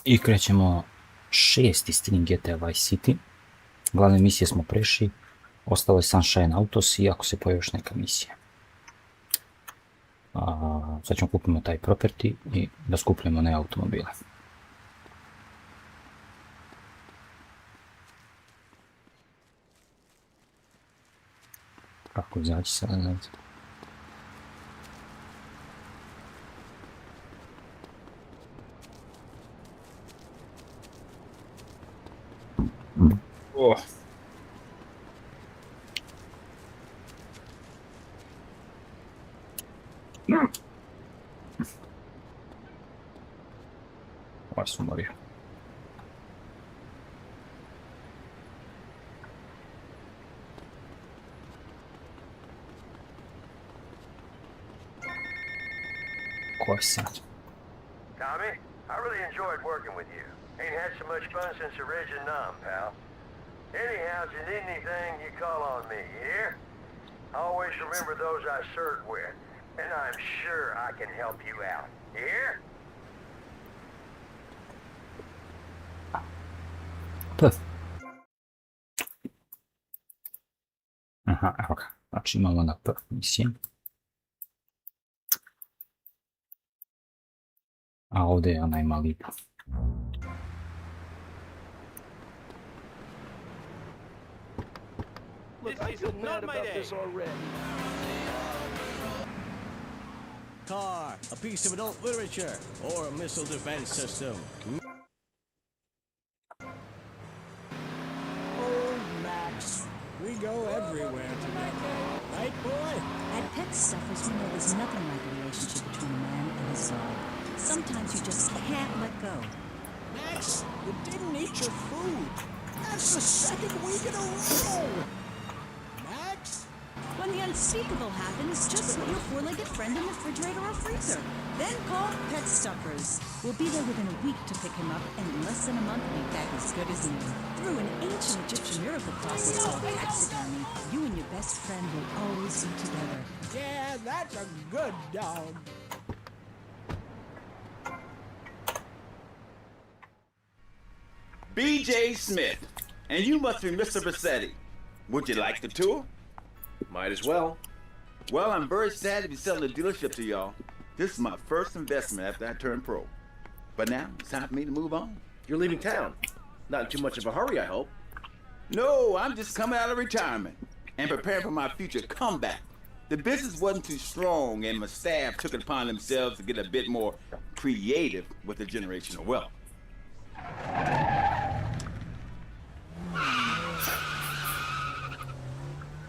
I krećemo 6. stream GTA Vice City. Glavne misije smo prešli. Ostalo je Sunshine Autos i ako se pojavi još neka misija. Sad ćemo kupimo taj property i da skupljamo one automobile. Kako izaći sad? Oh. Ovaj sam umorio. Ko je sad? Tommy, I really enjoyed working with you. Ain't had so much fun since the Reg and Nom, pal. Anyhow, if you need anything, you call on me, you hear? Always remember those I served with, and I'm sure I can help you out. You hear? Aha, evo ga. Znači imamo na prvu misiju. A ovdje je onaj mali. Car, a piece of adult literature, or a missile defense system. Oh, Max, we go everywhere together, right, boy? At Pet Stuffers, we know there's nothing like a relationship between a man and his dog. Sometimes you just can't let go. Max, you didn't eat your food. That's the second week in a row. Max? When the unspeakable happens, just put your four-legged friend in the refrigerator or freezer. Then call Pet Stuffers. We'll be there within a week to pick him up, and in less than a month, he'll be back as good as new. Through an ancient Egyptian miracle process called taxidermy, you and your best friend will always be together. Yeah, that's a good dog. B.J. Smith, and you must be Mr. Bassetti. Would you like the tour? Might as well. Well, I'm very sad to be selling the dealership to y'all. This is my first investment after I turned pro. But now, it's time for me to move on. You're leaving town. Not in too much of a hurry, I hope. No, I'm just coming out of retirement and preparing for my future comeback. The business wasn't too strong, and my staff took it upon themselves to get a bit more creative with the generational wealth.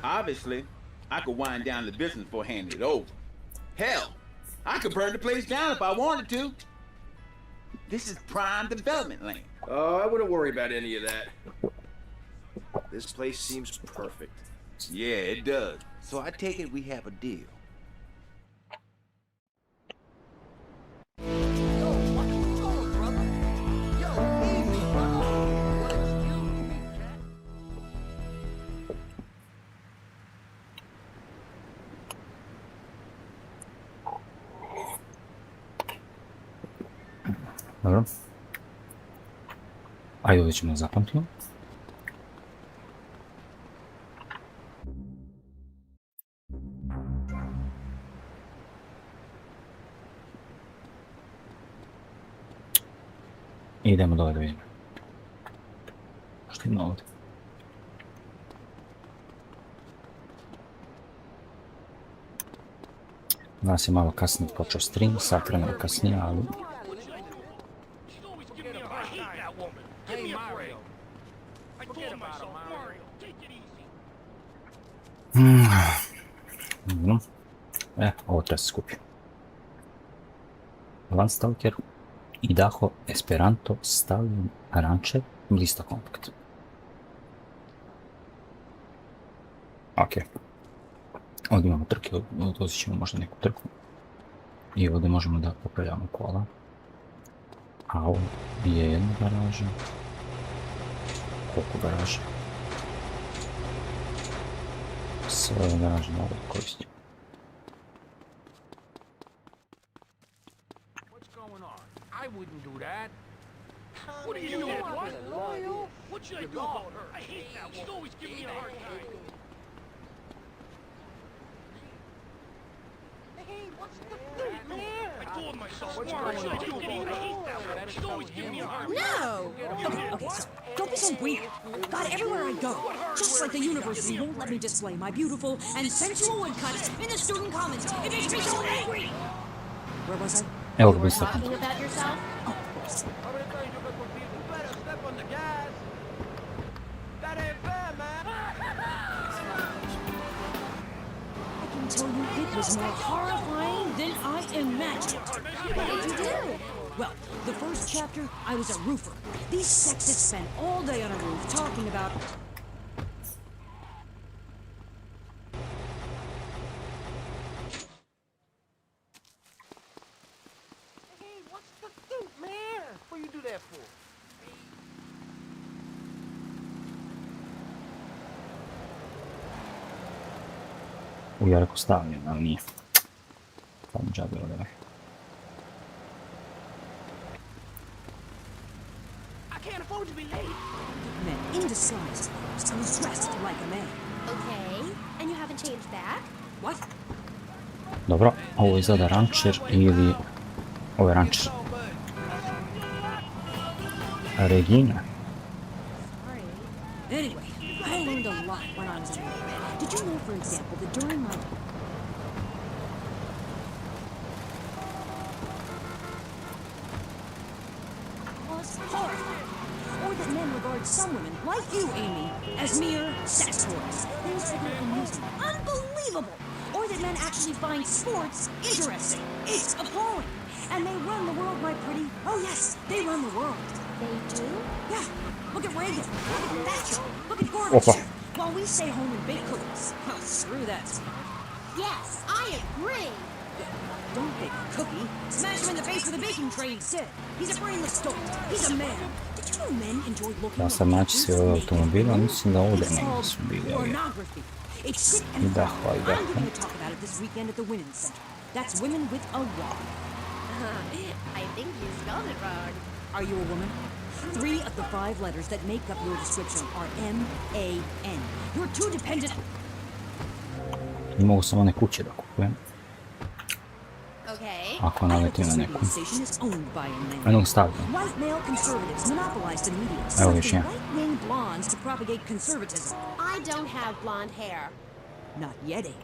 Obviously, I could wind down the business before handing it over. Hell, I could burn the place down if I wanted to. This is prime development land. Oh, I wouldn't worry about any of that. This place seems perfect. Yeah, it does. So I take it we have a deal. Dobro. Ajde, ovdje ćemo zapamtiti. Idemo dole da vidimo. Što ima ovdje? Danas je malo kasnije počeo stream, sat vremena kasnije, ali... Ovo treba se skupiti. Landstalker, Idaho, Esperanto, Stallion, Rancher, lista kompakt. Ok. Ovdje imamo trke, odvozit ćemo možda neku trku. I ovdje možemo da popravljamo kola. A ovo je jedna garaža. Koliko garaža? Sve garaže mogu koristiti. What are you doing? What? Loyal? What should I do about her? I hate that woman. She's always giving me a hard time. Hey, what's the thing, man? I told myself, what should I do about her? I hate that woman. She's always giving me a hard time. No! Okay, so don't be so weird. God, everywhere I go, just like the university won't let me display my beautiful and sensual woodcuts in the student commons. It makes me so angry! Where was I? Evo You ga were istaknem. talking about yourself? Oh, of course. You better step on the gas. That ain't fair, man. I can tell you it was more horrifying than I imagined. What did you do? Well, the first chapter, I was a roofer. These sexists spent all day on a roof talking about... Hey, what's the thing, man? What you do that for? Uvijek rekao stavljen, ali nije. Pa mi džabilo da je. I can't afford to be late. Men in disguise, so he's dressed like a man. Okay, and you haven't changed back? What? Dobro, ovo izgleda rančer ili... Ovo je rančer. Regina. Sorry. Anyway, I learned a lot when I was a kid. Did you know, for example, that during my... was horrifying. Or that men regard some women, like you, Amy, as mere sex toys. Things that don't amuse me. Unbelievable! Or that men actually find sports interesting. It's appalling. And they run the world, my pretty. Oh yes, they run the world. They do? Yeah, look at Reagan, look at Thatcher, look at Gorbachev. Opa. While we stay home and bake cookies. Oh, screw that. Yes, I agree. Don't bake a cookie. Smash him in the face with a baking tray instead. He's a brainless dolt. He's a man. Did you know men enjoy looking Ja at sam naći se pictures u of naked automobila, women? mislim da ovdje It's negdje called su bili ovi. pornography. It's sick and I da, foul. hvala, da. I'm going to talk about it this weekend at the Women's Center. That's Women with a Y. I think you spelled it wrong. Are you a woman? 3 of the 5 letters that make up your description are M-A-N. You're too dependent... I mogu samo one kuće da kupujem, Okay. ako I heard naletim this na radio neku. station is owned by a man. Jednog stavljam. White male conservatives monopolize the media, Evo selecting još jedan. right-wing blondes to propagate conservatism. I don't have blonde hair. Not yet, Amy.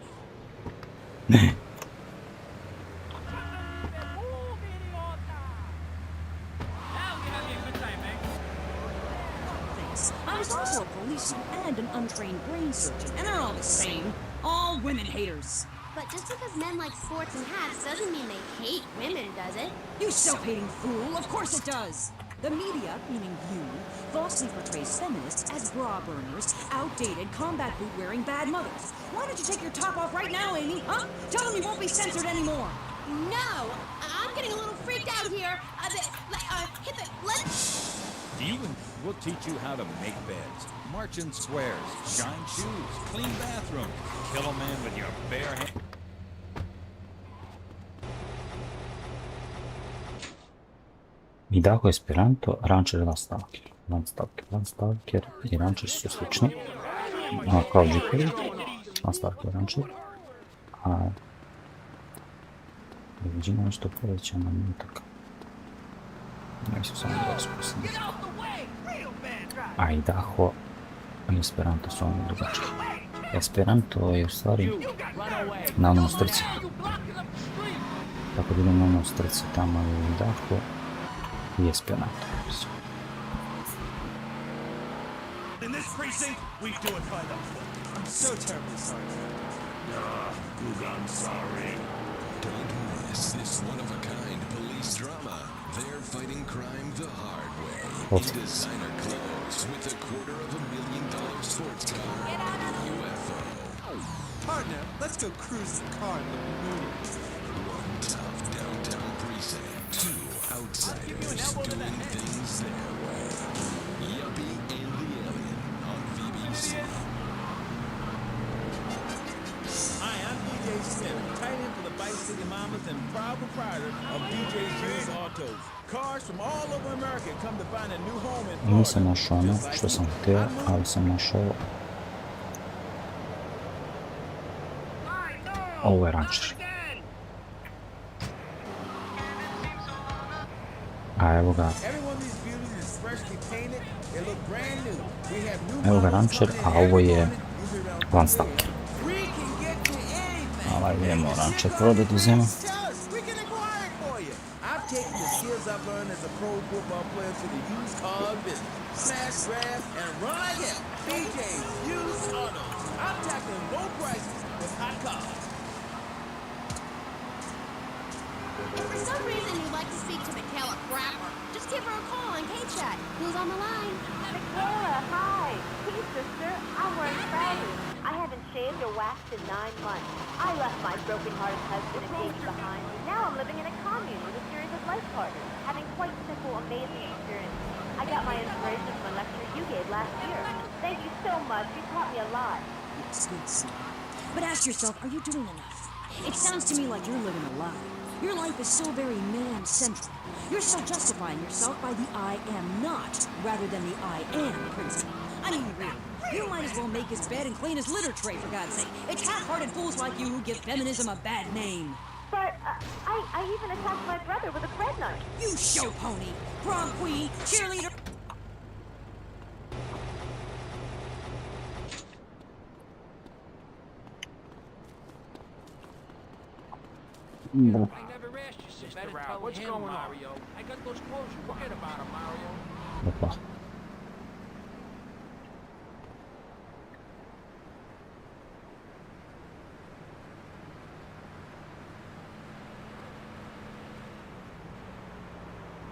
Thanks. I was also a policeman and an untrained brain surgeon, and they're all the same. All women haters. But just because men like sports and hats doesn't mean they hate women, does it? You self-hating fool, of course it does. The media, meaning you, falsely portrays feminists as bra burners, outdated, combat boot-wearing bad mothers. Why don't you take your top off right now, Amy, huh? Tell them you won't be censored anymore. No, I'm getting a little freaked out here. Hit the We'll teach you how to make beds, march in squares, shine shoes, clean bathrooms, kill a man with your bare hands. I tako Esperanto, Rancher i Landstalker. Landstalker i Rancher su slični, kao džipevi, Landstalker i Rancher, a Regina je nešto povećana minutaka. Ne su samo 28. A Idaho i Esperanto su ono drugačije. Esperanto je u stvari na onom strci. Tako da idem na onom strci, tamo je Idaho i Esperanto. In this precinct, we do it by the book. I'm so terribly sorry. I'm sorry. Don't miss this one-of-a-kind police drama. They're fighting crime the hard way. In designer clothes with a $250,000 sports car and a UFO. Partner, let's go cruise the car in the movies. One tough downtown precinct. 2 outsiders doing things their way. Yuppie and the Alien on BBC. Hi, I'm DJ Sim, tight in for the Vice City mamas and proud proprietors of BJ's Used Autos. Cars from all over America come to find a new home in Florida. Nisam našao ono just like što me. sam htio, ali sam našao ovo je rančer. A evo ga, Every one of these beauties is freshly painted. They look brand new. We have new evo ga models rančer, coming a in ovo every je moment, usually around Van 4 Stavke. We can get you anything. Ovaj idemo rančer prodati uzimam. Tell us, we can acquire it for you. I've taken the skills I've learned as a pro football player to the used car business. Smash, grab, and run like hell. BJ's Used Autos. I'm tackling low prices with hot cars. If for some reason you'd like to speak to Michaela Crapper, just give her a call on K-Chat. Who's on the line? Michaela, hi. Hey, sister. I'm wearing trousers. I haven't shaved or waxed in 9 months. I left my broken-hearted husband and baby behind. Now I'm living in a commune with a series of life partners, having quite simple, amazing experiences. I got my inspiration from a lecture you gave last year. Thank you so much. You taught me a lot. Yes, good son. But ask yourself, are you doing enough? It sounds to me like you're living a lie. Your life is so very man-centric. You're still justifying yourself by the I am not, rather than the I am principle. I mean, really, you might as well make his bed and clean his litter tray, for God's sake. It's half-hearted fools like you who give feminism a bad name. But I even attacked my brother with a bread knife. You show pony, prom queen, cheerleader. I never asked you, so better tell What's him, going on? Mario. I got those clothes. You forget about them, Mario. Opa.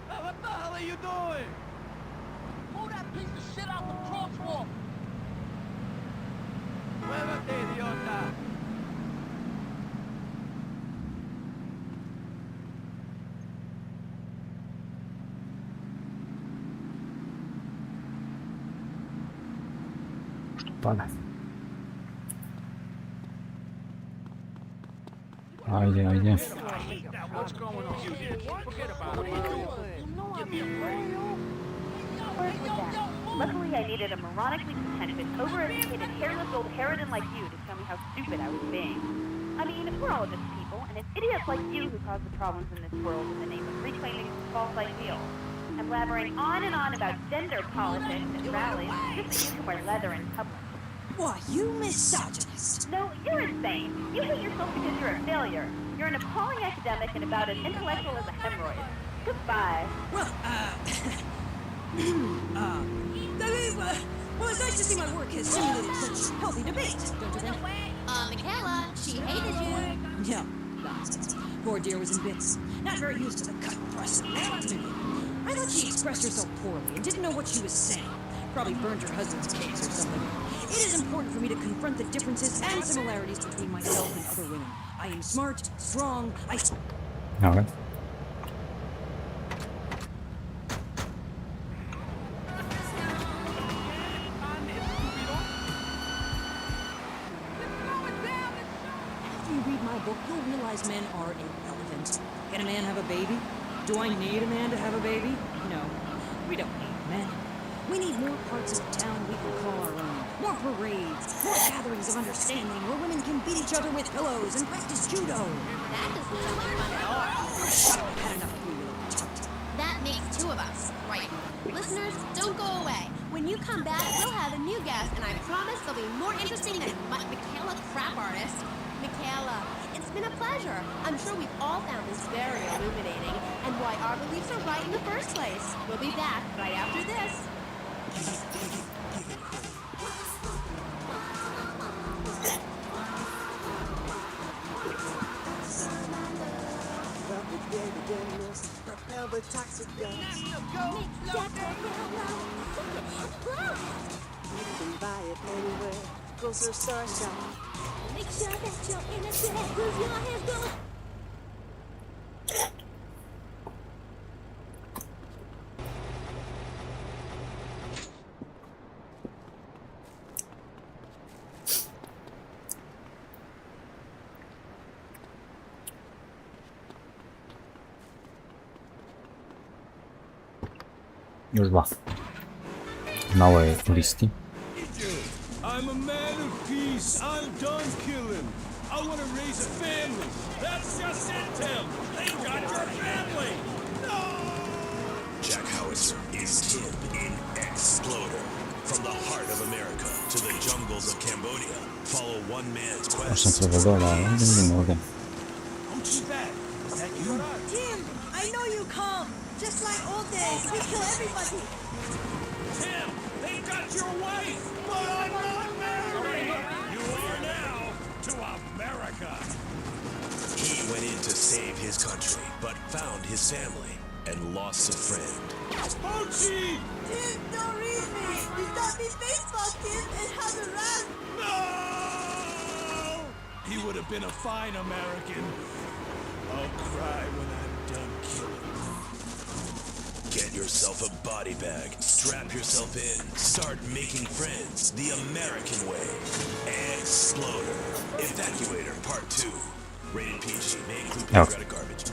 Hey, what the hell are you doing? Move that piece of shit out the crosswalk. Muévete, idiota. Pada. Ajde, ajde. What's going on? Forget about it, Mario. Give me a break. Where's with that? Luckily, I needed a moronically pretentious, overeducated, hairless old harridan like you to tell me how stupid I was being. I mean, we're all just people, and it's idiots like you who cause the problems in this world in the name of reclaiming false ideals. And blabbering on and on about gender politics and rallies just so you can wear leather in public. Why, you misogynist. No, you're insane. You hate yourself because you're a failure. You're an appalling academic and about as intellectual as a hemorrhoid. Goodbye. Well, well, it's nice to see my work has stimulated such healthy debate, don't you think? Michaela, she hated you. No, nonsense. Poor dear was in bits. Not very used to the cut and thrust of masculinity. I thought she expressed herself poorly and didn't know what she was saying. Probably burned her husband's cakes or something. It is important for me to confront the differences and similarities between myself and other women. I am smart, strong, Alright. After you read my book, you'll realize men are irrelevant. Can a man have a baby? Do I need a man to have a baby? No, we don't need men. We need more parts of town we can call our own. More parades, more gatherings of understanding where women can beat each other with pillows and practice judo. That doesn't sound like fun at all. Shut up, I've had enough of you, little tunt. That makes 2 of us, right? Listeners, don't go away. When you come back, we'll have a new guest, and I promise they'll be more interesting than Michaela Crap Artist. Michaela, it's been a pleasure. I'm sure we've all found this very illuminating, and why our beliefs are right in the first place. We'll be back right after this. Propel the toxic gas. You can buy it anywhere. Grocer Star Shop. Make sure that you're in a bed with your hands going. Još dva. Na ovoj listi. I'm a man of peace. I'm done killing. I want to raise a family. That's just it, Tim. They got your family. No! Jack Howitzer is Tim in Exploder. From the heart of America to the jungles of Cambodia, follow one man's Još sam quest. se dodala, ovdje vidim ovdje. I'm too bad. Is that you? Tim, I know you come. Just like old days, we kill everybody. Tim, they got your wife. But I'm not married. You are now to America. He went in to save his country, but found his family and lost a friend. Archie! Tim, don't read me. You taught me baseball, Tim, and how to run. No! He would have been a fine American. I'll cry when I'm done killing. Get yourself a body bag, strap yourself in, start making friends the American way. Exploder. Evacuator Part 2. Rated PG. May include patriotic garbage.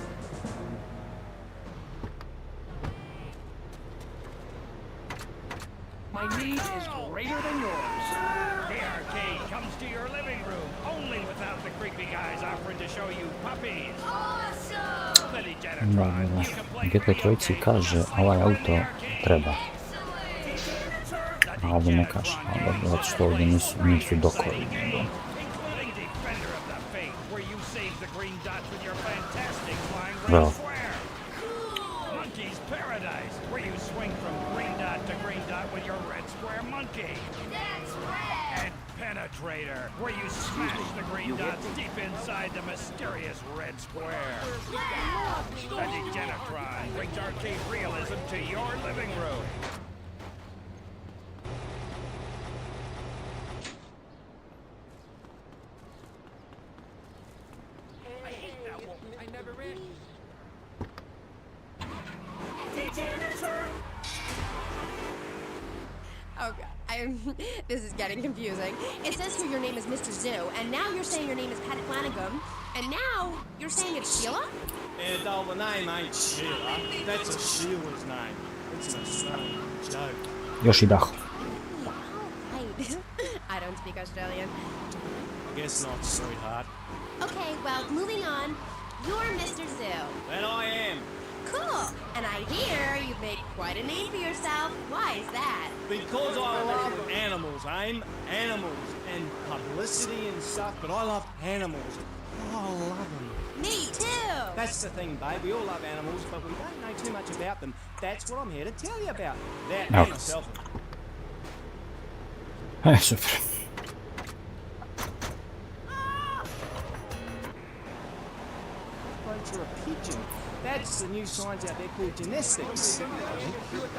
My need is greater than yours. The arcade comes to your living room, only without the creepy guys offering to show you puppies. Awesome! Lily Jennertron, you can play Gdje trojici kaže ovaj auto treba, a ovdje ne kaže, zato što ovdje nisu dokovi. including Defender of the Faith, where you save the green dots with your fantastic flying Well. red square. Monkey's Paradise, where you swing from green dot to green dot with your red square monkey. That's red. And Penetrator, where you smash the green dots deep inside the mysterious red square. The Degenitron brings arcade realism to your living room. I hate that woman. I never ran. Oh, God. This is getting confusing. It says here your name is Mr. Zoo, and now you're saying your name is Patty Flanagan, and now you're saying it's Sheila? Yeah, doll, the name ain't Sheila. That's a Sheila's name. It's an Australian joke. Još i dah. Oh, right. I don't speak Australian. I guess not, sweetheart. Okay, well, moving on. You're Mr. Zoo. That I am. Cool. And I hear you've made quite a name for yourself. Why is that? Because I love animals, aim. Animals and publicity and stuff, but I love animals. Oh, I love them. Me too. That's the thing, babe. We all love animals, but we don't know too much about them. That's what I'm here to tell you about. That No. and myself. Super. Approach a pigeon. That's the new science out there called genestics.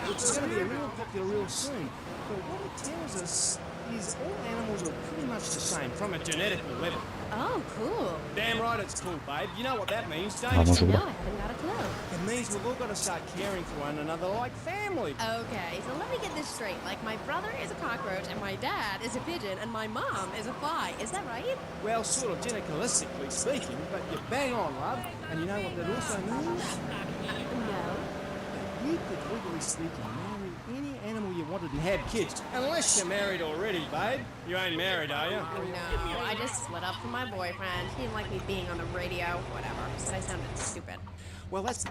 It's going to be real popular real soon. But what it tells us is all animals are pretty much the same from a genetical level. Oh, cool. Damn right it's cool, babe. You know what that means, A don't može you? No, bude. I haven't got a clue. It means we've all got to start caring for one another like family. Okay, so let me get this straight. Like, my brother is a cockroach, and my dad is a pigeon, and my mom is a fly. Is that right? Well, sort of genetically speaking, but you're bang on, love. And you know what that also means? No. You could, legally speaking, marry any animal you wanted and have kids. Unless you're married already, babe. You ain't married, are you? No, I just split up from my boyfriend. He didn't like me being on the radio, whatever. Said I sounded stupid. Well, that's...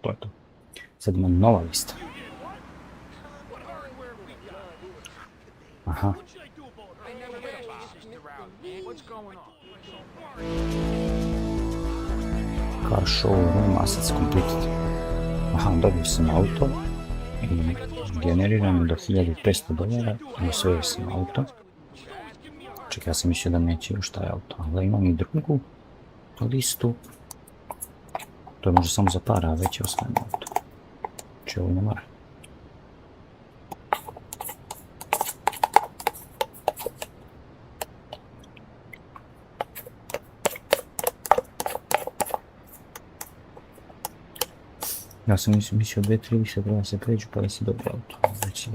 To je to. Sad ima nova lista. Aha. Car showroom assets completed. Aha, dobio sam auto i generiram do $1500 i osvojio sam auto. Čekaj, ja sam mislio da neće još taj auto, ali imam i drugu listu. To je možda samo za para, a već je osvojeno auto. Če ovo ne mora. Ja sam mislio 2-3 više treba se pređu pa da si dobio auto. Znači,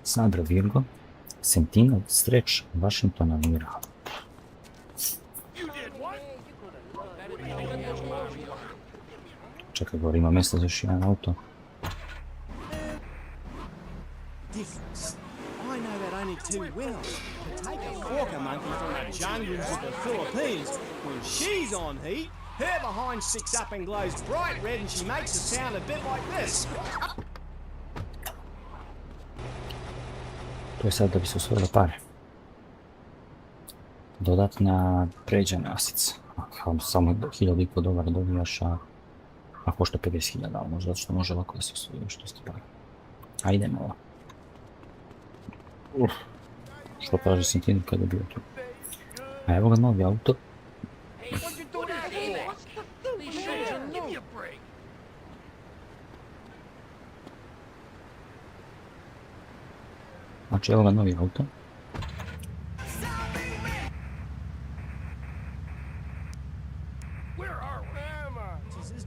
Sandra Virgo, Sentinel, Stretch, Washingtona Mira. Čekaj, gore ima mjesta za još jedan auto. Difference. I know that only too well. To take a quokka monkey from the jungles of the Philippines, when she's on heat, her behind sticks up and glows bright red and she makes a sound a bit like this. To je sad da bi se osvojilo pare. Dodatna pređena asica. Samo $1.500 dobijaš, a košta 50.000, ali možda zato što može lako da se osvoji što ste pare. A idemo ovo. Što traži Sentinel kada je bio tu. A evo ga novi auto. Znači evo ga novi auto.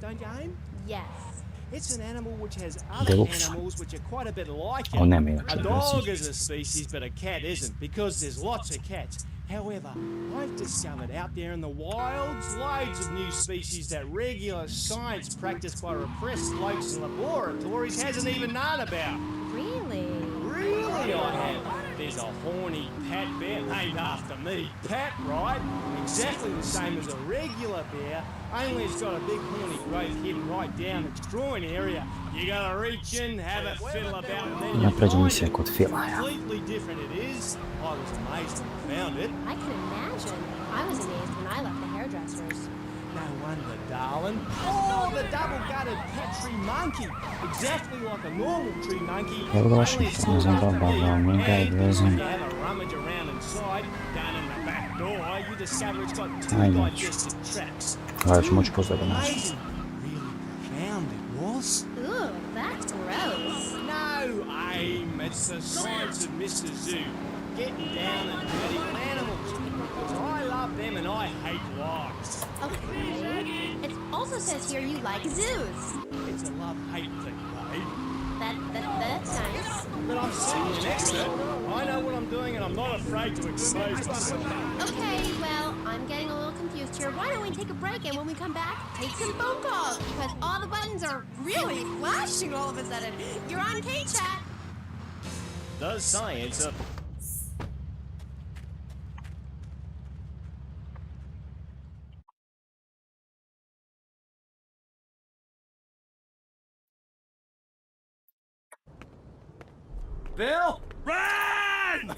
Don't you, Aim? Yes. It's an animal which has other Deluxe. animals which are quite a bit like Oh, it. nema je A dog is a species, but a cat isn't, because there's lots of cats. However, I've discovered out there in the wilds loads of new species that regular science practiced by repressed blokes in laboratories hasn't even known about. Really? Really, I have. There's a horny Pat bear named after me. Pat, right? Exactly the same as a regular bear, only it's got a big horny growth hidden right down its groin area. You gotta reach in, have a fiddle about, and then you Napređa find misija it. kod Fila, ja. Completely different it is. I was amazed when I found it. I can imagine. I was amazed when I left the hairdressers. No wonder, darling. Oh, the double-gutted Petri monkey. Exactly like a normal tree monkey. Evo ga only Washington, it's ne znam da li got a baš big njega head. vezan. You have a rummage around inside, down in the back door, you discover it's got two Ajde. digestive tracts. Gledaj ću moći pozdrav da naći. Amazing. Really profound it was. Ooh, that's gross. No, Aim. It's the science of Mr. Zoo. Getting down and dirty with animals. Because I love them and I hate lies. Okay. It also says here you like zoos. It's a love-hate thing, babe. That's nice. But I'm seeing an expert. I know what I'm doing and I'm not afraid to expose myself. Okay, well, I'm getting a little confused here. Why don't we take a break and when we come back, take some phone calls because all the buttons are really flashing all of a sudden. You're on K-Chat. The science of... Bill? Run!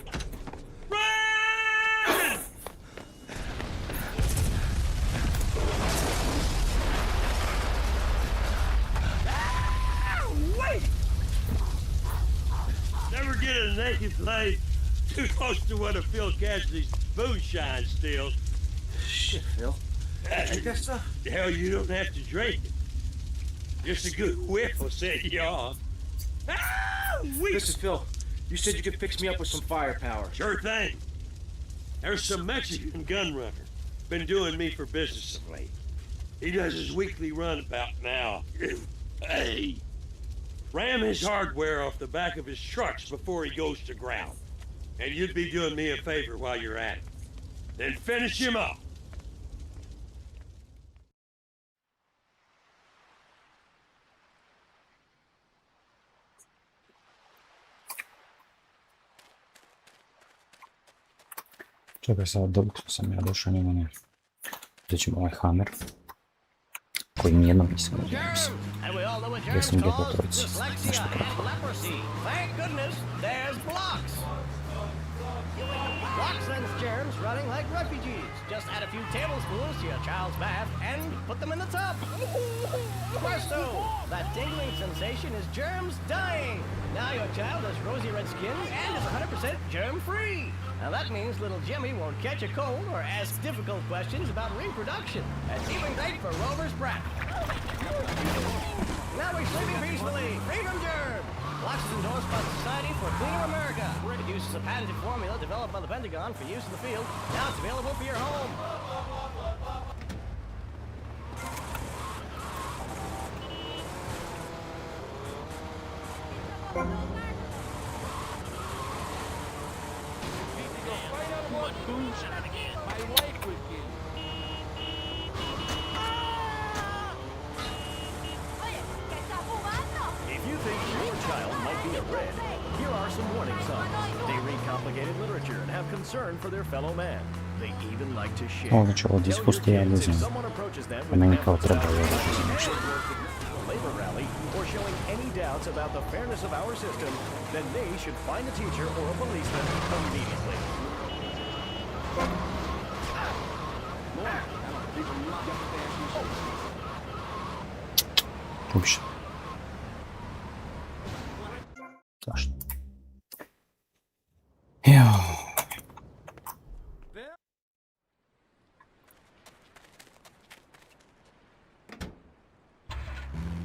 Run! Wait! Never get a naked blade too close to one of Phil Cassidy's moonshine stills. Shit, Phil. Drink that stuff? Hell, you don't have to drink it. Just a good whiff will set you off. Listen, Phil. You said you could fix me up with some firepower. Sure thing. There's some Mexican gun runner been doing me for business of late. He does his weekly run about now. Hey, ram his hardware off the back of his trucks before he goes to ground. And you'd be doing me a favor while you're at it. Then finish him up. Čekaj sad, Deluxe sam ja došao, nema ne. Uzet ćemo ovaj Hammer. Koji nijednom nisam vidio, mislim. Gdje sam gdje po trojici, nešto kratko. Thank goodness there's blocks. Blocks sends germs running like refugees. Just add a few tablespoons to your child's bath and put them in the tub. Presto! That tingling sensation is germs dying. Now your child has rosy red skin and is 100% germ-free. Now that means little Jimmy won't catch a cold or ask difficult questions about reproduction. That's even great for Rover's brat. Now we're sleeping peacefully, free from germs. Blocks is endorsed by the Society for Cleaner America. It uses a patented formula developed by the Pentagon for use in the field. Now it's available for your home. If you think your child might be a red, here are some warning signs. They read complicated literature and have concern for their fellow man. They even like to share. Ovo će ovo diskusti ja Kids, if uzim. someone approaches them A with meni an kao treba emphasized ovo nešto. labor rally or showing any doubts about the fairness of our system, then they should find a teacher or a policeman immediately. Uopće. Zašto? Jao.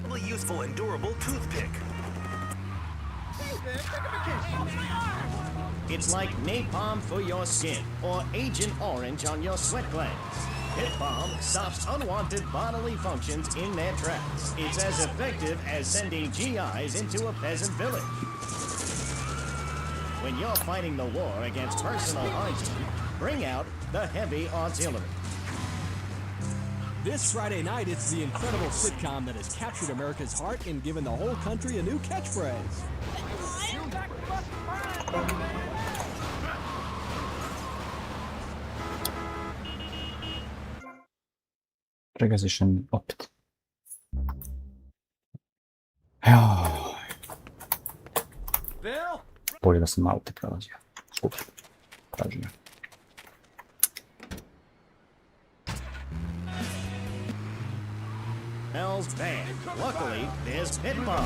Really useful and durable toothpick. It's like napalm for your skin or Agent Orange on your sweat glands. Hit Bomb stops unwanted bodily functions in their tracks. It's as effective as sending GIs into a peasant village. When you're fighting the war against personal hygiene, bring out the heavy artillery. This Friday night, it's the incredible sitcom that has captured America's heart and given the whole country a new catchphrase. Pregaziš opet. Jao. Bolje da sam malo te prelazio. Super. Kažem. Smells bad. Luckily, there's Pit Bomb.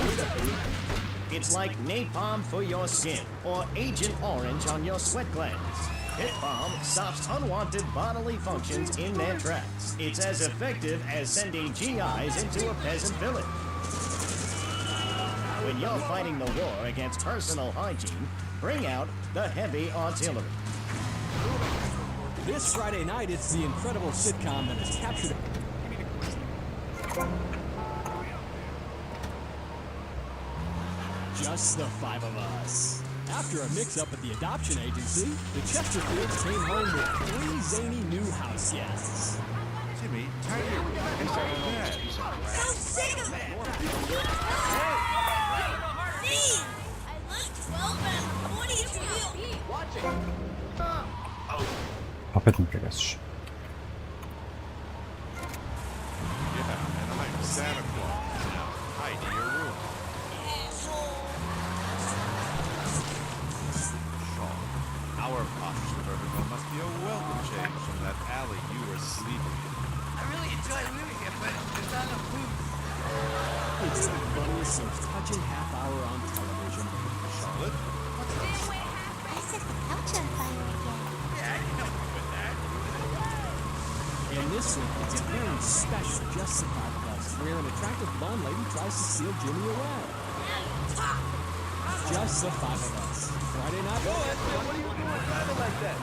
It's like napalm for your skin or Agent Orange on your sweat glands. Pit Bomb stops unwanted bodily functions in their tracks. It's as effective as sending GIs into a peasant village. When you're fighting the war against personal hygiene, bring out the heavy artillery. This Friday night, it's the incredible sitcom that has captured. Just the five of us. After a mix-up at the adoption agency, the Chesterfields came home with 3 zany new house guests. Jimmy, tighter. It's not bad. So sick of it! See? I left 12 and 40 is real. Watch it. Opet mi pregaziš. Yeah, and I'm Santa Claus. Now, hide your room. Sean, our posture of everyone must be a welcome change from that alley you were sleeping in. I really enjoy living here, but there's not enough food. It's the funniest, most touching half hour on television. Charlotte? I set the couch on fire again. Yeah, I can help you with that. And this week, it's a very special Just the Five of Us, where an attractive blonde lady tries to steal Jimmy away. Just the Five of Us. Friday night. What are you doing driving like that?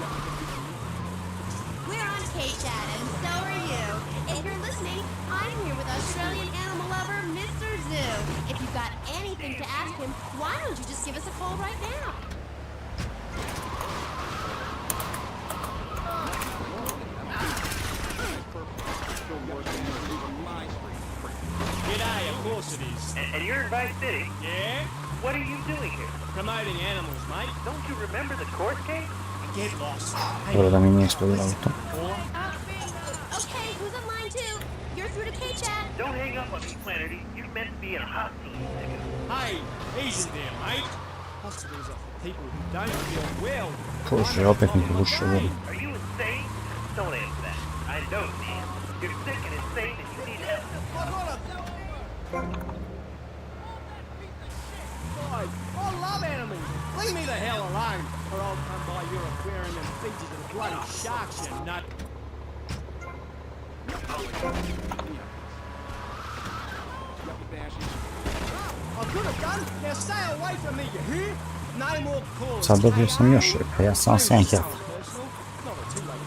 We're on K-Chat, and so are you. If you're listening, I'm here with Australian animal lover, Mr. Zoo. If you've got anything to ask him, why don't you just give us a call right now? G'day, of course it is. And you're in Vice City? Yeah? What are you doing here? Promoting animals, mate. Don't you remember the court case? Get lost. Dobro da mi nije eksplodirao auto. Okay, who's on line 2? You're through to K-Chat. Don't hang up on me, Flannery. You're meant to be in a hospital. Hey, easy there, mate. Hospitals are for people who don't feel well. Bože, opet mi buši vodu. Are you insane? Don't answer that. I know, man. You're sick and insane and you need help. Guys, I love animals. Leave me the hell alone, or I'll come by your aquarium and feed you to the bloody sharks, you nut. I could have done. Now stay away from me, you hear? No more calls. Sad dobio sam još, pa ja sam 7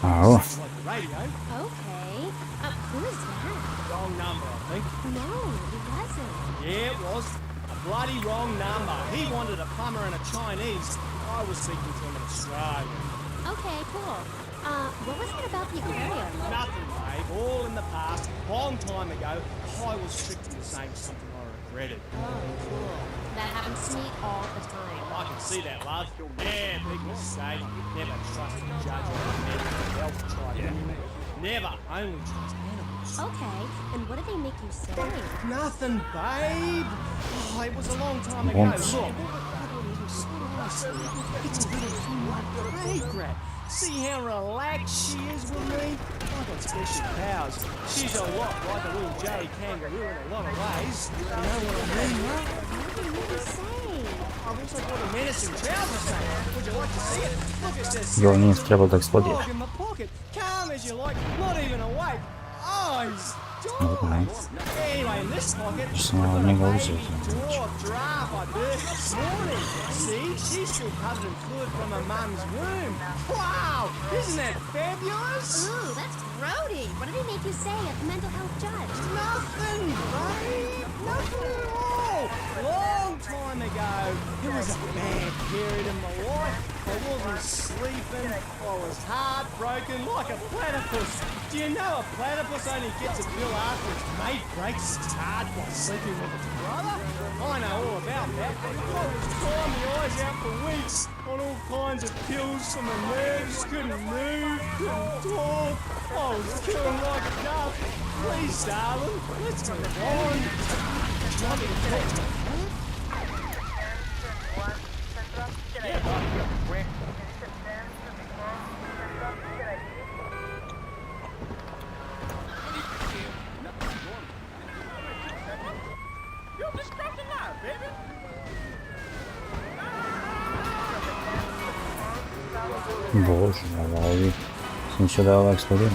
Au. Like the radio. Okay. Who is that? Wrong number, I think. No, it wasn't. Yeah, it was. A bloody wrong number. He wanted a plumber and a Chinese. I was speaking to him in Australia. Okay, cool. What was it about the aquarium? Nothing, babe. All in the past. Long time ago, I was tricked into saying something I regretted. Oh, cool. That happens to me all the time. I can see that, love. Yeah, big mistake. Never trust a judge or a mental health tribunal. Never. Only trust animals. Okay, and what did they make you say? Nothing, babe. Oh, it was a long time ago. Once. Look. It's a little thing like Greg. See how relaxed she is with me? I got special powers. She's a lot like a little J kangaroo in a lot of ways. You know what I mean, right? What did you say? I wish I brought a menacing trouser saying. Would you like to see it? Look at this. Jo, nije trebalo da eksplodira. Dog in my pocket. Calm as you like. Not even awake. Eyes. Dobro, ne. Anyway, in this pocket, Što sam od njega uzeo. dwarf giraffe I birthed this morning. See, she's still covered in fluid from her mum's womb. Wow, isn't that fabulous? Ooh, that's grody. What did they make you say at the mental health judge? Nothing, babe. Nothing at all. Long time ago, it was a bad period in my life. I wasn't sleeping. I was heartbroken like a platypus. Do you know a platypus only gets a pill after its mate breaks its heart by sleeping with its brother? I know all about that. I was crying my eyes out for weeks on all kinds of pills for my nerves. Couldn't move, couldn't talk. I was killing like a dove. Please, darling, let's go on. Do you want me to talk to you? Bože, ali ovi... Sam mislio da je ova eksplodira.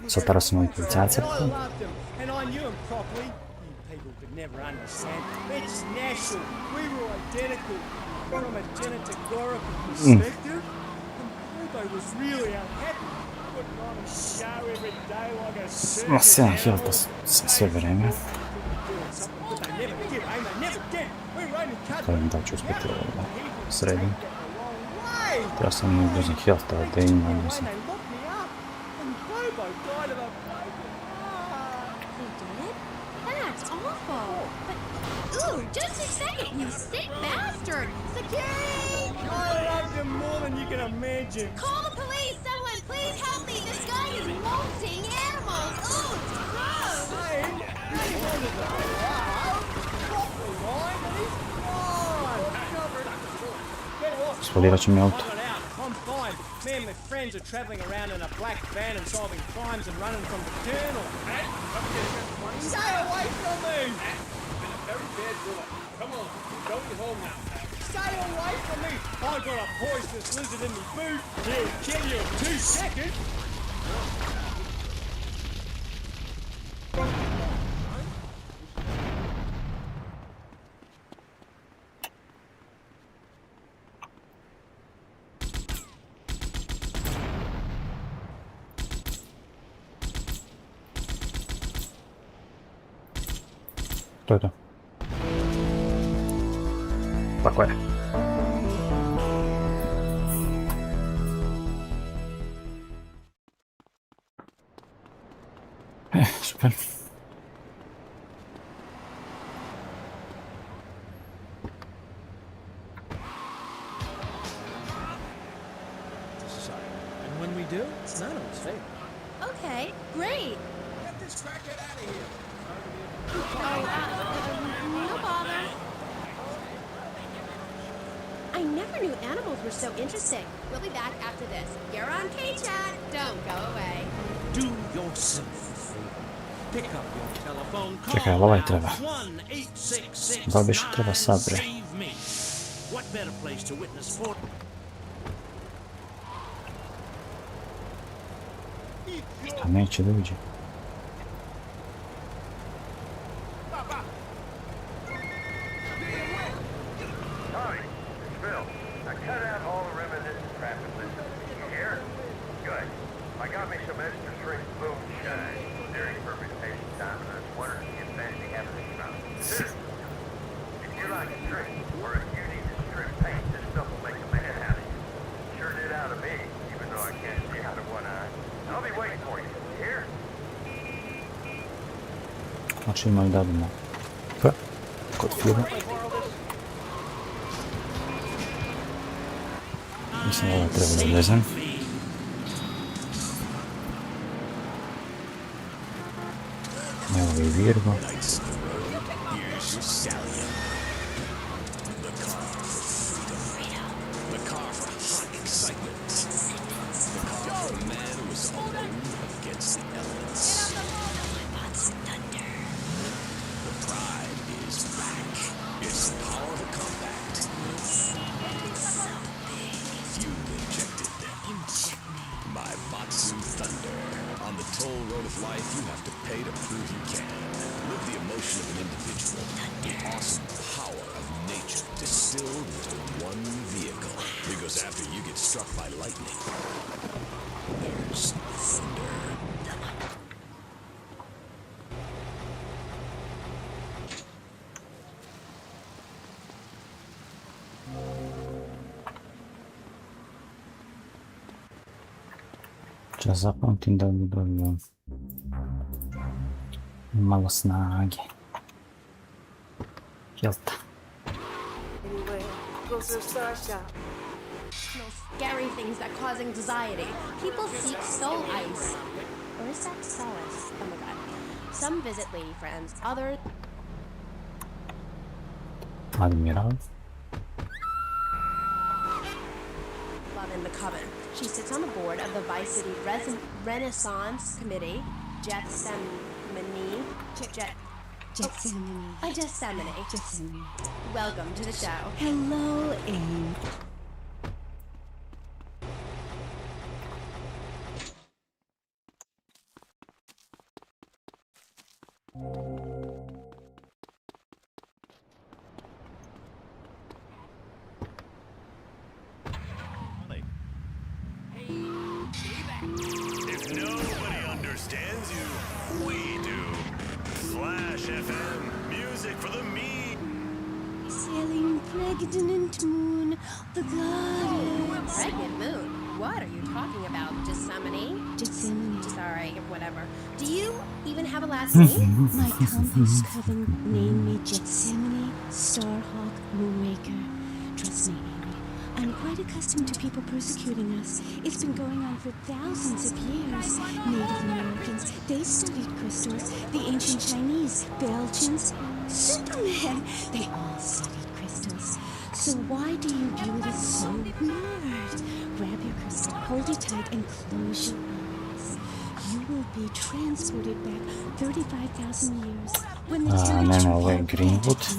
Satara sam ovih policajaca. And I knew him properly. You people could never understand. It's natural. We were identical from a genetographical perspective. And Bobo was really unhappy. Putting on a show every day like a Ma circus 7000 animal. sa sve vreme. But they never did, eh? They never did. We were only cut. Kažem da ću uspjeti ovo da sredim. Way. Ja sam im uzim health, ali da imam mislim. And they locked me up. And Bobo died of a... He did? That's awful. But, ooh, just a second, you sick bastard! Security! I loved him more than you can imagine. Call the police! Someone, please help me! This guy is molting animals! Ooh, it's gross! Hey, he wanted to be loud. Properly right, and he's gone. Eksplodirat će mi auto. I'm fine. Me and my friends are traveling around in a black van and solving crimes and running from the colonel. Stay away from me! Come on, go home now. Stay away from me! I got a poisonous lizard in my boot. He'll kill you in 2 seconds. To je to. Tako je. Super. And when we do, it's none of his favorite. Okay, great. Get this crackhead out of here. No bother. I never knew animals were so interesting. We'll be back after this. You're on K-Chat. Don't go away. Do yourself a favor. Pick up your telephone. Čekaj, ali ovaj treba. 1-866 Da li više treba sad, bre? Save me. What better place to witness for? Šta neće da uđe? Tommy, it's Phil. Now cut out all the reminiscent crap and listen. You hear? Good. me, even though I can't see out of one eye. I'll be waiting for you. You hear? Znači ima i dadimo P kod Fila. Mislim da ovo treba da vezem. Evo je Virgo. Čas zapamtim da bi dobio malo snage. Jelta. No scary things that cause anxiety. People seek soul ice. Or is that solace? Oh my god. Some visit lady friends, others... Admiral. Love in the Coven. She sits on the board of the Vice City Renaissance Committee. Gethsemane. Gethsemane. Welcome to the show. Hello, Abe. If nobody understands you, we do. Flash FM, music for the me. Sailing pregnant moon, the goddess. Pregnant moon? What are you talking about? Gethsemane? Sorry, whatever. Do you even have a last name? My compass coven named me Gethsemane Starhawk Moonraker. Trust me, Amy, I'm quite accustomed to people persecuting us. It's been going on for thousands of years. Native Americans, they studied crystals. The ancient Chinese, Belgians, Superman, they all studied crystals. So why do you view it as so weird? Grab your crystal, hold it tight, and close your eyes. You will be transported back 35,000 years when the temperature Greenwood. dropped.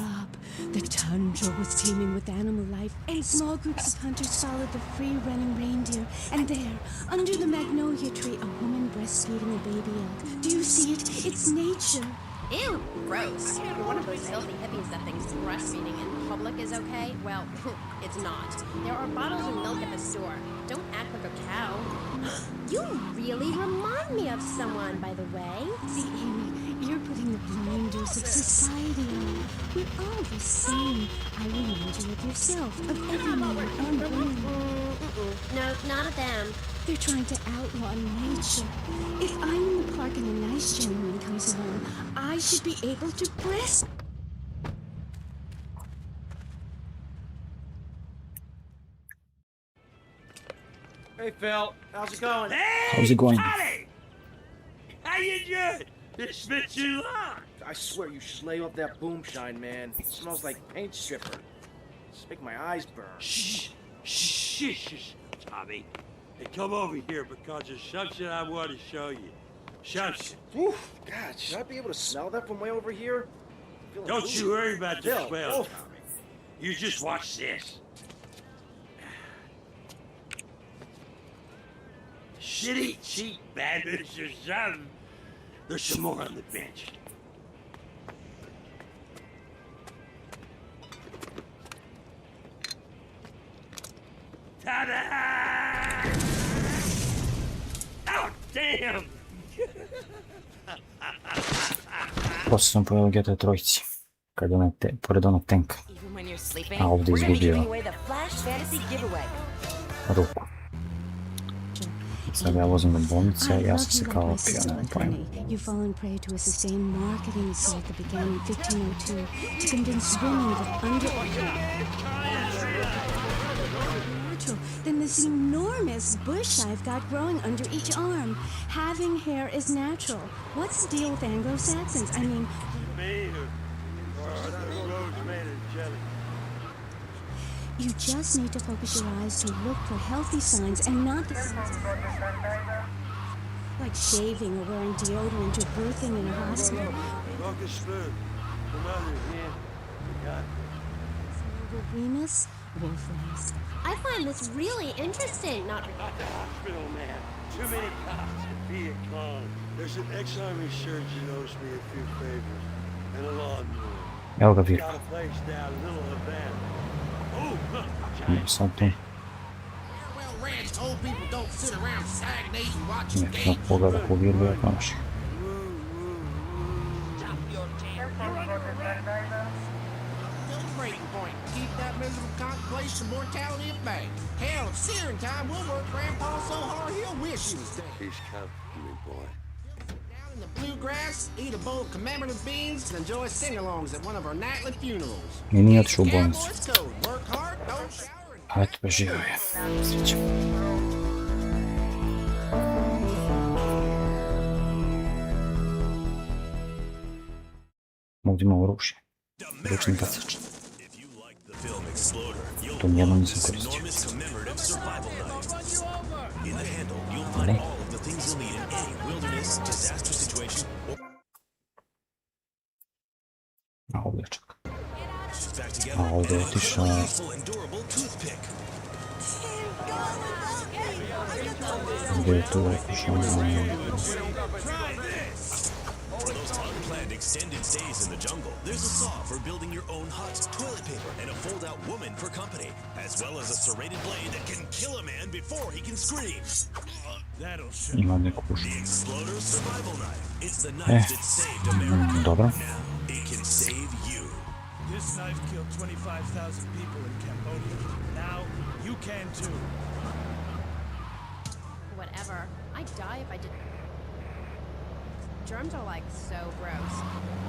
The tundra was teeming with animal life, and small groups of hunters followed the free-running reindeer. And there, under the magnolia tree, a woman breastfeeding a baby elk. Do you see it? It's nature. Ew, gross. You're one of those filthy hippies that thinks breastfeeding in public is okay? Well, it's not. There are bottles of milk at the store. Don't act like a cow. You really remind me of someone, by the way. See, Amy, you're putting the blinders of society on. We're all the same. I remind you of yourself, of every man and woman. No, not of them. They're trying to outlaw nature. If I'm in the park and a nice gentleman comes along, I should be able to breast. Hey, Phil. How's it going? How's it going? Johnny! How you doing? It's been too long. I swear you should lay off that boomshine, man. It smells like paint stripper. It's making my eyes burn. Shh, Tommy. Hey, come over here because there's something I want to show you. Something. Oof, God, should I be able to smell that from way over here? Don't you worry about the Phil, smell, oof. Tommy. You just watch this. Shitty, cheap bandits or something. There's some more on the bench. Ta-da! Oh, damn! Просто sam pojel GT trojici. Kad onaj pored onog tenka. Even when you're sleeping, A ovdje we're gonna be izgubio giving away the Flash Fantasy giveaway. ruku. Sad ja vozim do bolnice, I'd ja love sam se you kao like my opio, sister nemam pojma. Bethany. You've fallen prey to a sustained marketing assault that began in 1502 to convince women that natural than this enormous bush I've got growing under each arm. Having hair is natural. What's the deal with Anglo-Saxons? I mean, you just need to focus your eyes to look for healthy signs and not the signs like shaving or wearing deodorant or birthing in a hospital. Remus Wolflings. I find this really interesting. Not Hospital, man. Too many cops to be a clown. There's an ex-army surgeon who owes me a few favors. And a lawnmower. Evo ga vir. Got a place down in Little Havana. Oh, Sad tu. Nek pogleda po viru, jak naš. Breaking point. Keep that miserable contemplation of mortality at bay. Hell, if searing time will work Grandpa so hard he'll wish he was dead. he's counting me, boy. Down in the bluegrass, eat a bowl of commemorative beans, and enjoy sing-alongs at one of our nightly funerals. I nije otišao u bolnicu. Cowboys code. Work hard, don't shower. A eto, preživio je. Sreća. Ovdje ima oružje. Ručni kasač. To nijedno nisam koristio. Ali? A ovdje je čak. A ovdje je otišao... Gdje je tu otišao... For those unplanned extended stays in the jungle, there's a saw for building your own hut, toilet paper, and a fold-out woman for company, as well as a serrated blade that can kill a man before he can scream. That'll show. Ima neku pušku. The Exploder's survival knife. It's the knife that saved America. Dobro. Now, it can save you. This knife killed 25,000 people in Cambodia. Now, you can too. Whatever. I'd die if I didn't. Germs are like so gross.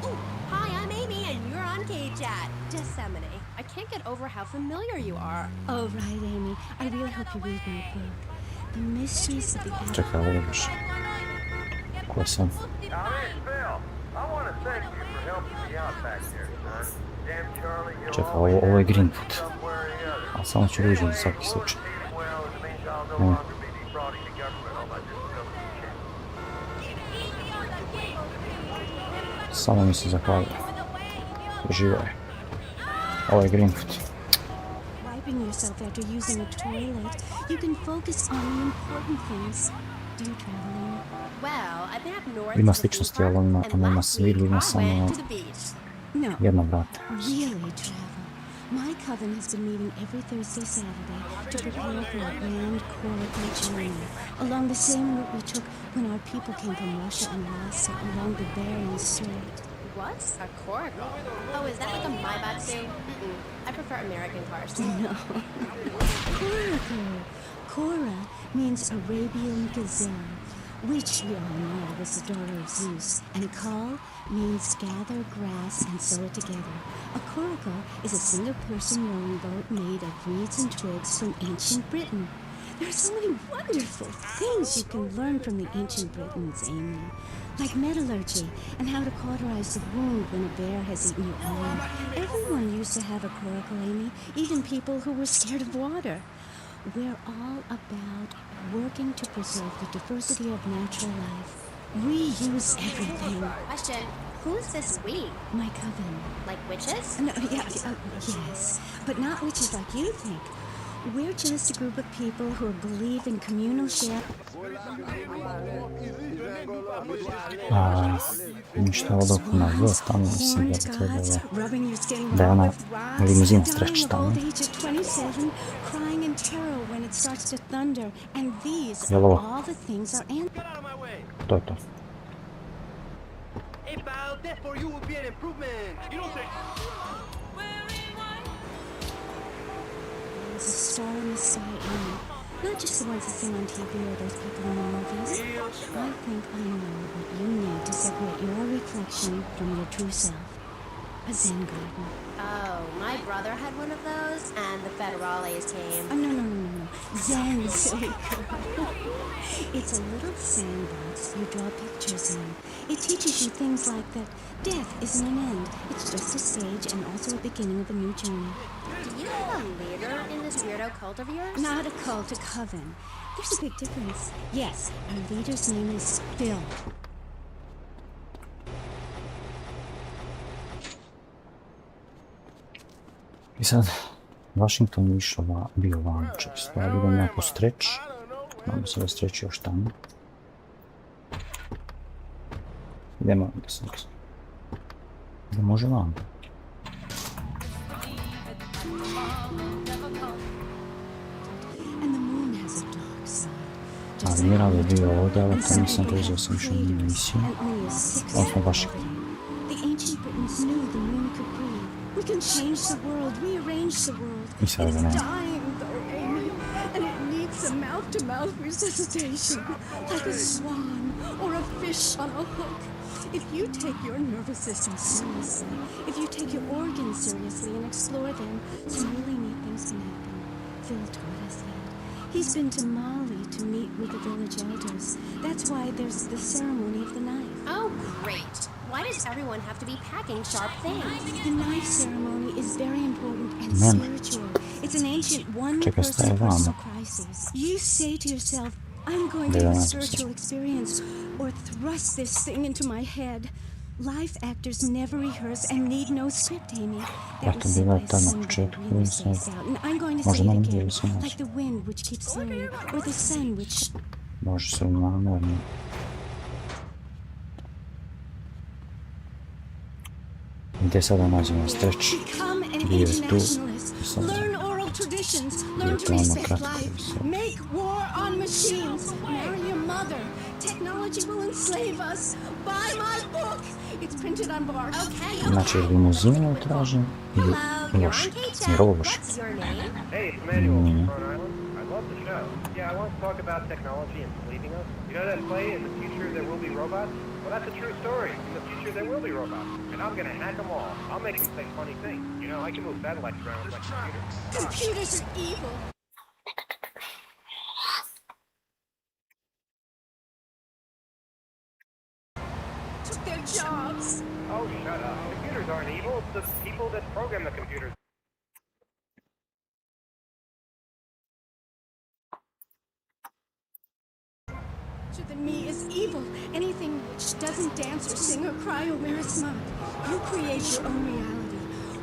Ooh, hi, I'm Amy, and you're on K-Chat. Dissemine. I can't get over how familiar you are. Oh, right, Amy. I really hope you read my book. The Mysteries of the Čekaj, ovo je više. Ko sam? Tommy, it's Bill. I want to thank you for helping me out back there, son. Damn Charlie, you'll Čekaj, always ovo je have Greenfoot. somewhere or the other. A samo ću reći za svaki slučaj. Well, it means I'll no longer be defrauding the government on my disability check. Samo mi se zahvalio. Živo je. Ovo je Greenfoot. Wiping yourself after using a toilet, you can focus on the important things. Do you travel, Amy? Well, I've been up north Ima to the sličnosti, theme ali park, ima and last svilu, week ima I samo went to the beach. No. jedna vrata. Really travel. My coven has been meeting every Thursday, Saturday to prepare for a grand Corica journey along the same route we took when our people came from Russia and Lhasa along the Bering Strait. What? A coracle? Oh, is that like a Maibatsu? I prefer American cars. No. Coracle. Cora means Arabian gazelle, which we all know was the daughter of Zeus, and call means gather grass and sew it together. A coracle is a single-person rowing boat made of reeds and twigs from ancient Britain. There are so many wonderful things you can learn from the ancient Britons, Amy. Like metallurgy and how to cauterize the wound when a bear has eaten your arm. Everyone used to have a coracle, Amy, even people who were scared of water. We're all about working to preserve the diversity of natural life. Reuse everything. Question, who's this we? My coven. Like witches? No, yes, but not witches like you think. We're just a group of people who believe in communal share. Ništa od okna V, tamo mislim da bi trebalo da je ona limuzina streći tamo. Jel ovo? To je to. Hey, pal, that for you would be an improvement. You don't say. There's a star in the sky, Amy. Not just the ones that sing on TV or those people in the movies. I think I know what you need to separate your reflection from your true self. A Zen garden. Oh, my brother had one of those, and the Federales came. Oh, no. Zen, silly girl. It's a little sandbox you draw pictures in. It teaches you things like that death isn't an end. It's just a stage and also a beginning of a new journey. Do you have a leader in this weirdo cult of yours? Not a cult, a coven. There's a big difference. Yes, our leader's name is Phil. I sad, Washington bio van često, ali idem jako streč. Imamo se da streč još tamo. Idemo, da može vam. Admiral je bio ovdje, ali to nisam preuzeo sam išao na misiju. On smo Washington. We can change the world, rearrange the world. It's dying though, Amy, and it needs some mouth-to-mouth resuscitation, like a swan or a fish on a hook. If you take your nervous system seriously, if you take your organs seriously and explore them, some really neat things can happen. Phil taught us that. He's been to Mali to meet with the village elders. That's why there's the ceremony of the knife. Oh, great. Why does everyone have to be packing sharp things? The knife ceremony is very important and spiritual. It's an ancient one-person personal crisis. You say to yourself, I'm going to have a spiritual experience, or thrust this thing into my head. Life actors never rehearse and need no script, Amy. They will sit by somebody really space out, and I'm going to say it again, like the wind which keeps flowing, or the sun which... Može se namjerno. Gdje sada nađemo streč? Bio je tu. Learn oral traditions, learn to respect life, make war on machines, marry your mother. Technology will enslave us. Buy my book. It's printed on bark. Okay. Znači limuzinu tražim ili loš. Jer ovo loš. Hey, it's Emmanuel from Front Island. I love the show. Yeah, I want to talk about technology enslaving us. You know that play, In the Future There Will Be Robots? Well, that's a true story. In the future there will be robots. And I'm gonna hack them all. I'll make them say funny things. You know, I can move satellites around with my computer. Computers are evil. Took their jobs. Oh, shut up. Computers aren't evil. It's the people that program the computers. Than me is evil. Anything which doesn't dance or sing or cry or wear a smug. You create your own reality.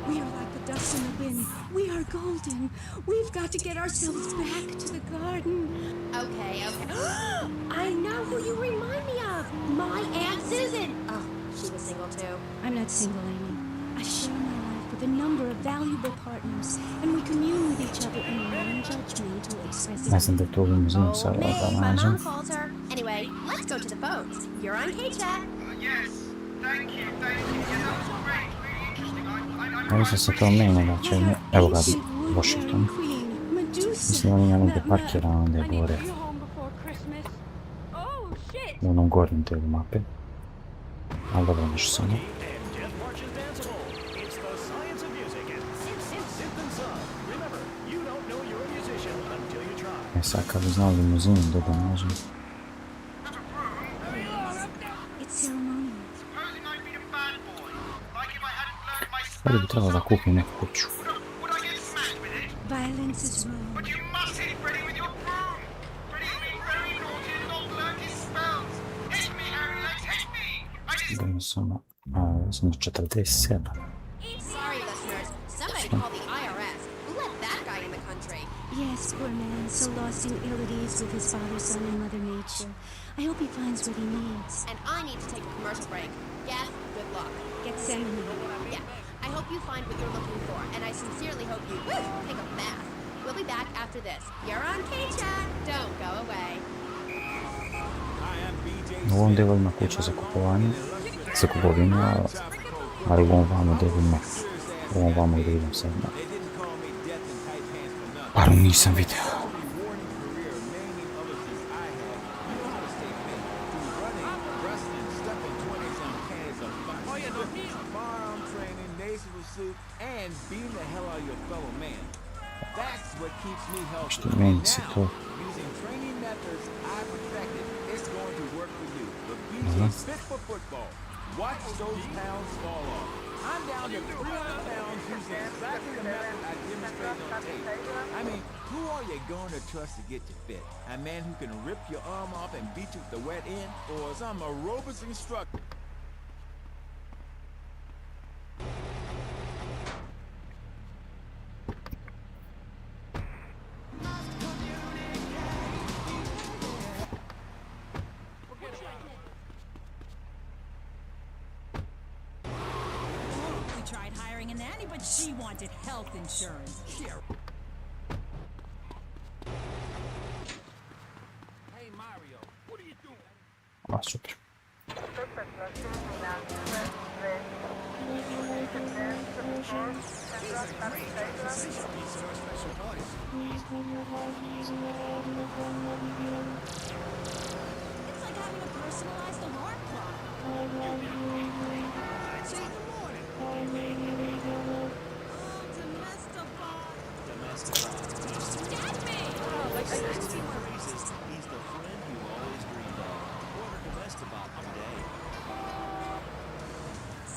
We are like the ducks in the wind. We are golden. We've got to get ourselves back to the garden. Okay. I know who you remind me of. My Aunt Susan. Oh, she was single too. I'm not single, Amy. I share my life with a number of valuable partners, and we commune with each other in a non-judgmental, expressive way. Ja sam da tu limuzinu sada da nađem. Anyway, let's go to the boats. You're on K-Chat. Yes, thank you. Yeah, that was great. Really interesting. Ja mislim se to menja da će ne... Evo ga, Washington. Mislim da oni ima negdje parkira onda gore. U onom gornjem delu mape. Ali dobro, nešto sam ne. E sad kad bi znao limuzinu da nađem. Sada bi trebalo da kupim neku kuću. Idemo samo na 47. Yes, poor man, so lost in ill at ease with his father, son, and Mother Nature. I hope he finds what he needs. And I need to take a commercial break. Yes, good luck. Get sending. Yeah. I hope you find what you're looking for, and I sincerely hope you take a bath. We'll be back after this. You're on K-Chat. Don't go away. U ovom delu ima kuća za kupovanje, za kupovinu, ali u ovom vamo delu ne. U ovom vamo gdje idem sad na. Paru nisam vidio. facial suit and beating the hell out of your fellow man. That's what keeps me healthy. Što meni se to... Using training methods I perfected, it's going to work for you. The BJ's fit for football. Watch those pounds fall off. I'm down to 300 pounds using exactly the method I demonstrated on tape. I mean, who are you going to trust to get you fit? A man who can rip your arm off and beat you with the wet end? Or some aerobics instructor? But she wanted health insurance. Here. Hey Mario, what are you doing? A, super. It's like having a personalized alarm clock.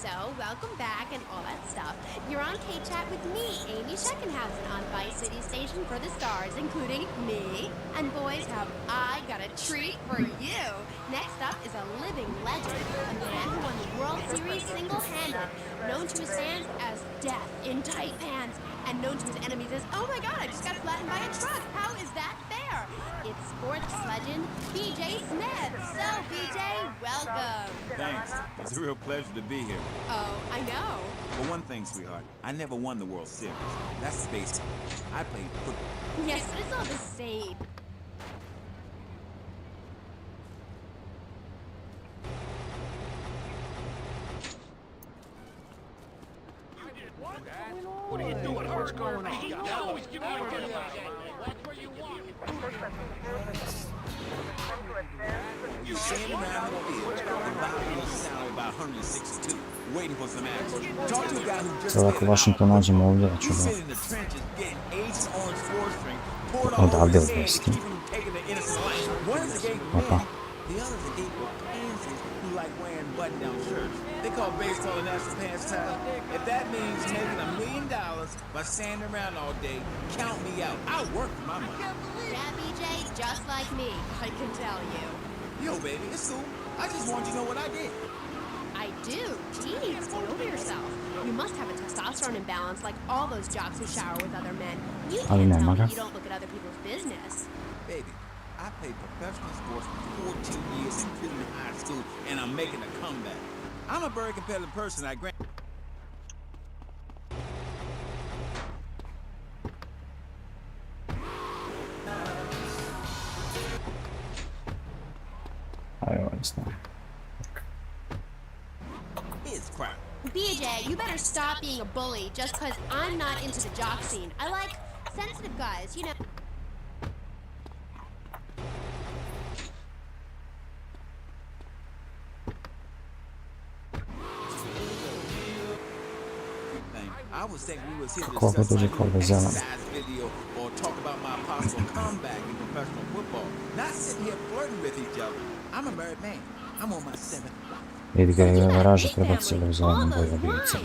So, welcome back and all that stuff. You're on K-Chat with me, Amy Scheckenhausen, on Vice City Station for the stars, including me. And boys, have I got a treat for you. Next up is a living legend, a man who won the World Series single-handed, known to his fans as Death in Tight Pants, and known to his enemies as, oh my god, I just got flattened by a truck. How is that fair? It's sports legend, BJ Smith. So, BJ, welcome. Thanks. It's a real pleasure to be here. Oh, I know. For one thing, sweetheart, I never won the World Series. That's baseball. I played football. Yes, but it's all the same. What are you doing? What's going on? You always give me a good about it. That's where you want. You stand around the field, the bottom of the salary about 162, waiting for some action. Talk to a guy who just Sad ako Washington nađemo ovdje, ja ću ga odavde odvesti. Opa. The others are equal pansies who like wearing button-down shirts. They call baseball a national pastime. If that means making $1 million by standing around all day, count me out. I'll work for my money. Yeah, BJ, just like me, I can tell you. Yo, baby, it's cool. I just want you to know what I did. I do. Geez, get over yourself. You must have a testosterone imbalance like all those jocks who shower with other men. You can't tell me you don't look at other people's business. Baby, I played professional sports for 14 years, including high school, and I'm making a comeback. I'm a very competitive person, I grant. It's crap. BJ, you better stop being a bully just because I'm not into the jock scene. I like sensitive guys, you know. I was thinking we was here to discuss exercise video or talk about my possible comeback in professional football. Not sitting here flirting with each other. I'm a married man. I'm on my 7th. Vidi ga je garaža prebacila u zelenu boju obijice.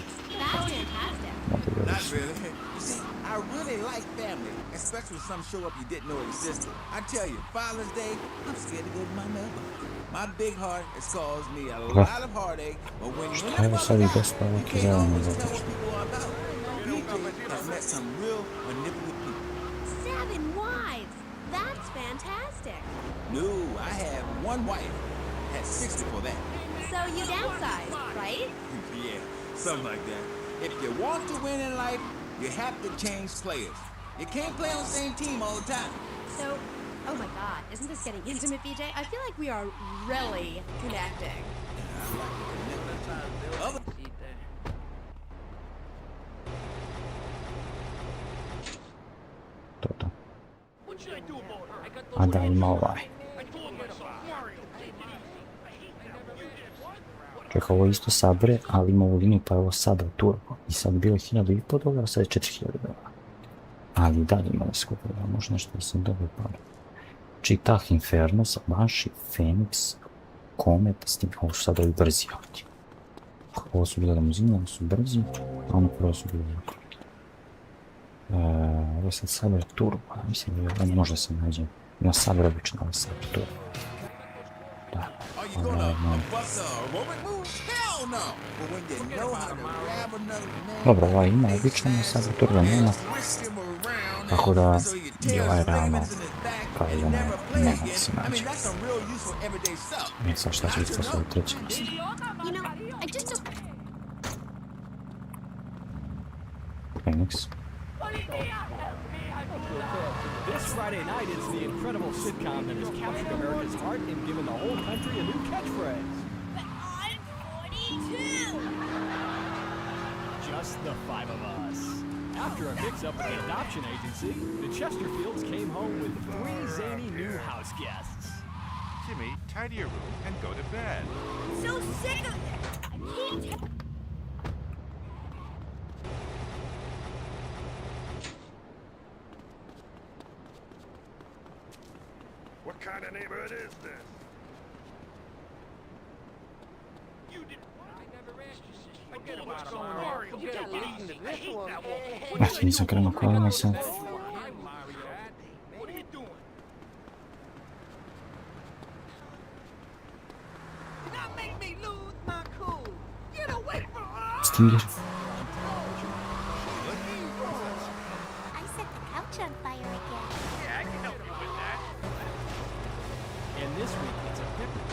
Not really. You see, I really like family, especially when some show up you didn't know existed. I tell you, Father's Day, I'm scared to go to my mailbox. My big heart has caused me a lot of heartache, but when you Evo sad i dosta ovake zelene boje. I've met some real manipulative people. 7 wives. That's fantastic. No, I have one wife. Had 6 before that. So you downsized, right? Yeah, something like that. If you want to win in life, you have to change players. You can't play on the same team all the time. So, oh my god, isn't this getting intimate, BJ? I feel like we are really connecting. Toto. A da ima ovaj. Čekaj, ovo je isto Sabre, ali ima ovu liniju, pa je ovo Sabre Turbo. I sad bilo $1.500, sad je $4.000. Ali dalje ima da skupo, da možda nešto da sam dobro pao. Čitah, Infernos, Banshee, Phoenix, Comet, s tim, ovo su sad ovi brzi ovdje. Ovo su bile limuzine, ovo su brzi, a ono prvo su bile ovako. Ovo je sad Sabre Turbo, mislim da je možda se nađe. Ima Sabre obično, ovo je Sabre Turbo. Da, dobro, ovaj ima obično, a Sabre Turbo nema. Tako da je ovaj realno kao i ono nema da se nađe. I sad šta će biti posle treći mislim. Phoenix. This Friday night is the incredible sitcom that has captured America's heart and given the whole country a new catchphrase. But I'm 42! Just the five of us. After a mix-up at the adoption agency, the Chesterfields came home with 3 zany new house guests. Jimmy, tidy your room and go to bed. So sick of it! I can't What kind of neighborhood is this? You did. I never asked you. Forget about it, Mario. Forget about it. I hate that woman. Znači nisam krenuo kolima sad. What are you doing? Not make me lose my cool. Get away from her. Stinger. I set the couch on fire again. Yeah, I can help you with that. And this week, it's a picnic.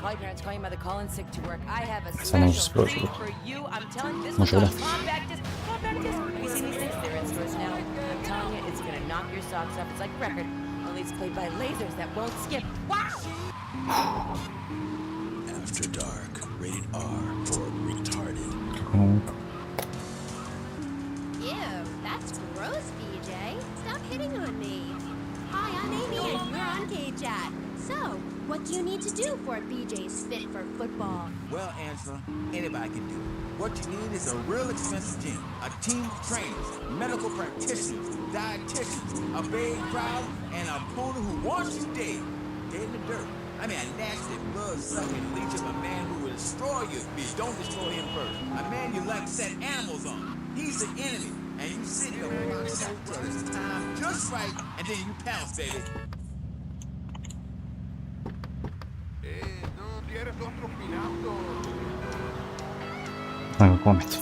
Call your parents, call your mother, call in sick to work. I have a Sad neću special se treat for you. I'm telling you, this Može one's da. on compact disc. Compact disc. Have you seen these things? They're in stores now. I'm telling you, it's gonna knock your socks off. It's like a record, only it's played by lasers that won't skip. Wow! After Dark, rated R for retarded. Ew, that's gross, BJ. Stop hitting on me. Hi, I'm Amy, and you're on K-Chat. So, what do you need to do for BJ's fit for football? Well, Angela, anybody can do it. What you need is a real expensive gym, a team of trainers, medical practitioners, dietitians, a big crowd, and an opponent who wants you dead. Dead in the dirt. I mean, a nasty, blood-sucking leech of a man who will destroy you if you don't destroy him first. A man you like to set animals on. He's the enemy, and you sit here and work it out till it's time just right, and then you pounce, baby. Ajmo Comet.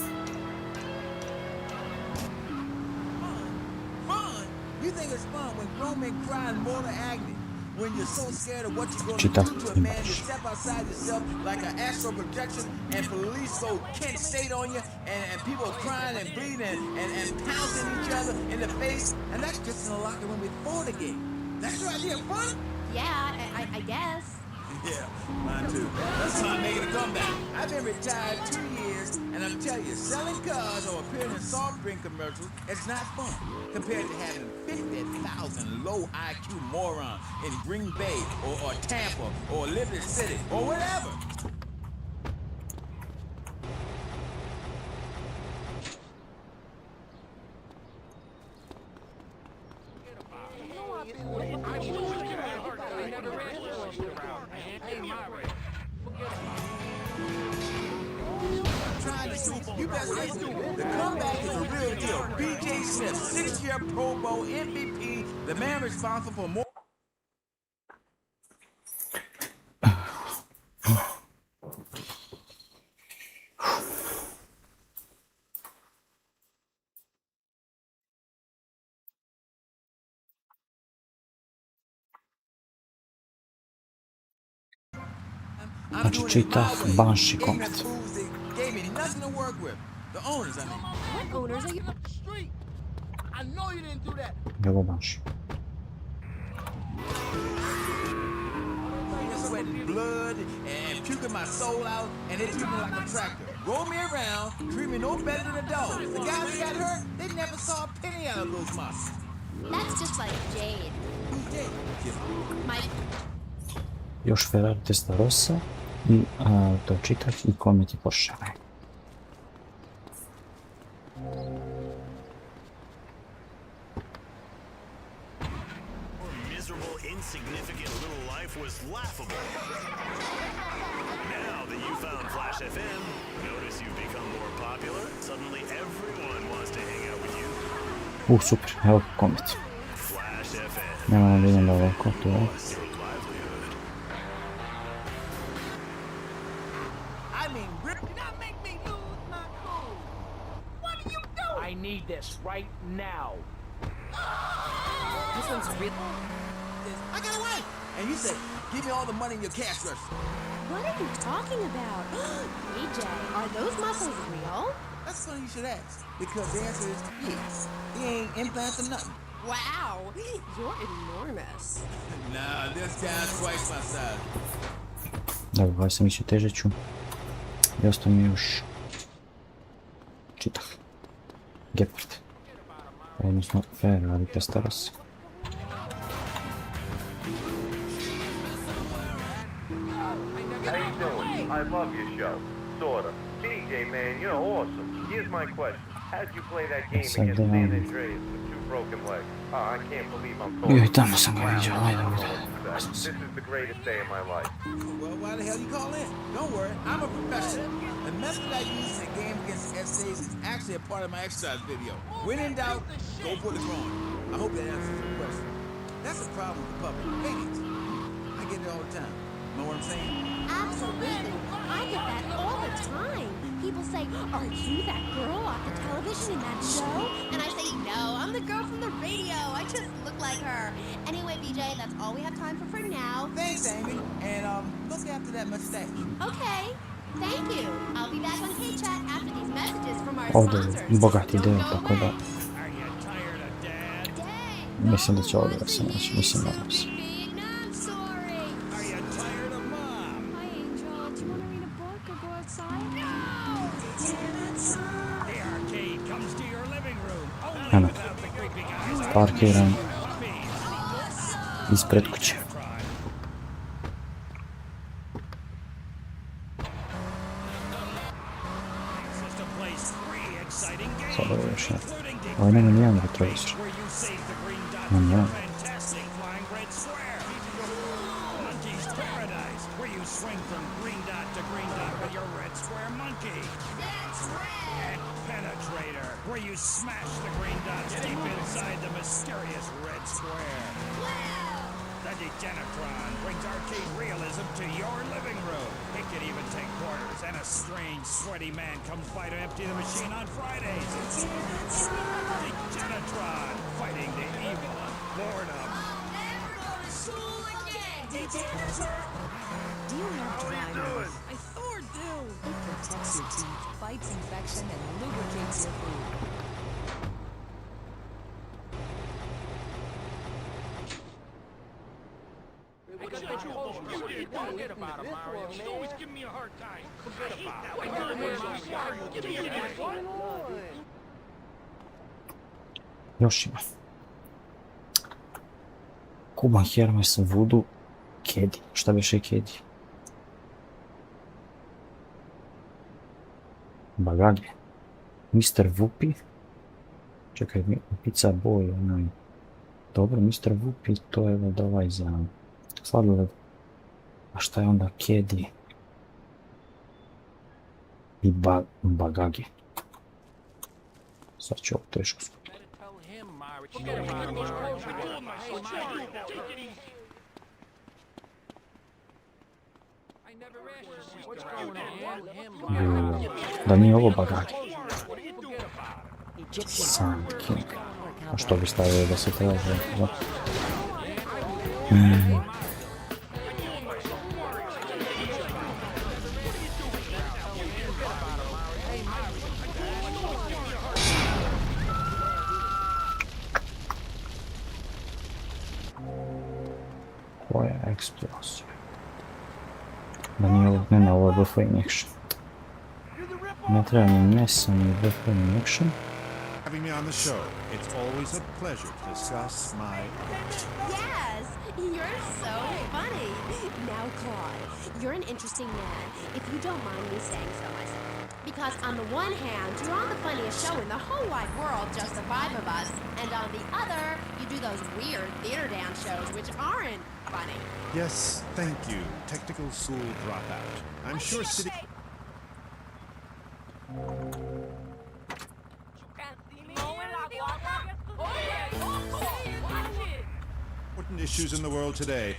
Fun? You think it's fun when grown men cry in mortal agony? When you're so scared of what you're going to Читав do to a man, you step outside yourself like an astral projection, and police go Kent State on you, and people are crying and bleeding and pouncing each other in the face, and that's just in the locker room before the game. That's your idea of fun? Yeah, I guess. Yeah, mine too. That's why I'm making a comeback. I've been retired 2 years, and I'm telling you, selling cars or appearing in soft drink commercials, it's not fun compared to having 50,000 low IQ morons in Green Bay or Tampa or Liberty City or whatever. You better listen. The comeback is a real deal. B.J. Smith, 6-year Pro Bowl MVP, the man responsible for more. Znači čitav Banshee Comet. Gave me nothing to work with. The owners, I mean. What owners are you? Street. I know you didn't do that. Evo Banshee. It's sweating blood and puking my soul out, and they treat me like a tractor. Roll me around, treat me no better than a dog. The guys that got hurt, they never saw a penny out of those monsters. That's just like Jade. Who's Jade? My Još Ferrari Testarossa i to čitaš i Comet i Porsche. Miserable, insignificant little life was laughable. Now that you found Flash FM, notice you've become more popular. Suddenly everyone wants to hang out with you. Super, evo Comet. Flash FM. Nemamo da idem daleko, to je. I need this right now. This one's real. I got away! And you said, give me all the money in your cash register. What are you talking about? BJ, are those muscles real? That's funny you should ask, because the answer is yes. He ain't implants or nothing. Wow, you're enormous. Nah, this guy's twice my size. Dobro, ovaj sam išao težeću. I ostao mi još čitav Gepard. Odnosno Ferrari Testarossa. How you doing? I love your show. Sorta. DJ, man, you're awesome. Here's my question. How'd you play that game against San Andreas with two broken legs? Oh, I can't believe I'm talking. Joj, tamo sam ga vidio, ajde ovdje. This is the greatest day of my life. Well, why the hell you call in? Don't worry, I'm a professional. The method I use in a game against essays is actually a part of my exercise video. When in doubt, go for the groin. I hope that answers your question. That's the problem with the public. Idiots. I get it all the time. Know what I'm saying? Absolutely. I get that all the time. People say, are you that girl off the television in that show? And I say, no, I'm the girl from the radio. I just look like her. Anyway, BJ, that's all we have time for now. Thanks, Amy. And look after that mustache. Okay. Thank you. I'll be back on K-Chat after these messages from our Ovdje sponsors. je bogati deo, tako da... Mislim da će ovdje da se naći, mislim da nam se. Eno, parkiram ispred kuće. Sada je još jedan. Ovo nema nijedan retrovizor. Ima nijedan. Where you smash the green dots deep inside the mysterious red square. The Degenitron brings arcade realism to your living room. It can even take quarters, and a strange, sweaty man comes by to empty the machine on Fridays. Degenitron, fighting the evil of boredom. I'll never go to school again, Degenitron! Do you have Drymer? I sure do. It protects your teeth, fights infection, and lubricates your food. Forget about him, Mario. He's always giving me a hard time. Forget about him. Još ima. Kuban Hermes, Voodoo, Kedi. Šta beše Kedi? Bagage. Mr. Whoopi. Čekaj, Pizza Boy, onaj. Dobro, Mr. Whoopi, to je od ovaj za sladoled. A šta je onda Kedi? I Bagage. Sad će ovo teško skupiti. Da nije ovo Bagage. Sand King. A što bi stavio da se traže? Koja eksplozija. Da nije ovo, ne, ovo je buffering action. Ne treba ni mesa, ni buffering action. Having me on the show. It's always a pleasure to discuss my... Yes, you're so funny. Now, Claude, you're an interesting man, if you don't mind me saying so myself. Because on the one hand, you're on the funniest show in the whole wide world, just the five of us. And on the other, you do those weird theater dance shows which aren't funny. Yes, thank you. Technical school dropout. I'm sure city... Important issues in the world today.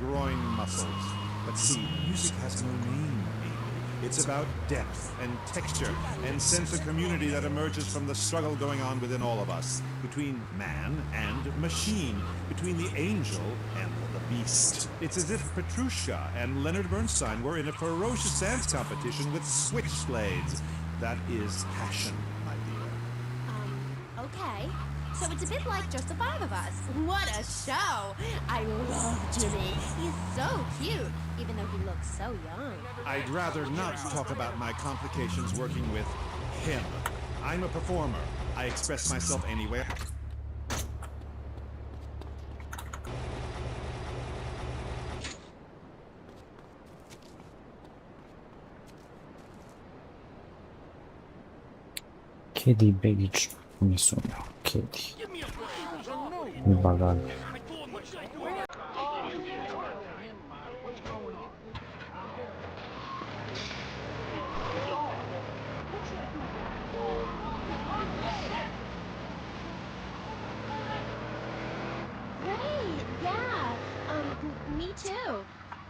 Groin muscles. But see, music has no name, Amy. It's about depth and texture and sense of community that emerges from the struggle going on within all of us. Between man and machine. Between the angel and the beast. It's as if Petrushka and Leonard Bernstein were in a ferocious dance competition with switchblades. That is passion, my dear. Okay. So it's a bit like just the five of us. What a show! I love Jimmy. He's so cute, even though he looks so young. I'd rather not talk about my complications working with him. I'm a performer. I express myself anywhere. Kedi Begić, ne sumnjao, Kedi. U bagage. Great, yeah. Me too.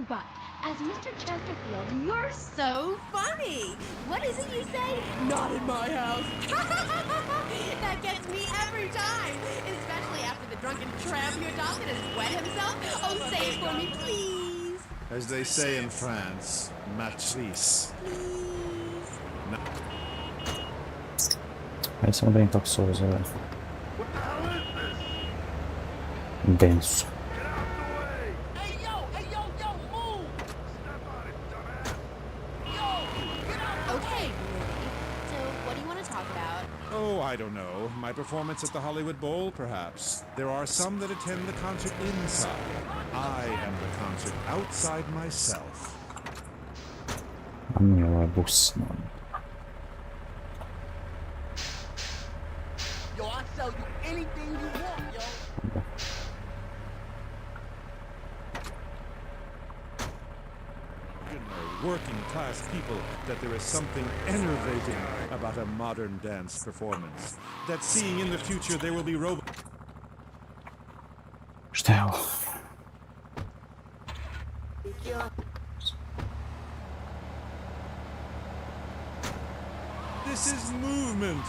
But as Mr. Chesterfield, you're so funny. What is it you say? Not in my house. That gets me every time, especially after the drunken tramp you adopted has wet himself. Oh, say it for me, please. As they say in France, matrice. Ajde samo da im kako se ovo zove. Denso. Oh, I don't know. My performance at the Hollywood Bowl, perhaps. There are some that attend the concert inside. I am the concert outside myself. A mi je ovaj bus, no. Yo, I'll sell you anything you want, yo. Working class people, that there is something enervating about a modern dance performance. That seeing in the future there will be robots. Šta je ovo? This is movement.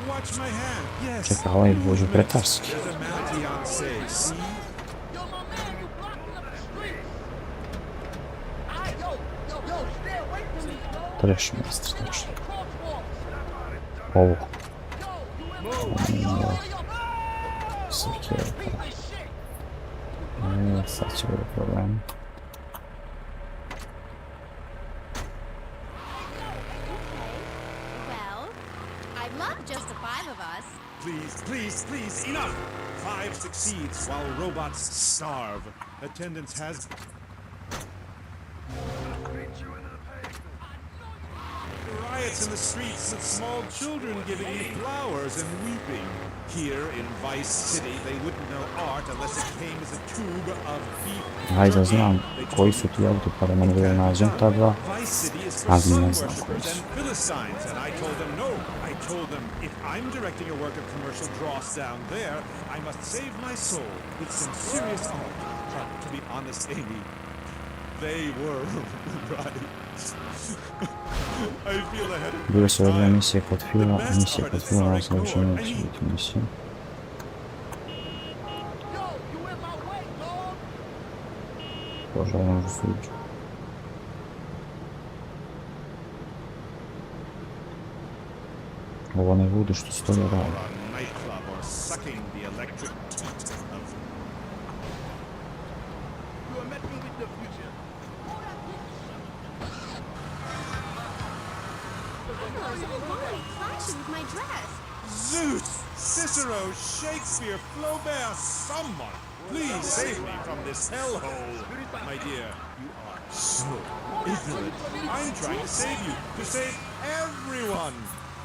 Watch my hand. Yes. Čekaj, ovaj Božo Pretarski. There's a manatee on stage. See? Treš, mjestre, treš. Ovo. Sekirka. Sad će biti problem. Please, please, please, enough! 5 succeeds while robots starve. Attendance has... Riots in the streets with small children giving me flowers and weeping. Here in Vice City, they wouldn't know art unless it came as a tube of beef. Hajde, znam koji su ti auto, pa da ne mogu da nađem ta dva, ali ne znam koji su. And I told them no. I told them if I'm directing a work of commercial dross down there, I must save my soul with some serious art. But to be honest, Amy, they were right. I feel ahead of Bile su ove dve misije kod Fila, misije kod Fila, ja sam više neću biti misije. Bože, ovo možda suđu. Ovo ne bude što se toga radi. whole body clashing with my dress. Zeus! Cicero, Shakespeare, Flaubert, someone! Please save me from this hellhole! My dear, you are so ignorant. I'm trying to save you, to save everyone!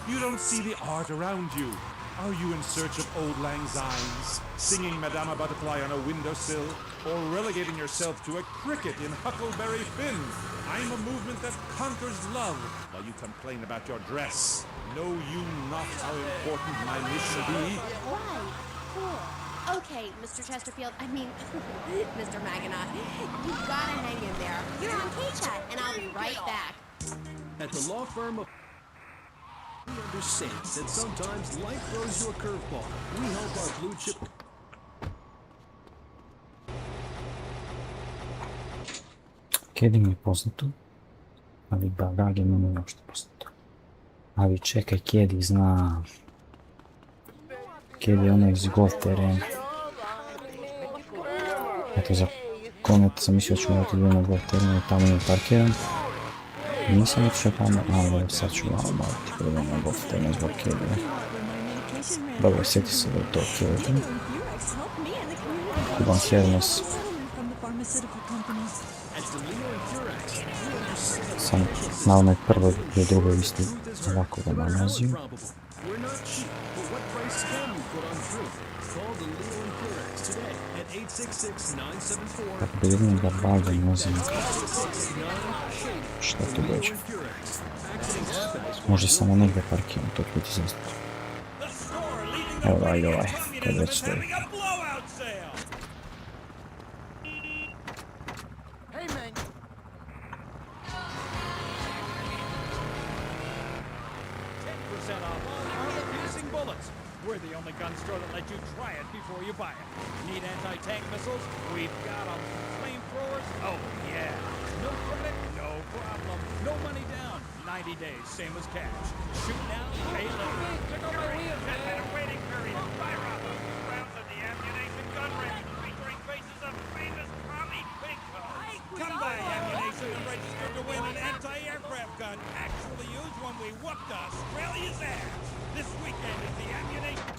You don't see the art around you. Are you in search of Old Lang Synes, singing Madama Butterfly on a windowsill, or relegating yourself to a cricket in Huckleberry Finn? I'm a movement that conquers love, while you complain about your dress. Know you not how important my mission be? Right. Cool. Okay, Mr. Chesterfield, I mean, Mr. Maginot, you gotta hang in there. You're on K-Chat, and I'll be right back. At the law firm of we understand that sometimes life throws you a curveball. We help our blue chip. Kedi mi je poznato, ali Brage mi nije uopšte poznato. Ali čekaj, Kedi zna... Kedi je ono iz golf terena. Eto, za komet sam mislio da ću morati na golf terena i tamo je parkiran. Nisam išao tamo, ali sad ću malo morati prvo na golf terena zbog Kedija. Dobro, sjeti se da je to Kedi. Kuban Hermes. Sam na onaj prvoj i drugoj isti ovako ga nalazio. Tako da vidim da Brage nalazim. Šta tu dođe? Može samo negdje parkiram, to ću biti zastaviti. Evo, ajde ovaj, kad već stoji. We're the only gun store that lets you try it before you buy it. Need anti-tank missiles? We've got them. Flamethrowers? Oh, yeah. No credit? No problem. No money down. 90 days, same as cash. Shoot now, pay later. Check out my wheels, man. Waiting period. Fire up. Rounds of the ammunition gun range featuring faces of famous Tommy Bigfoot. Come by ammunition and register to win an anti-aircraft gun. Actually used when we whooped Australia's ass. This weekend is the ammunition.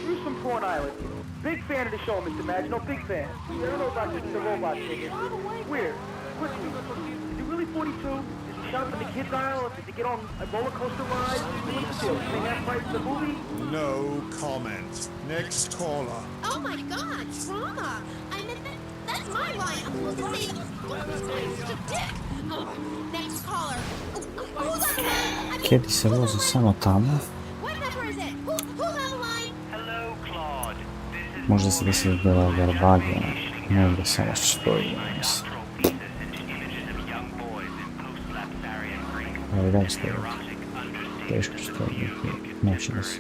Bruce from Prawn Island. Big fan of the show, Mr. Maginot. Big fan. I don't know about the robot thing. It's weird. Quickly, is he really 42? Is he shopping the kids' aisle? Did he get on a roller coaster ride? What's the deal? Is he half price the movie? No comment. Next caller. Oh my god, trauma! I meant that's my line. I'm supposed to say, the dick! Oh, next caller. Who's on the line? Kedi se vozi samo tamo. What number is it? Who's on the line? Hello, Claude. Možda se desi da je Brage, negdje samo stoji, mislim. Ali da stoji. Teško će to biti, moći da se...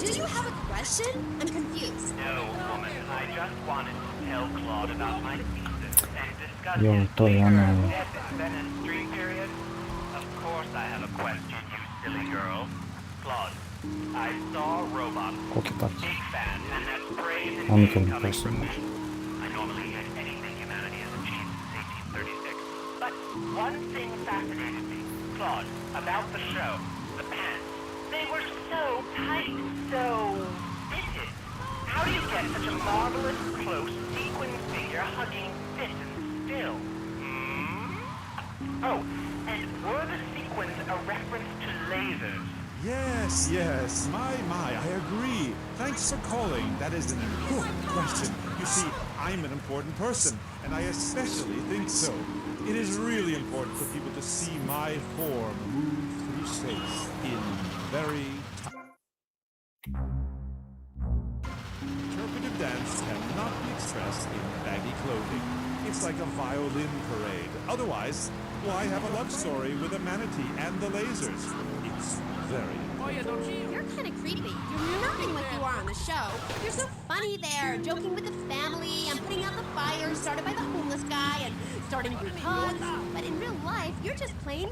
Do you have a question? I'm confused. No, woman. I just wanted to tell Claude about my thesis and discuss Jo, to je ono... Venice dream period. Of course I have a question, you silly girl. Claude, I saw Robot. Koliki parki? Big fan and have praised A and nikad ne coming posebno. I normally hate anything humanity has achieved since 1836. But one thing fascinated me, Claude, about the show. The pants. They were so tight, so fitted. How do you get such a marvelous, close, sequin figure hugging fit and still? Oh, and were the sequins a reference to lasers? Yes, yes. My, I agree. Thanks for calling. That is an important question. You see, I'm an important person, and I especially think so. It is really important for people to see my form move through space in very interpretive dance cannot be expressed in baggy clothing. It's like a violin parade. Otherwise, why have a love story with a manatee and the lasers? It's very... You're kind of creepy. You're nothing like you are on the show. You're so funny. funny there, joking with the family and putting out the fire started by the homeless guy and starting group hugs. But in real life, you're just plain...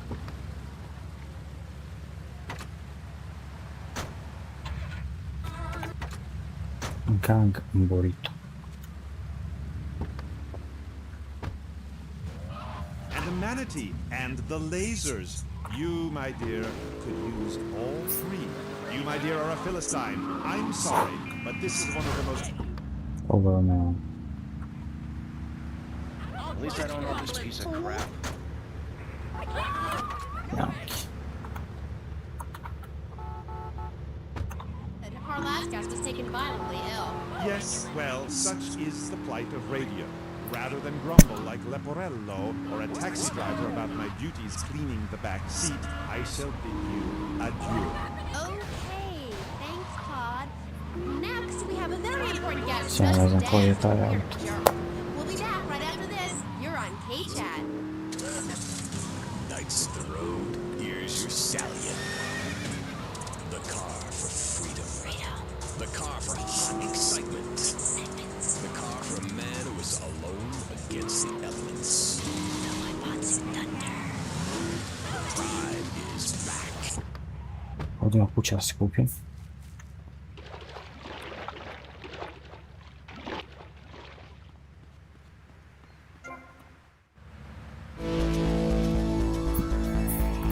Gang burrito. And the manatee and the lasers. You, my dear, could use all three. You, my dear, are a Philistine. I'm sorry, but this is one of the most... Over now. At least I don't know this piece of crap. Our last guest was taken violently ill. Yes, well, such is the plight of radio. Rather than grumble like Leporello or a taxi driver about my duties cleaning the back seat, I shall bid you adieu. Okay, thanks, Todd. Next, we have a very important guest. Sono just un po' today. dettagliato. We'll be back right after this. You're on K-Chat. Knights of the road, here's your stallion. The car for freedom. The car for hot excitement. The car for a man who is alone against the elements. No one wants thunder. The pride is back. Ovdje kuća se kupim.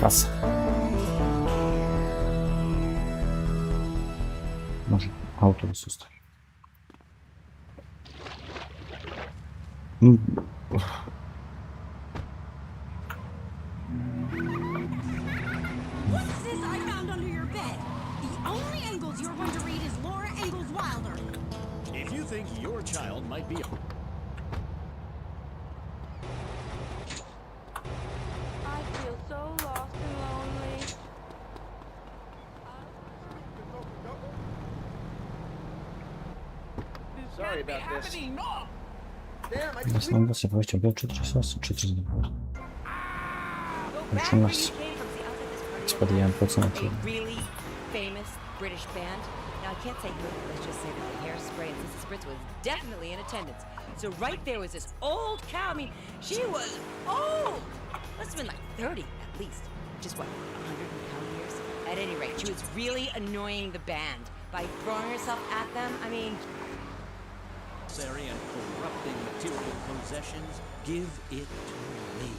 Kasa. Može auto da se ustavi. What's this I found under your bed? The only Engels you're going to read is Laura Ingalls Wilder. If you think your child might be... I feel so lost and lonely. Sorry about this. Damn, I Da znam da se poveća bio 48, 42. Računa se. Ispod 1%. Really famous British band. Now I can't say who, let's just say that the Hairspray and Mrs. Spritz was definitely in attendance. So right there was this old cow. I mean, she was old. Must have been like 30 at least. Just what, 100 and how years? At any rate, she was really annoying the band by throwing herself at them. I mean, and corrupting material possessions, give it to me.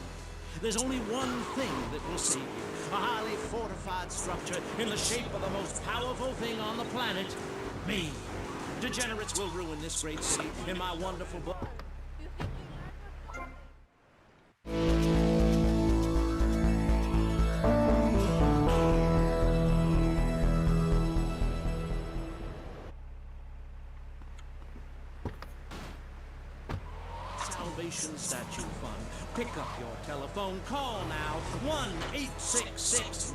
There's only one thing that will save you. A highly fortified structure in the shape of the most powerful thing on the planet. Me. Degenerates will ruin this great city in my wonderful book. Salvation Statue Fund. Pick up your telephone. Call now. 1-866-9.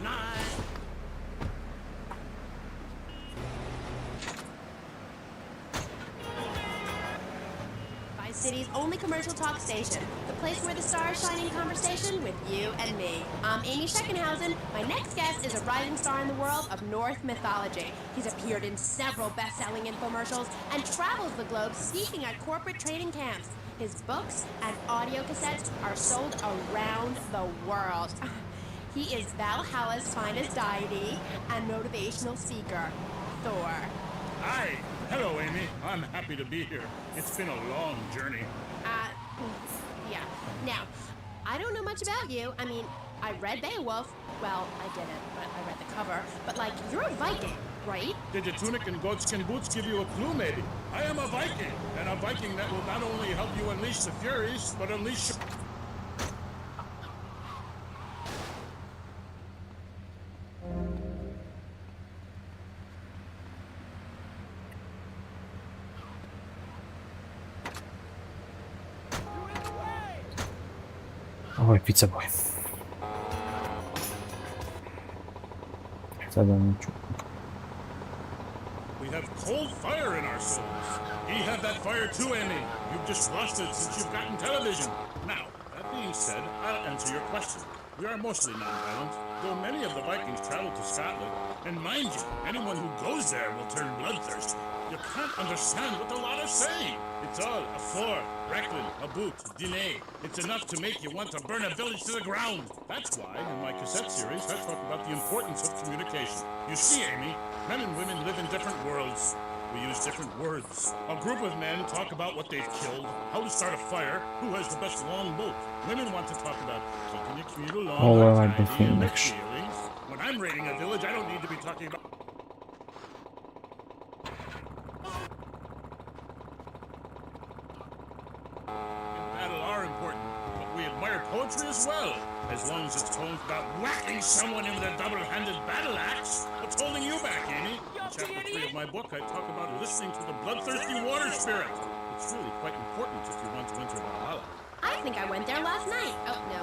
Vice City's only commercial talk station. The place where the stars shine in conversation with you and me. I'm Amy Scheckenhausen. My next guest is a rising star in the world of Norse mythology. He's appeared in several best-selling infomercials and travels the globe speaking at corporate training camps. His books and audio cassettes are sold around the world. He is Valhalla's finest deity and motivational speaker, Thor. Hi. Hello, Amy. I'm happy to be here. It's been a long journey. Yeah. Now, I don't know much about you. I mean, I read Beowulf. Well, I didn't, but I read the cover. But, like, you're a Viking, right? Did your tunic and goatskin boots give you a clue, maybe? I am a Viking, and a Viking that will not only help you unleash the Furies, but unleash... Ovo je pizza boy. Sada neću. We have cold fire in our souls. Ye have that fire too, Amy. You've just lost it since you've gotten television. Now, that being said, I'll answer your question. We are mostly non-violent. though many of the Vikings traveled to Scotland. And mind you, anyone who goes there will turn bloodthirsty. You can't understand what the lot are saying. It's all a four, Reckon, a boot, dîner. It's enough to make you want to burn a village to the ground. That's why, in my cassette series, I talk about the importance of communication. You see, Amy, men and women live in different worlds. We use different words. A group of men talk about what they've killed, how to start a fire, who has the best long boat. Women want to talk about keeping your commute along, Ovo je feelings. Phoenix. When I'm raiding a village, I don't need to be talking about... battle are important, but we admire poetry as well, as long as it's told about whacking someone with a double-handed battle axe. What's holding you back, Amy? In chapter 3 of my book, I talk about listening to the bloodthirsty water spirit. It's really quite important if you want to enter Valhalla. I think I went there last night. Oh, no,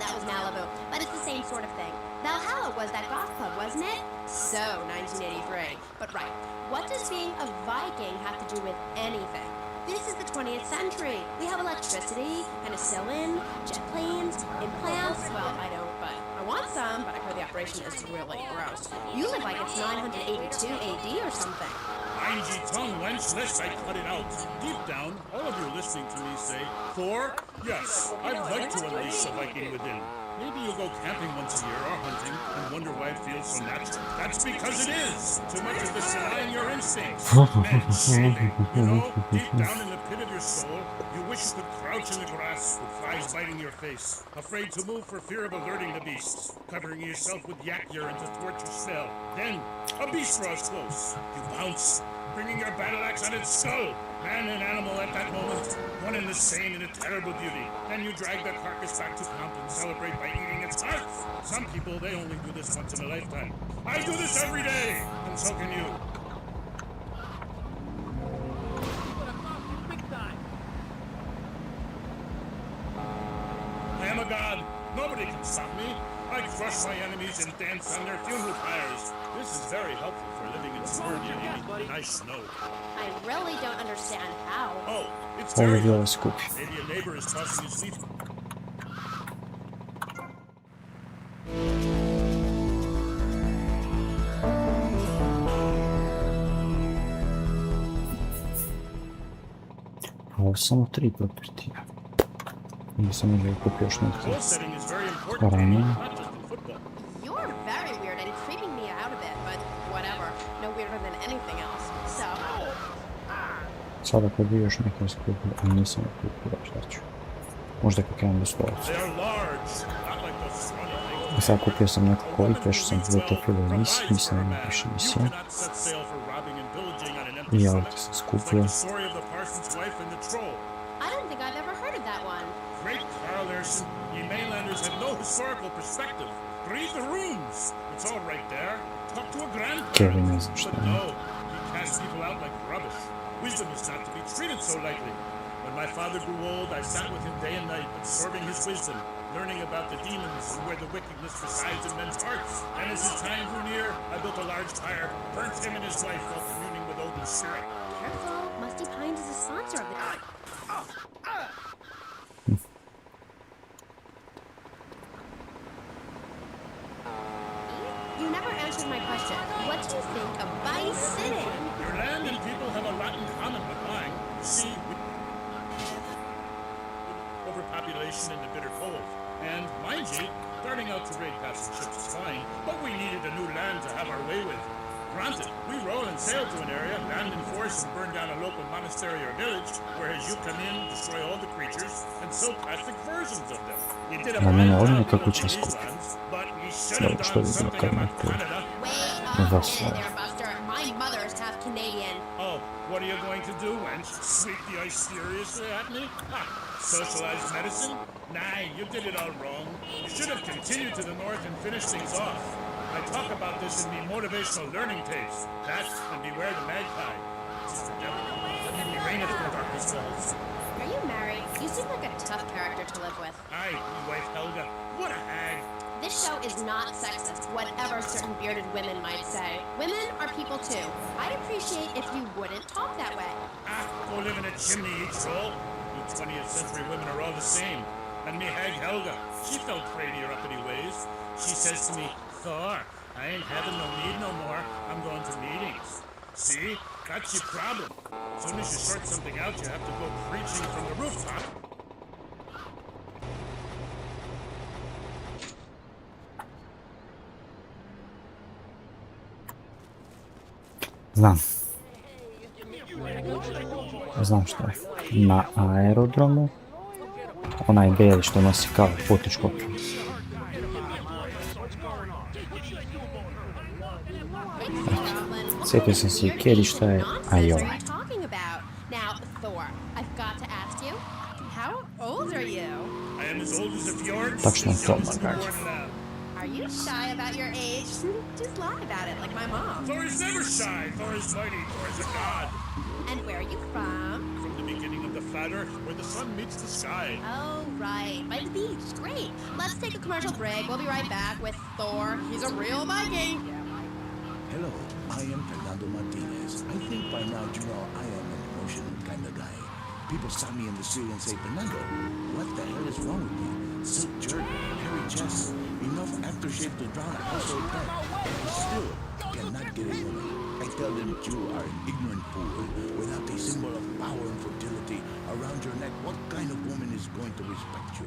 that was Malibu. But it's the same sort of thing. Valhalla was that goth club, wasn't it? So, 1983. But right, what does being a Viking have to do with anything? This is the 20th century. We have electricity, penicillin, jet planes, implants. Well, I don't, but I want some, but I heard the operation is really gross. You live like it's 982 AD or something. Mind ye tongue, wench, lest I cut it out. Deep down, all of you listening to me say, Thor, yes, I'd like to unleash the Viking within. Maybe you'll go camping once a year or hunting and wonder why it feels so natural. That's because it is. Too much of this denying your instincts. Men shaving. You know, deep down in the pit of your soul, you wish you could crouch in the grass with flies biting your face, afraid to move for fear of alerting the beasts, covering yourself with yak urine to thwart your smell. Then, a beast draws close. You bounce, bringing your battle axe on its skull. Man and animal at that moment, one and the same in a terrible beauty. Then you drag the carcass back to camp and celebrate by eating its heart. Some people, they only do this once in a lifetime. I do this every day, and so can you. I am a god. Nobody can stop me. I crush my enemies and dance on their funeral pyres. This is very helpful for living in suburbia, Amy. Nice snow. I really don't understand how. Oh, it's Ovo very je bilo helpful. skupi. Maybe a neighbor is tossing his leaf. A ovo su samo 3 propertija. Nisam možda kupio još nekako. Goal setting is very important, Ranije. not just in football. You're very weird and creeping me out a bit, but whatever. No weirder than anything else. So, Sada kad bi još neko skupio, a nisam kupio, šta ću. Možda kako imam do stolaca. They are large, not like those scrawny things. I sad kupio sam nekoliko ovih, prešao sam Battlefield misiju, mislim da mi piše You misija. cannot set sail for robbing and pillaging on an empty I stomach. ovdje sam It's skupio. like the story of the parson's wife and the troll. I don't think I've ever heard of that one. Great Carl Larson, ye mainlanders have no historical perspective. Read the runes. It's all right there. Talk to a grandparent. Kevin ne znam šta But je. no, he cast people out like rubbish. Wisdom is not to be treated so lightly. When my father grew old, I sat with him day and night, absorbing his wisdom, learning about the demons and where the wickedness resides in men's hearts. And as his time grew near, I built a large fire, burnt him and his wife while communing with Odin's spirit. Careful, Musty Pines is a sponsor of the... You never answered my question. What do you think of Vice City? Your land and people have a lot in common with mine. You see, overpopulation and the bitter cold. And, mind you, starting out to raid passing ships is fine, but we needed a new land to have our way with. Granted, we roll and sail to an area, land in force, and burn down a local monastery or village, whereas you come in, destroy all the creatures, and sell plastic versions of them. You did a Ma mene fine ovdje job nekako with će those skupiti. lands, but we should Dobro, have što done bi bilo something kad about neko Canada. vas There, Buster. My mother's half Canadian. Oh, what are you going to do, wench? Sweep the ice furiously at me? Ha! Socialized medicine? Nah, you did it all wrong. You should have continued to the north and finished things off. I talk about this in the motivational learning tapes. That and beware the magpie. It's the devil. He reigneth in darkness falls. Are you married? You seem like a tough character to live with. Aye, my wife Helga. What a hag. This show is not sexist, whatever certain bearded women might say. Women are people too. I'd appreciate if you wouldn't talk that way. Ah, go live in a chimney, you troll. You 20th century women are all the same. And me hag Helga, she felt pretty uppity ways. She says to me, Thor, I ain't having no need no more. I'm going to meetings. See? That's your problem. As soon as you sort something out, you have to go preaching from the rooftop. Znam što je. Na aerodromu, onaj beli što nosi kao putničku opremu. Sjetio sam si Kedi što je, a i ovaj. Talking about. Now, Thor, I've got to ask you, how old are you? I am as old as a fjord. Tačno to, Margaret. Are you shy about your age? Just lie about it, like my mom. Thor is never shy. Thor is mighty. Thor is a god. And where are you from? From the beginning of the flat earth, where the sun meets the sky. Oh, right. By the beach. Great. Let's take a commercial break. We'll be right back with Thor. He's a real Viking. Hello, I am Fernando Martinez. I think by now you know I am an emotional kind of guy. People stop me in the street and say, Fernando, what the hell is wrong with you? Sick jerk, hairy chest, enough aftershave to drown a household pet. And I still cannot get a woman. I tell them you are an ignorant fool. Without a symbol of power and fertility around your neck, what kind of woman is going to respect you?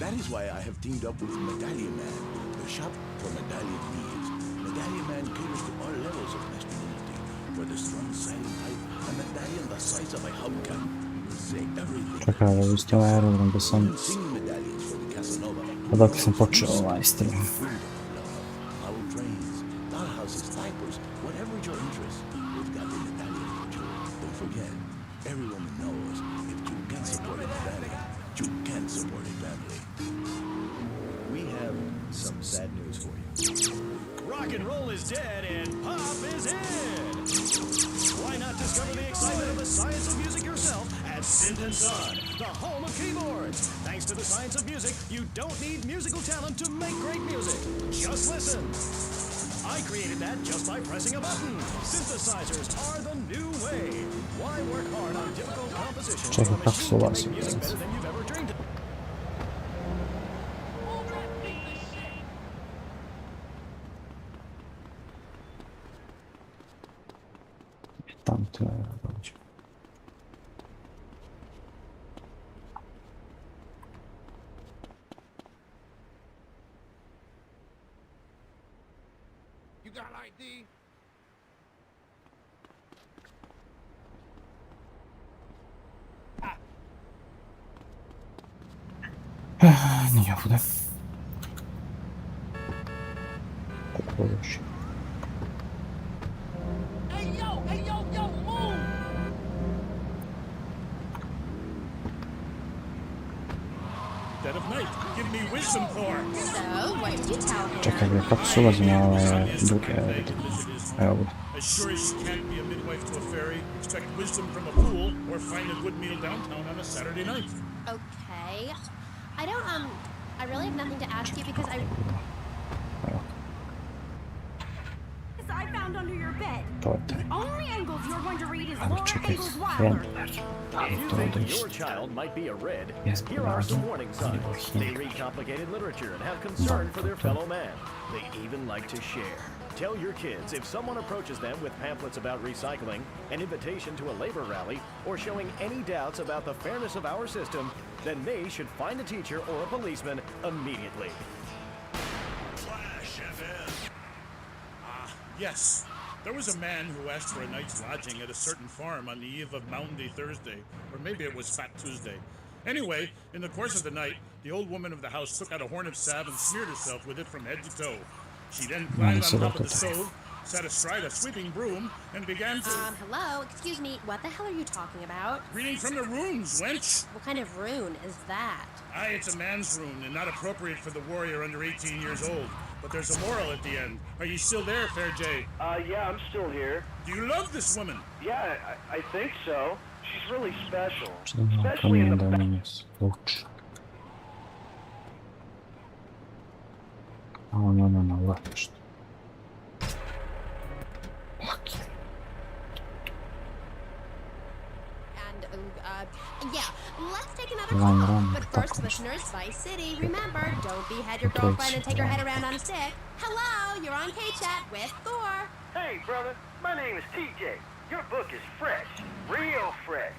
That is why I have teamed up with Medallion Man, the shop for medallion needs. Medallion Man caters to all levels of masculinity. For the strong, silent type, a medallion the size of a hubcap will say everything. Čekaj, da ustio aerodrom da sam... Singing medallions for the Casanova. Odakle sam počeo ovaj stream. Our trains, dollhouses, diapers, whatever your interest, we've got the medallion for you. Don't forget, every woman knows if you can't support a medallion, you can't support a family. We have some sad news for you. Rock and roll is dead and pop is in. Why not discover the excitement of the science of music yourself at Synth & Son, the home of keyboards. Thanks to the science of music, you don't need musical talent to make great music. Just listen. I created that just by pressing a button. Synthesizers are the new way. Why work hard on difficult compositions Čekaj, when a kako su machine can vas make music better than you've ever dreamed of? Tam tu ne dođe. You got ID? Nije ovdje. Kako još? Hey yo, move! Dead of night, give me wisdom, Thor. So, what did you tell him? Čekaj, kako se ulazi na ove druge... Evo ovdje. As sure as you can't be a midwife to a fairy, expect wisdom from a fool, or find a good meal downtown on a Saturday night. Okay. I really have nothing to ask you because I found under your bed. To je taj. Only angles you're going to read is Ali Laura čekaj, Ingalls Wilder. Hendler. Da If je you to think da that your isto. child might be a red, Yes, here are some Bargain. warning signs. They read complicated literature and have concern for their fellow man. They even like to share. Tell your kids if someone approaches them with pamphlets about recycling, an invitation to a labor rally, or showing any doubts about the fairness of our system, then they should find a teacher or a policeman immediately. Flash FM. Yes. There was a man who asked for a night's lodging at a certain farm on the eve of Moundy Thursday, or maybe it was Fat Tuesday. Anyway, in the course of the night, the old woman of the house took out a horn of salve and smeared herself with it from head to toe. She then climbed on top of the stove, sat astride a sweeping broom, and began to... hello, excuse me, what the hell are you talking about? Reading from the runes, wench! What kind of rune is that? Aye, it's a man's rune, and not appropriate for the warrior under 18 years old. But there's a moral at the end. Are you still there, Fair Jay? Yeah, I'm still here. Do you love this woman? Yeah, I think so. She's really special. Što da Especially in the da mi sluč. No, lako što. Yeah, let's take another Run, call. run, But tak first, nešto. listeners, Vice City, remember, don't behead your Okay, girlfriend and it's take her head fine. around on a stick. Hello, you're on K-Chat with Thor. Hey, brother, my name is TJ. Your book is fresh, real fresh.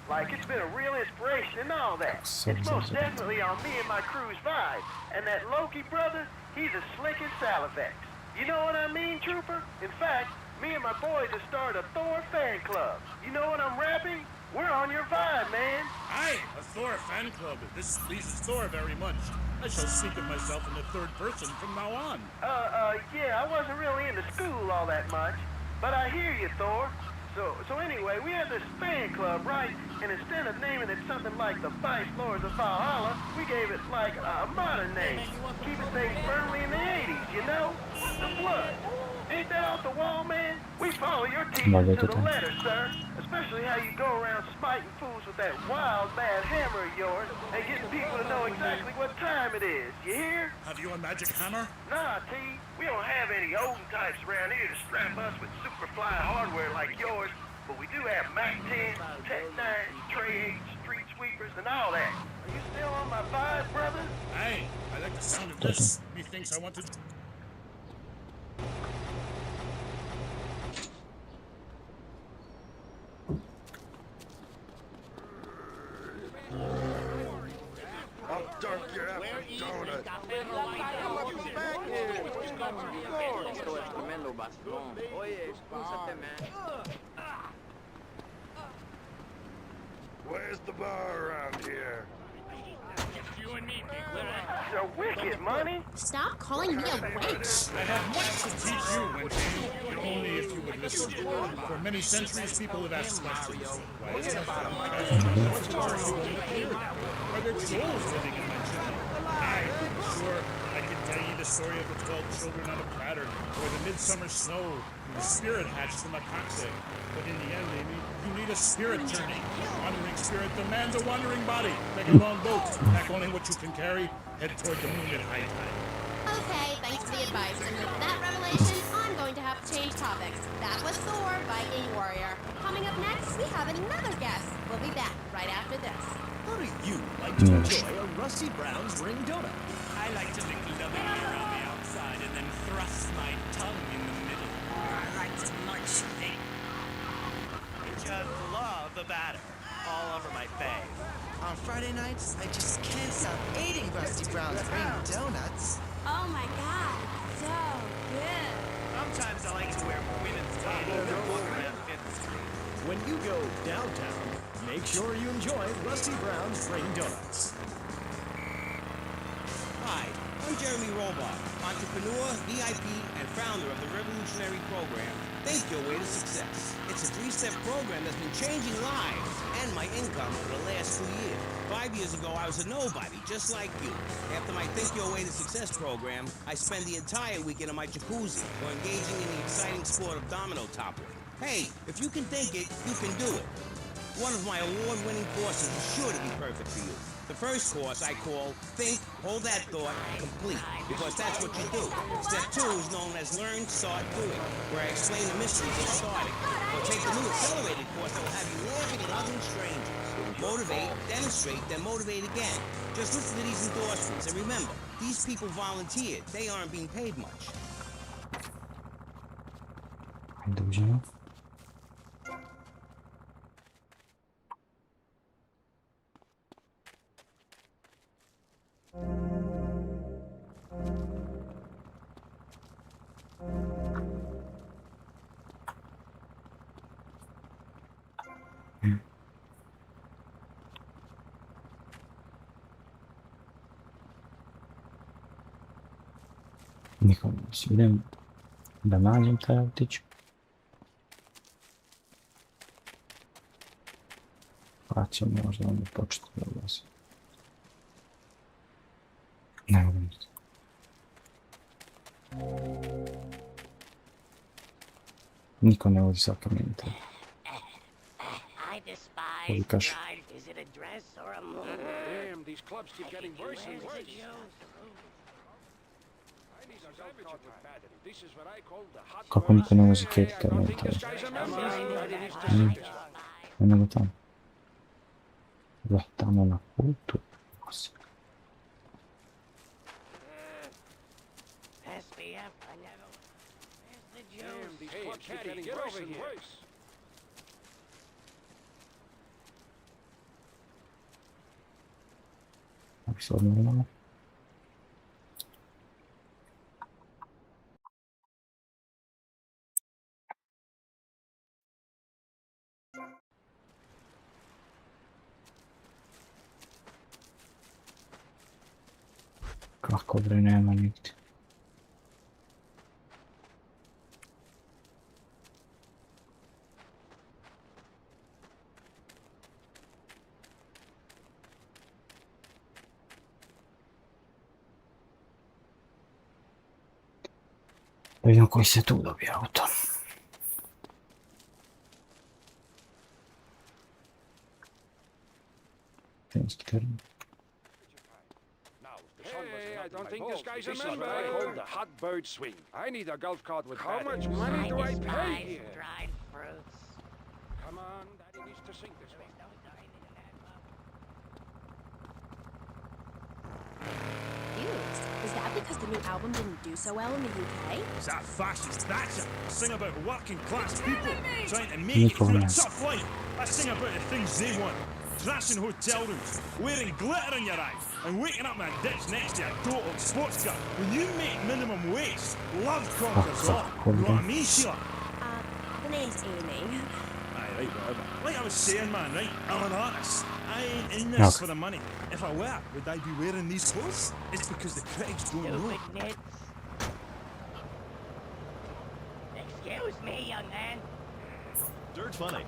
Like it's been a real inspiration and all that. It's most definitely on me and my crew's vibe. And that Loki brother, he's as slick as Salivex. You know what I mean, Trooper? In fact, me and my boys have started a Thor fan club. You know what I'm rapping? We're on your vibe, man. Aye, a Thor fan club. This pleases Thor very much. I shall speak of myself in the third person from now on. Yeah, I wasn't really into school all that much. But I hear you, Thor. So anyway, we have this fan club, right? And instead of naming it something like the Vice Lords of Valhalla, we gave it like a modern name. Keeping things firmly in the 80s, you know? The Flood. Ain't that off the wall, man? We follow your teachings to the letter, sir. Especially how you go around smiting fools with that wild, mad hammer of yours and getting people to know exactly what time it is. You hear? Have you a magic hammer? Nah, T. We don't have any olden types around here to strap us with superfly hardware like yours, but we do have Mac 10, Tech 9, Trey 8, Street Sweepers, and all that. Are you still on my vibe, brother? Hey, I like the sound of this. Methinks I want to... I'll dunk your effing donut. Where's the bar around here? So wicked, money. Stop calling me a wench. I have much to teach you, Wendy. Only if you would listen. For many centuries, people have asked questions. Why is that? Are there trolls living in my children? Aye, sure. I can tell you the story of the 12 children on a platter, or the midsummer snow, and the spirit hatched from a cocktail. But in the end, Amy, you need a spirit journey. Wandering spirit demands a wandering body. Take a long boat, pack only what you can carry, head toward the moon at high tide. Okay, thanks for the advice. And with that revelation, I'm going to have to change topics. That was Thor, Viking Warrior. Coming up next, we have another guest. We'll be back right after this. How do you like to enjoy a Rusty Brown's ring donut? I like to lick lovingly around the outside and then thrust my tongue in the middle. I like to munch it. Just love the batter. All over my face. On Friday nights, I just can't stop eating Rusty Brown's ring donuts. Oh my god, so good. Sometimes I like to wear women's panties and walk around Fifth Street. When you go downtown, make sure you enjoy Rusty Brown's ring donuts. Hi, I'm Jeremy Robart, entrepreneur, VIP, and founder of the revolutionary program, Think Your Way to Success. It's a 3-step program that's been changing lives and my income for the last 2 years. 5 years ago, I was a nobody, just like you. After my Think Your Way to Success program, I spend the entire weekend in my jacuzzi or engaging in the exciting sport of domino toppling. Hey, if you can think it, you can do it. One of my award-winning courses is sure to be perfect for you. The first course I call Think, Hold That Thought, Complete, because that's what you do. Step 2 is known as Learn, Start, Doing, where I explain the mysteries of starting. Or take the new accelerated course that will have you laughing at hugging strangers. Motivate, demonstrate, then motivate again. Just listen to these endorsements, and remember, these people volunteered. They aren't being paid much. Dobrze. Nikomu idem da nađem taj autić. Pa će možda onda početi da vozi. Ne volim se. Niko ne vozi svaka minuta. I despise Holy gosh. pride. Is it a dress or a moon? Damn, these clubs keep getting worse and worse. This is what I call the hot Kako niko ne vozi ketka minuta. Ne nego tamo. Dobro, tamo na putu. SBF, I never... Where's the juice? Damn, these clubs keep getting worse and worse. Абсолютно. Kako bre, nema nigdje. Da vidimo koji se tu dobije auto. Finski termin. Hey, I don't think this guy's a member. This is what I call the hot bird swing. I need a golf cart with how much money do I pay here? Dried fruits. Come on, Daddy needs to sing this one. Is that because the new album didn't do so well in the UK? Is that fascist Thatcher? I sing about working class people trying to make it through a tough life. I sing about the things they want. Trashing hotel rooms, wearing glitter in your eyes, and waking up in a ditch next to a total sports car. When you make minimum wage, love conquers all. You know what I mean, Sheila? The name's Amy. Aye, right, whatever. Like I was saying, man, right? I'm an artist. I ain't in this for the money. If I were, would I be wearing these clothes? It's because the critics don't know. Excuse me, young man. Dirt funny.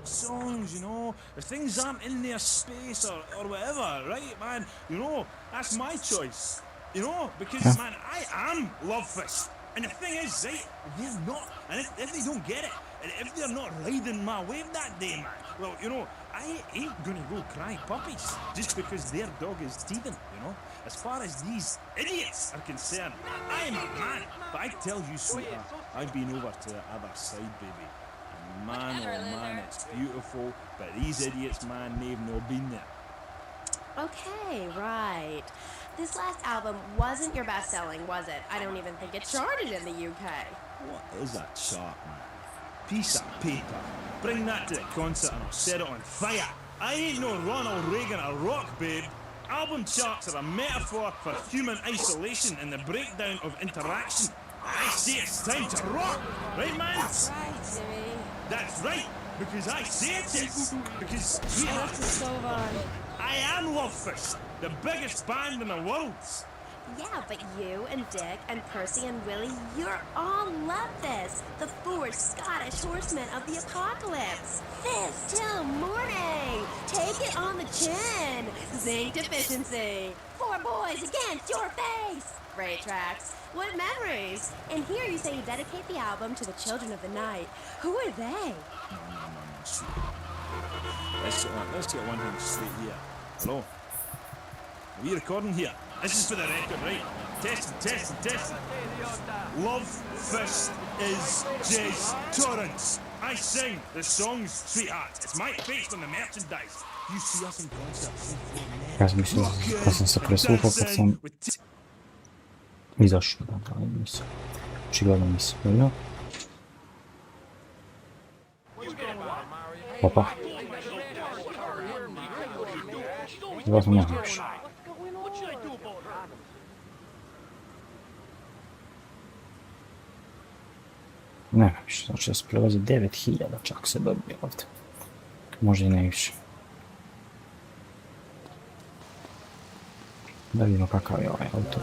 Songs, you know, if things aren't in their space or whatever, right, man, you know, that's my choice, you know, because, man, I am Love Fist, and the thing is, right, they're not, and if they don't get it, and if they're not riding my wave that day, man, well, you know, I ain't gonna go cry puppies just because their dog is teething, you know. As far as these idiots are concerned, I'm a man, but I tell you, sweetheart, I've been over to the other side, baby. Man, oh man, it's beautiful, but these idiots, man, they've not been there. Okay, right. This last album wasn't your best-selling, was it? I don't even think it charted in the UK. What is a chart, man? Piece of paper. Bring that to the concert and I'll set it on fire. I ain't no Ronald Reagan or rock, babe. Album charts are a metaphor for human isolation and the breakdown of interaction. I say it's time to rock, right, man? That's right, Jimmy. That's right, because I say it is. Because, sweetheart, I am Love Fist, the biggest band in the world. Yeah, but you and Dick and Percy and Willie, you're all Love Fist, the four Scottish horsemen of the apocalypse. Fist till morning. Take it on the chin. Zinc deficiency. 4 boys against your face. Great tracks. What memories. And here you say you dedicate the album to the children of the night. Who are they? No, sweet. Let's get one thing straight here. Hello? Are we recording here? This is for the record, right? Testing. Love Fist is Jez Torrance. I sing the songs, sweetheart. It's my face on the merchandise. You see us in concert. Ja mislim da sam se presvukao kad sam izašao, da mislim. Očigledno mi se pojavio. Opa. Vjerojatno ne znaš. Nema više, znači da se prelazi 9000 čak se dobije ovdje. Možda i ne više. Da vidimo kakav je ovaj auto.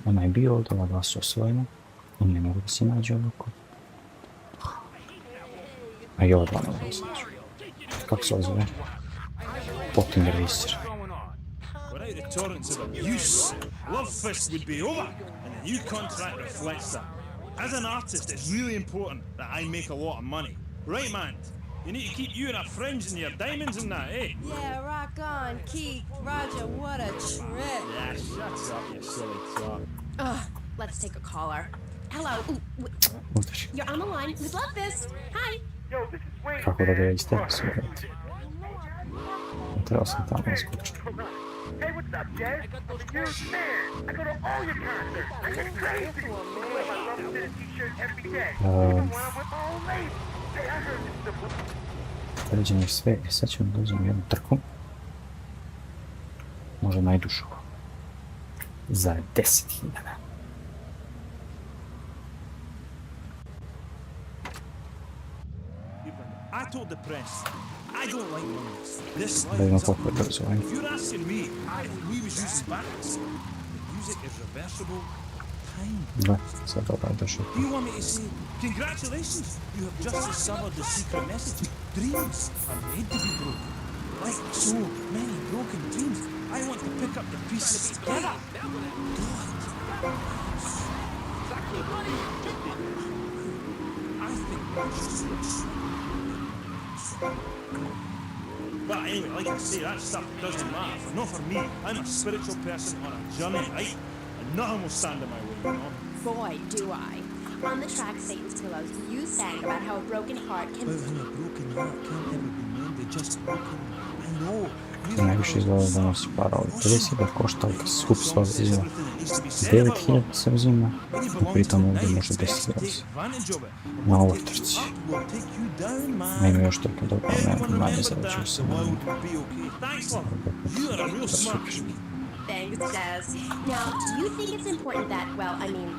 Ona je bio ovdje, ova dva su osvojena. I ne mogu da se nađe ovako. A i ova dva ne mogu da se nađe. Kako se ozove? Pottinger Racer. Without the torrents of abuse, Love Fist would be over, and the new contract reflects that. As an artist, it's really important that I make a lot of money. Right, man? You need to keep you and our friends and your diamonds and that, eh? Yeah, rock on, Keith. Roger, what a trip. Yeah, shut up, you silly twat. Ugh, let's take a caller. Hello. Ooh, Udri. You're on the line with Love Fist. Hi. Yo, this is Wayne. Kako da ga isterisurati. Trebao sam tamo skočiti. Hey, what's up, Jazz? I'm a huge fan. I go to all your concerts. It's crazy. I wear my Love Fist t-shirt every day. Even when I'm with my old lady. Hey, I heard this is the... Pređenje sve, sad ćemo da uzmem jednu trku. Možda najdužu. Za 10.000. I told the press, I don't like loneliness. This Da ima life is koliko je brzo. If you're asking me, we was using backwards. Music is reversible. Time. Da, sad ovaj došao. Do you want me to say, congratulations, you have just discovered the secret message. Dreams are made to be broken. Like so many broken dreams, I want to pick up the pieces together. I think that's just... But anyway, like I say, that stuff doesn't matter. Not for me. I'm a spiritual person on a journey, right? And nothing will stand in my way, you know? Boy, do I. On the track Satan's Pillows, you sang about how a broken heart can... Well, a broken heart can't ever be mended, just broken. I know. Najviše izgleda da nosi para ovdje. 50.000 košta, ali kad se skupi sva uzima 9.000 se uzima, i pritom ovdje može 10.000 na ovoj trci. Nema još toliko dobro, nema manje zaračuju se. Thanks, Jazz. Now, you think it's important that, well, I mean,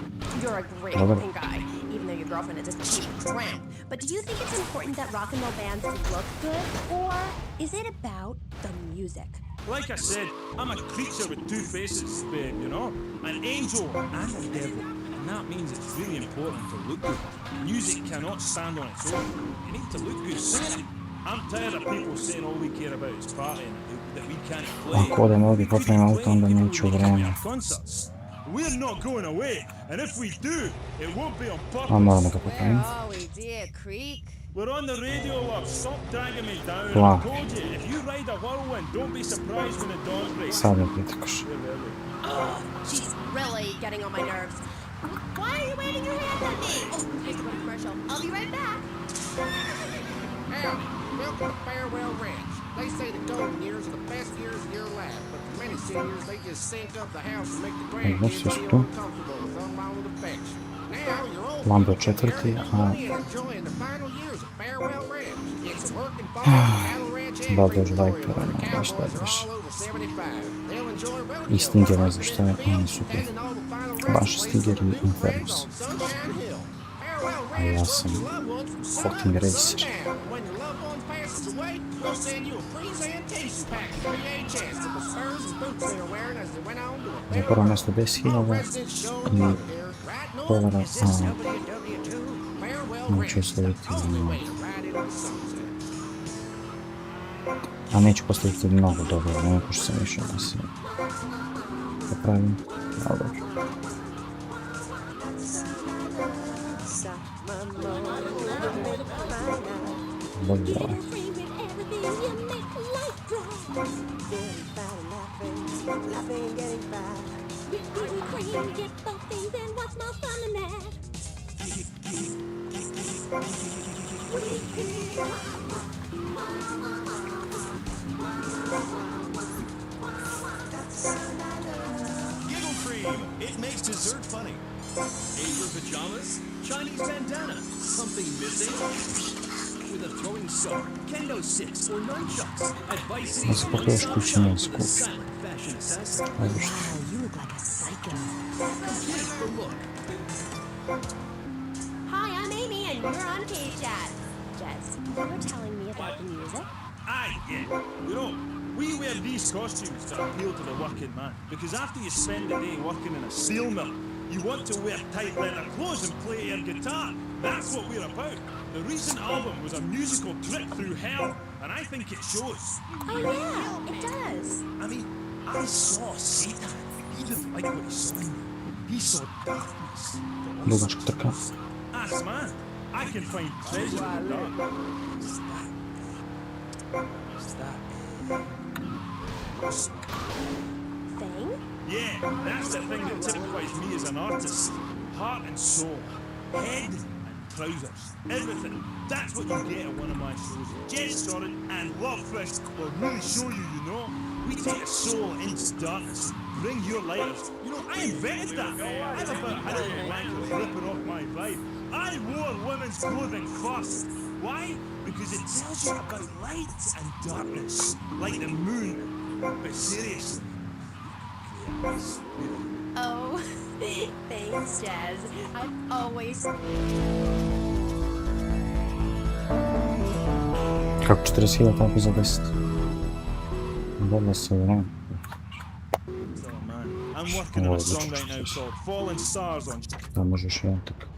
you're a great looking guy, even though your girlfriend is a cheap tramp. But do you think it's important that rock and roll bands look good, or is it about the music? Like I said, I'm a creature with two faces, babe, you know? An angel and a devil. And that means it's really important to look good. Music cannot stand on its own. You need to look good, sing it. I'm tired of people saying all we care about is partying, that we can't play. Ako odem ovdje popravim auto, onda neću vremena. We're not going away, and if we do, it won't be on A moramo ga purpose. popravim. Oh, we did, Creek. We're on the radio, love. Stop dragging me down. Plan. I told you, if you ride a whirlwind, don't be surprised when the dawn breaks. Sad me pritikaš. Oh, she's really getting on my nerves. Why are you waving your hands at me? Oh, here's the commercial. I'll be right back. Howdy, welcome to Farewell Ranch. They say the golden years are the best years of your life, but for many seniors, they just sync up the house and make the grandkids feel uncomfortable with unwanted affection. Now you're old Lambo četvrti, a enjoying the final years of Farewell Ranch. It's a working farm, cattle ranch, and da dođu lajkera, nešto da još. I Stinger, ne znam šta je, oni su tu. Baš Stinger i Infernus. A ja sam fucking racer. Za prvo mjesto 10.000 i dolara, neću ostaviti, a neću postaviti mnogo dobro, ne pošto sam išao da se popravim, ali dobro. Bolje ovaj. Giggle cream. It makes dessert funny. Angel pajamas, Chinese bandana, something missing? With a throwing star, kendo sticks, or nunchucks. Advice A skoro još kući nije skup. fashion assassin. Wow, you look like a psycho. Complete the look. Hi, I'm Amy, and you're on K-Chat. Jess, you were telling me about the music? Aye, yeah. You know, we wear these costumes to appeal to the working man, because after you spend the day working in a steel mill, you want to wear tight leather clothes and play air guitar. That's what we're about. The recent album was a musical trip through hell, and I think it shows. Oh yeah, it does. I mean, I saw Satan. He didn't like what he saw in me. He saw darkness. dugačka trka. Ask man, I can find treasure in the dark. Thing? Yeah, that's the thing that typifies me as an artist. Heart and soul. Head and trousers. Everything. That's what you get at one of my shows. Jez Torrent and Lovefist will really show you, you know. We take a soul into darkness. Bring your lighters. You know, I invented that. I'm about Hannibal Lecter ripping off my vibe. I wore women's clothing first. Why? Because it tells you about light and darkness, like the moon. But seriously. Oh, thanks, Jazz. I've always... Как 4 силы там зависит. Bonus, yeah. I'm working on a song right now called Fallen Stars on... Там можешь я так.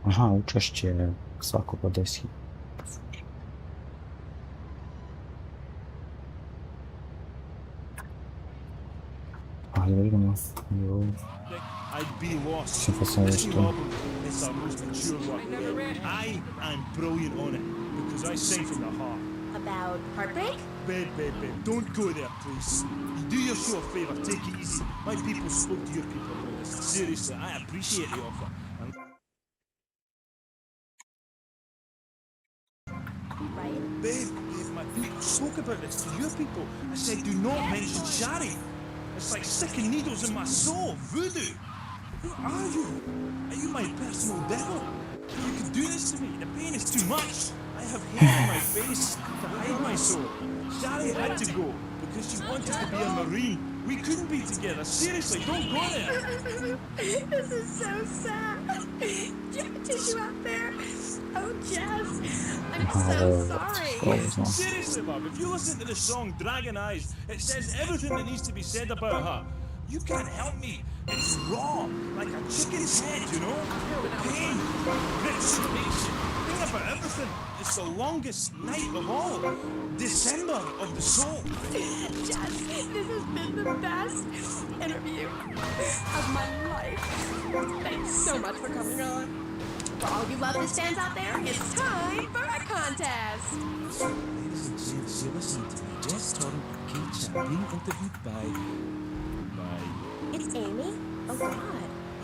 Aha, učešće svako po 10. Ali vidimo, jo. I'd be lost. Sam posao This nešto. new album is our most mature work. I am brilliant on it because I sing from the heart. About heartbreak? Babe, don't go there, please. You do your show a favour, take it easy. My people spoke to your people about this. Seriously, I appreciate the offer. Right? Babe, my people spoke about this to your people. I said, do not mention Shari. It's like sticking needles in my soul. Voodoo. Who are you? Are you my personal devil? You can do this to me. The pain is too much. I have hair on my face to hide my soul. Shari had to go because she wanted to be a Marine. We couldn't be together. Seriously, don't go there. This is so sad. Do you have a tissue out there? Oh, Jess, I'm so sorry. Seriously, love, if you listen to the song Dragon Eyes, it says everything that needs to be said about her. You can't help me. It's raw, like a chicken's head, you know? Pain, rich, think about everything. It's the longest night of all. December of the soul. Jess, this has been the best interview of my life. Thanks so much for coming on. For all you Loveless fans out there, it's time for a contest. Ladies and gents, you're listening to me, Jess Torrent and Kate Chat, being interviewed by... It's Amy? Oh God,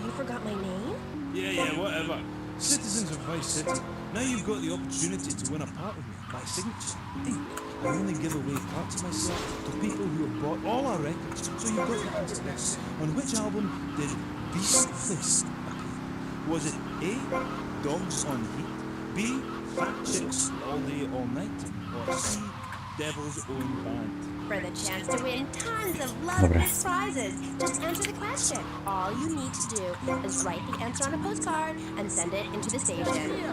you forgot my name? Yeah, whatever. Citizens of Vice City, now you've got the opportunity to win a part with me by signature. Hey, I only give away parts of myself to people who have bought all our records, so you've got to answer this. On which album did Beast Fist appear? Was it A, Dogs on Heat, B, Fat Chicks All Day All Night, or C, Devil's Own Band? For the chance to win tons of Loveless prizes, just answer the question. All you need to do is write the answer on a postcard and send it into the station.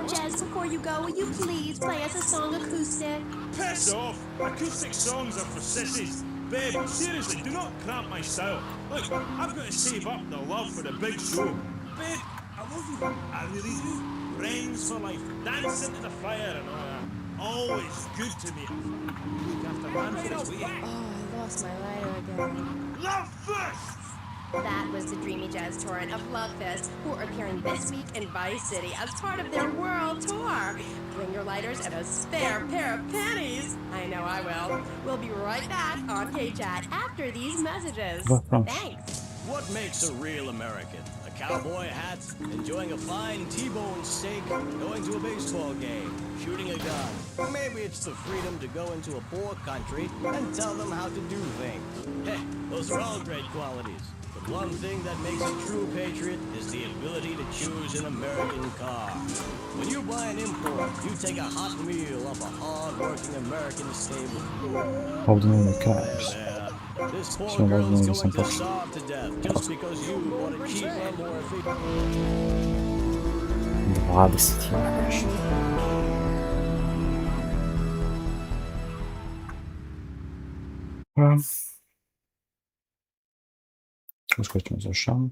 Jez, before you go, will you please play us a song acoustic? Piss off! Acoustic songs are for sissies. Babe, seriously, do not cramp my style. Look, I've got to save up the love for the big show. Babe, I love you. I really do. Friends for life. Dance into the fire and all that. Always good to me. Look after man for his way. Oh, I lost my lighter again. Love first! That was the Dreamy Jazz Torrent of Lovefist, who are appearing this week in Vice City as part of their world tour. Bring your lighters and a spare pair of panties. I know I will. We'll be right back on K-Chat after these messages. Thanks. What makes a real American? A cowboy hat, enjoying a fine T-bone steak, going to a baseball game, shooting a gun. Maybe it's the freedom to go into a poor country and tell them how to do things. Heh, those are all great qualities. But one thing that makes a true patriot is the ability to choose an American car. When you buy an import, you take a hot meal off a hard-working American stable. Holding on the caps. This poor So girl is some going to starve to death just because you bought a cheaper, more efficient... 20 jakoś. Uskočimo za šam.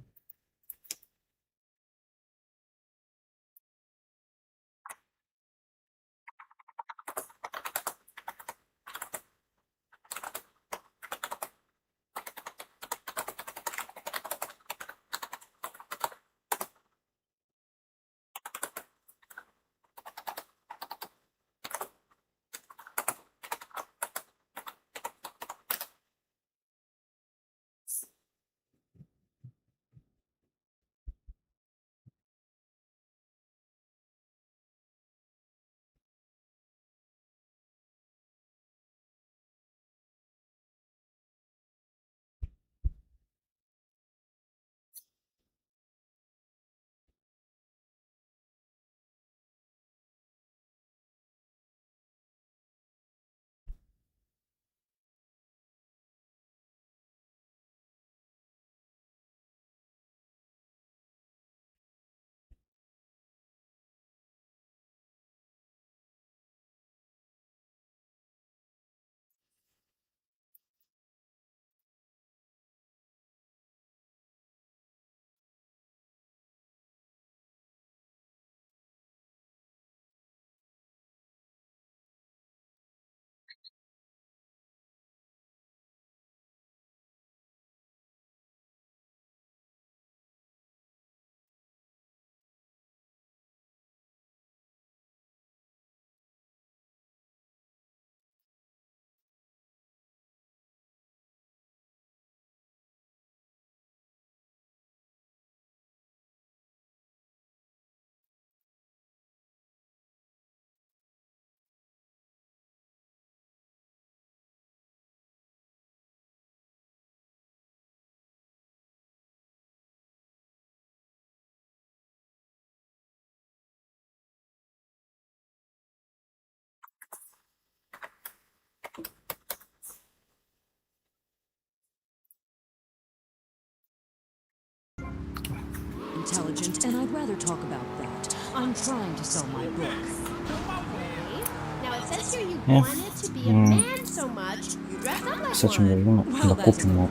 intelligent, and I'd rather talk about that. I'm trying to sell my book. Okay. Now it says here you Yeah. wanted to be a man so much, you dressed up like Sad ćemo da one. vidimo da kupimo.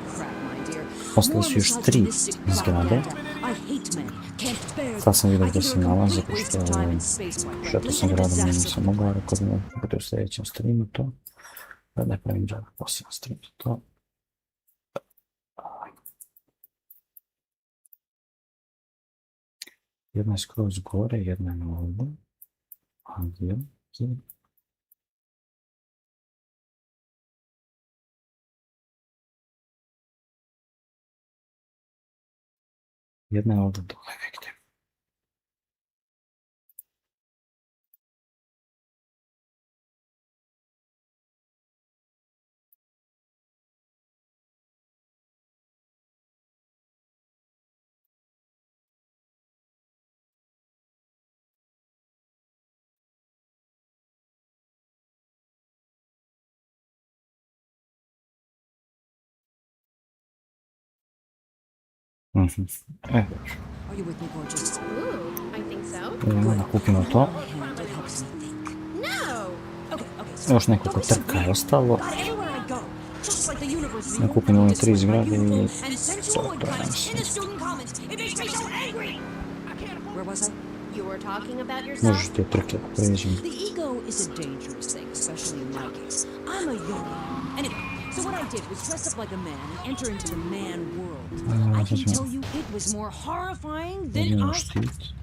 Ostali su još 3 zgrade. Sad sam vidio gdje se nalaze, pošto je to sam gradom nisam mogao, rekao da ne bude u sljedećem streamu to. Da ne pravim džava posljedan stream za to. Jedna je skroz gore, jedna je ovdje. A gdje je? Jedna je ovdje dole negdje. Are you with me, gorgeous? Ooh, I think so. Idemo kupimo to. No! Još nekoliko trka je ostalo. God, everywhere I go, just like the universe. Ne kupimo ove 3 zgrade i And to sensual je and to, ja kind mislim. in the student commons. It makes me so angry. Where was I? You were talking about yourself? Možeš te trke pređem. The ego is a dangerous thing, especially in my case. I'm a young man. Anyway, so what I did was dress up like a man and enter into the man world. I can tell you it was more horrifying than Odmijemo I... štit.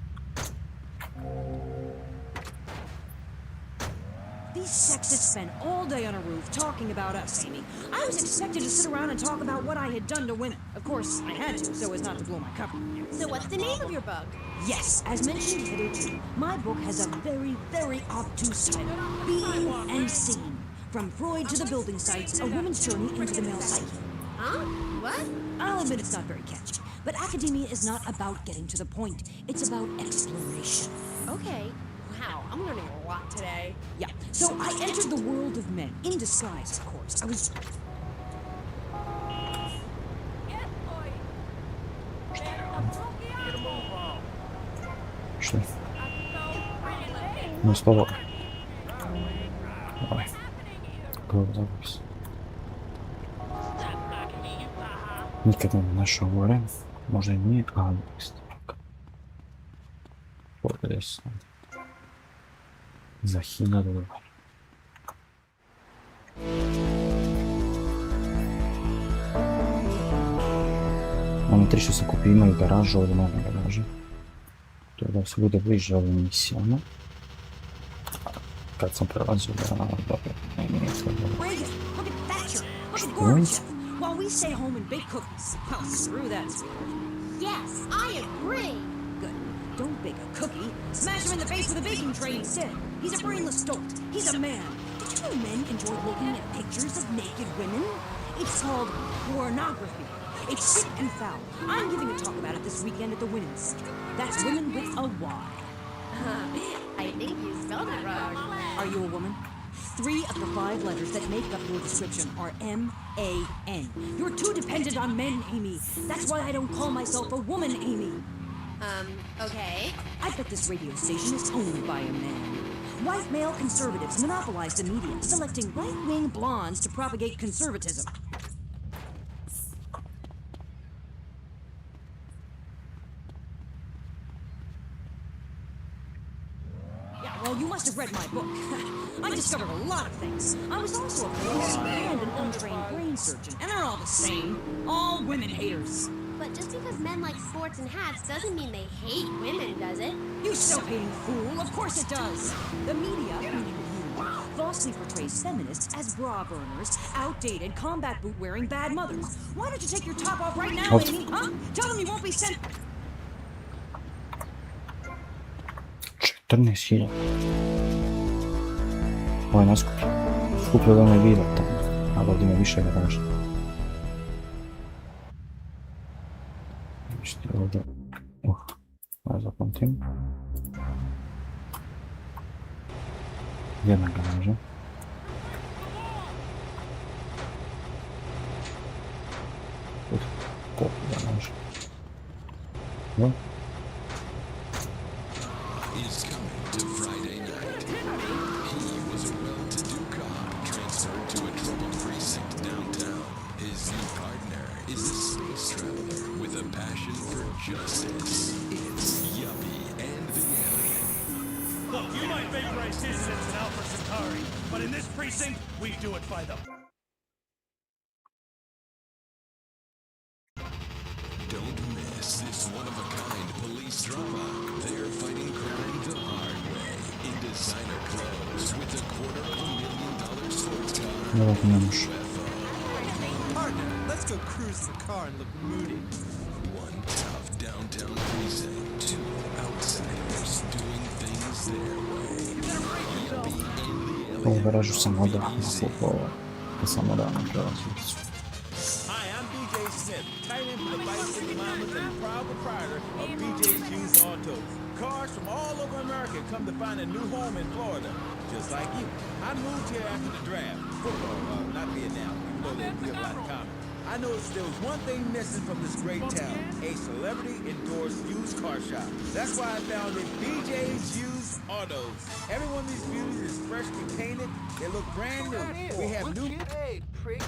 These sexists spend all day on a roof talking about us, Amy. I was expected to sit around and talk about what I had done to women. Of course, I had to, so as not to blow my cover. So what's the name of your book? Yes, as mentioned hitherto, my book has a very, very obtuse title. Being and Seeing. From Freud to the building sites, a woman's journey into the male psyche. Huh? What? I'll admit it's not very catchy, but academia is not about getting to the point. It's about exploration. Okay. Wow, I'm learning a lot today. Yeah, so I entered the world of men, in disguise, of course. I was... Što? No slovo. Ovaj. Go zapis. Nikad ne našao gore. Možda i nije, ali isto. Pogledaj se. Za 1000 dolara. Oni 3 što se kupi imaju garažu, ovdje nema garaže. To je da se bude bliže ovim misijama. Kad sam prelazio da dobro, nije sve dobro. Reagan, look at Thatcher, look at Gorbachev. While we stay home and bake cookies. Well, screw that, sweetheart. Yes, I agree. Good. Don't bake a cookie. Smash him in the face with a baking tray instead. He's a brainless dolt. He's a man. Did you know men enjoy looking at pictures of naked women? It's called pornography. It's sick and foul. I'm giving a talk about it this weekend at the Women's Center. That's women with a Y. I think you spelled it wrong. Are you a woman? 3 of the 5 letters that make up your description are M-A-N. You're too dependent on men, Amy. That's why I don't call myself a woman, Amy. Okay. I bet this radio station is owned by a man. White male conservatives monopolize the media, selecting right-wing blondes to propagate conservatism. Well, you must have read my book. I discovered a lot of things. I was also a police and an untrained brain surgeon, and they're all the same. All women haters. But just because men like sports and hats doesn't mean they hate women, does it? You self-hating fool. Of course it does. The media, meaning you, falsely portrays feminists as bra burners, outdated, combat boot-wearing bad mothers. Why don't you take your top off right now, Amy? Huh? Tell them you won't be sent... 14.000. Ovo je najskuplje. Skuplje od one vile tamo. Ali ovdje ima više garaža. Što je ovdje? Ovo zapamtim. Jedna garaža. Koliko garaža? is coming to Friday night. He was a well-to-do cop transferred to a troubled precinct downtown. His new partner is a space traveler with a passion for justice. It's Yuppie and the Alien. Look, you might vaporize dissidents in Alpha Centauri, but in this precinct, we do it by the... Don't miss this one-of-a-kind police drama. They're fighting crime the hard way in designer clothes with a $250,000 sports car. Partner, let's go cruise in the car and look moody. One tough downtown precinct, two outsiders doing things their way. Yuppie and the Ovo Alien. garažu sam odahnuo po da sam odahnuo prelazu. Hi, I'm BJ Smith, tight end for the Vice City Mamas and proud proprietor of BJ's Used Autos. Cars from all over America come to find a new home in Florida, just like you. I moved here after the draft. Football, not Vietnam, even though they have a lot in common. I noticed there was one thing missing from this great town, a celebrity-endorsed used car shop. That's why I founded BJ's Used Autos. Every one of these beauties is freshly painted. They look brand new. We have new... Hey, prick.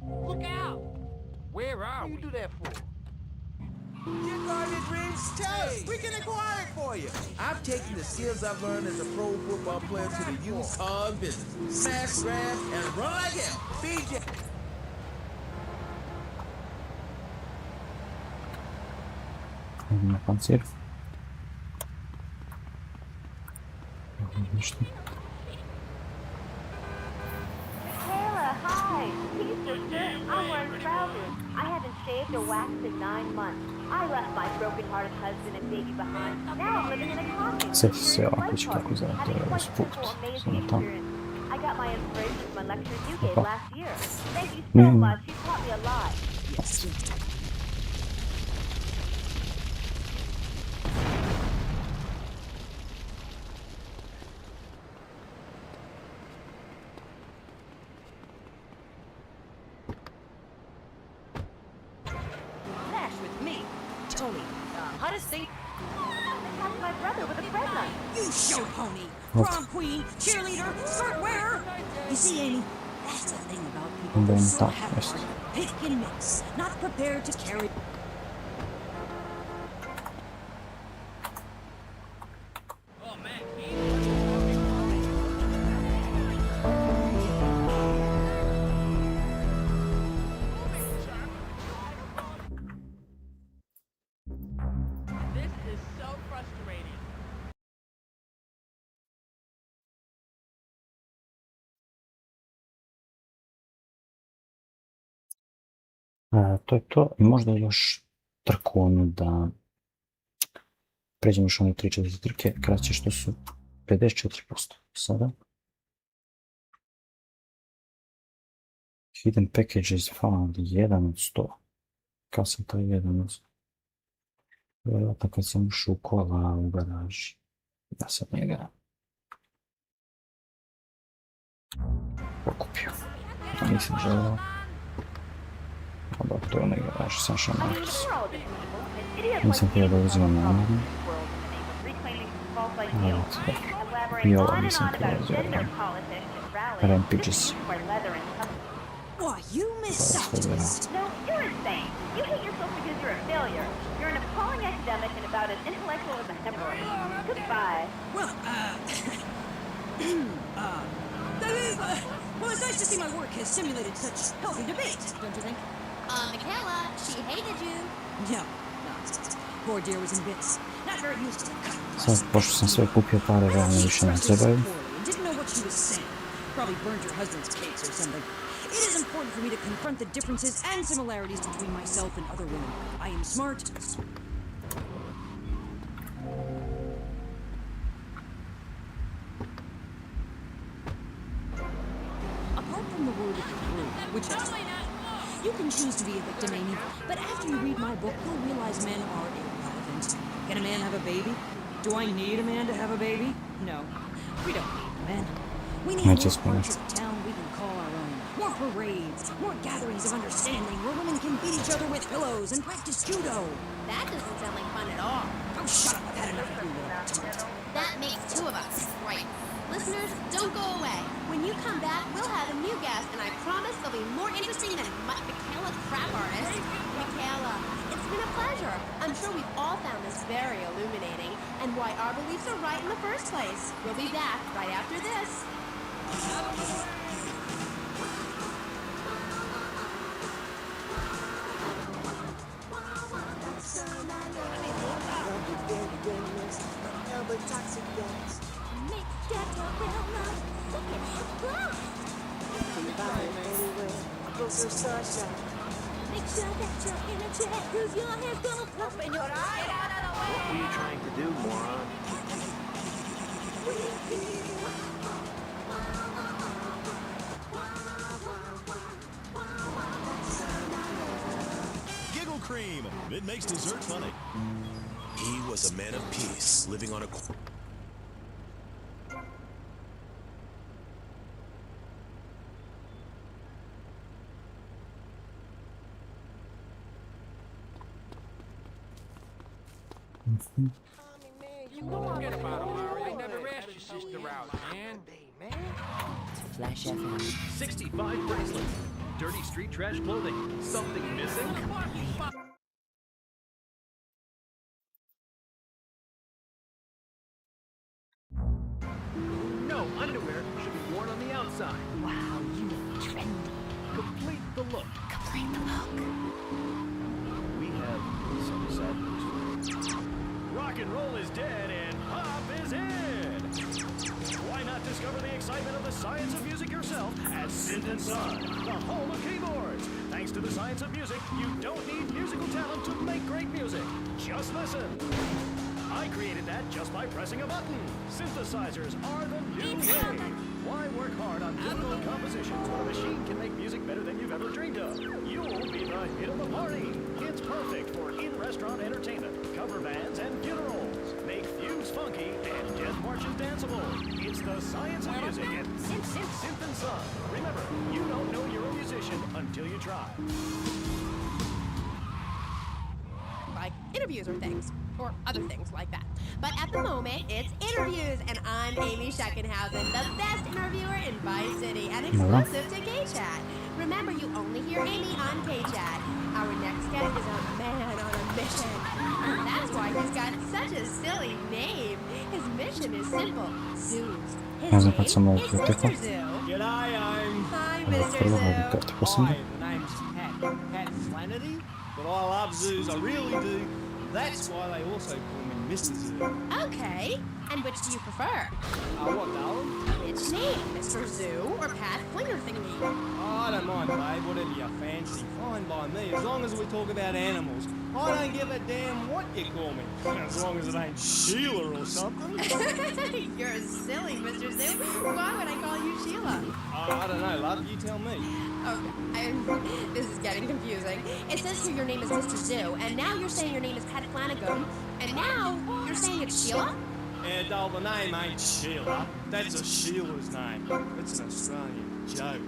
Look out! Where are we? What do you do that for? Your car, your dreams, tell us. We can acquire it for you. I've taken the skills I've learned as a pro football player to the used car business. Smash, grab, and run like hell. BJ. Na pancir. Ništa. Kayla, hi. Hey, sister. I'm wearing trousers. I haven't shaved or waxed in 9 months. I left my broken-hearted husband and baby behind. Now I'm living in a commune. Sjeti se ovako će kako za to sput. Samo tamo. I got my inspiration from a lecture you gave last year. Thank you so much. You taught me a lot. Smash with me, Tony, the hottest thing. That's my brother with a bread knife. You show pony, prom queen, cheerleader, skirt wearer. You see, Amy, that's the thing about people who so half-hearted, pick and mix, not prepared to carry. This is so frustrating. To je to. I možda još trku onu da pređemo još one 3-4 trke kraće što su 54% sada. Hidden packages found 1 od 100. Kao sam to 1 od 100. Vjerojatno kad sam ušao u kola u garaži. Ja sam njega pokupio. A nisam želeo. Dobro, to je onaj garaž, sam šamartus. Nisam htio da uzimam namjerno. I ovo nisam htio da uzimam. Rampages. Why, you misogynist. No, you're insane. You hate yourself because you're a failure. You're an appalling academic and about as intellectual as a hemorrhoid. Goodbye. Well, well, it's nice to see my work has stimulated such healthy debate, don't you think? Michaela, she hated you. No, nonsense. Poor dear was in bits. Not very used to the Sad, pošto sam sve kupio pare, realno više ne trebaju. Didn't know what she was saying. Probably burned her husband's cakes or something. It is important for me to confront the differences and similarities between myself and other women. I am smart. Apart from the word "rude," which is... You can choose to be a victim, Amy, but after you read my book, you'll realize men are irrelevant. Can a man have a baby? Do I need a man to have a baby? No, we don't need men. We need more parts of town we can call our own. More parades, more gatherings of understanding where women can beat each other with pillows and practice judo. That doesn't sound like fun at all. Oh, shut up, I've had enough of you. That and why our beliefs are right in the first place. We'll be back right after this. Make sure that you're in a check, cause your hair's gonna pop in your eye. What were you trying to do, moron? Giggle Cream. It makes dessert funny. He was a man of peace, living on a... Forget about it, Mario. I never asked your sister out, man. Flash FM. 65 bracelets. Dirty street trash clothing. Something missing? No underwear should be worn on the outside. Wow, you look trendy. Complete the look. Complete the look. We have some sad news. Rock and roll is dead and pop is in. Why not discover the excitement of the science of music yourself at Synth & Son, the home of keyboards. Thanks to the science of music, you don't need musical talent to make great music. Just listen. I created that just by pressing a button. Synthesizers are the new way. Why work hard on difficult compositions when a machine can make music better than you've ever dreamed of? You'll be the hit of the party. It's perfect for in-restaurant entertainment, cover bands, and funerals. Make fugues funky and death marches danceable. It's the science of music at Synth & Son. Remember, you don't know you're a musician until you try. Like interviews or things, or other things like that. But at the moment, it's interviews, and I'm Amy Scheckenhausen, the best interviewer in Vice City, and exclusive to K-Chat. Remember, you only hear Amy on K-Chat. Our next guest is a man on a mission. And that's why he's got such a silly name. His mission is simple. Zoos. His Аз name запад само is отвлекла. Mr. Zoo. G'day, I'm... Hi, Ама Mr. първо Zoo. го карти после. Hi, the name's Pat Flannery, but I love zoos, I really do. That's why they also call me Mr. Zoo. Okay. And which do you prefer? What, darling? Which name, Mr. Zoo or Pat Flinger Thingy? Oh, I don't mind, babe, whatever you fancy. Fine by me, as long as we talk about animals. I don't give a damn what you call me, as long as it ain't Sheila or something. You're silly, Mr. Zoo. Why would I call you Sheila? I don't know, love, you tell me. Okay, this is getting confusing. It says here your name is Mr. Zoo, and now you're saying your name is Pat Flanagan, and now you're saying it's Sheila? Yeah, doll, the name ain't Sheila. That's a Sheila's name. It's an Australian joke.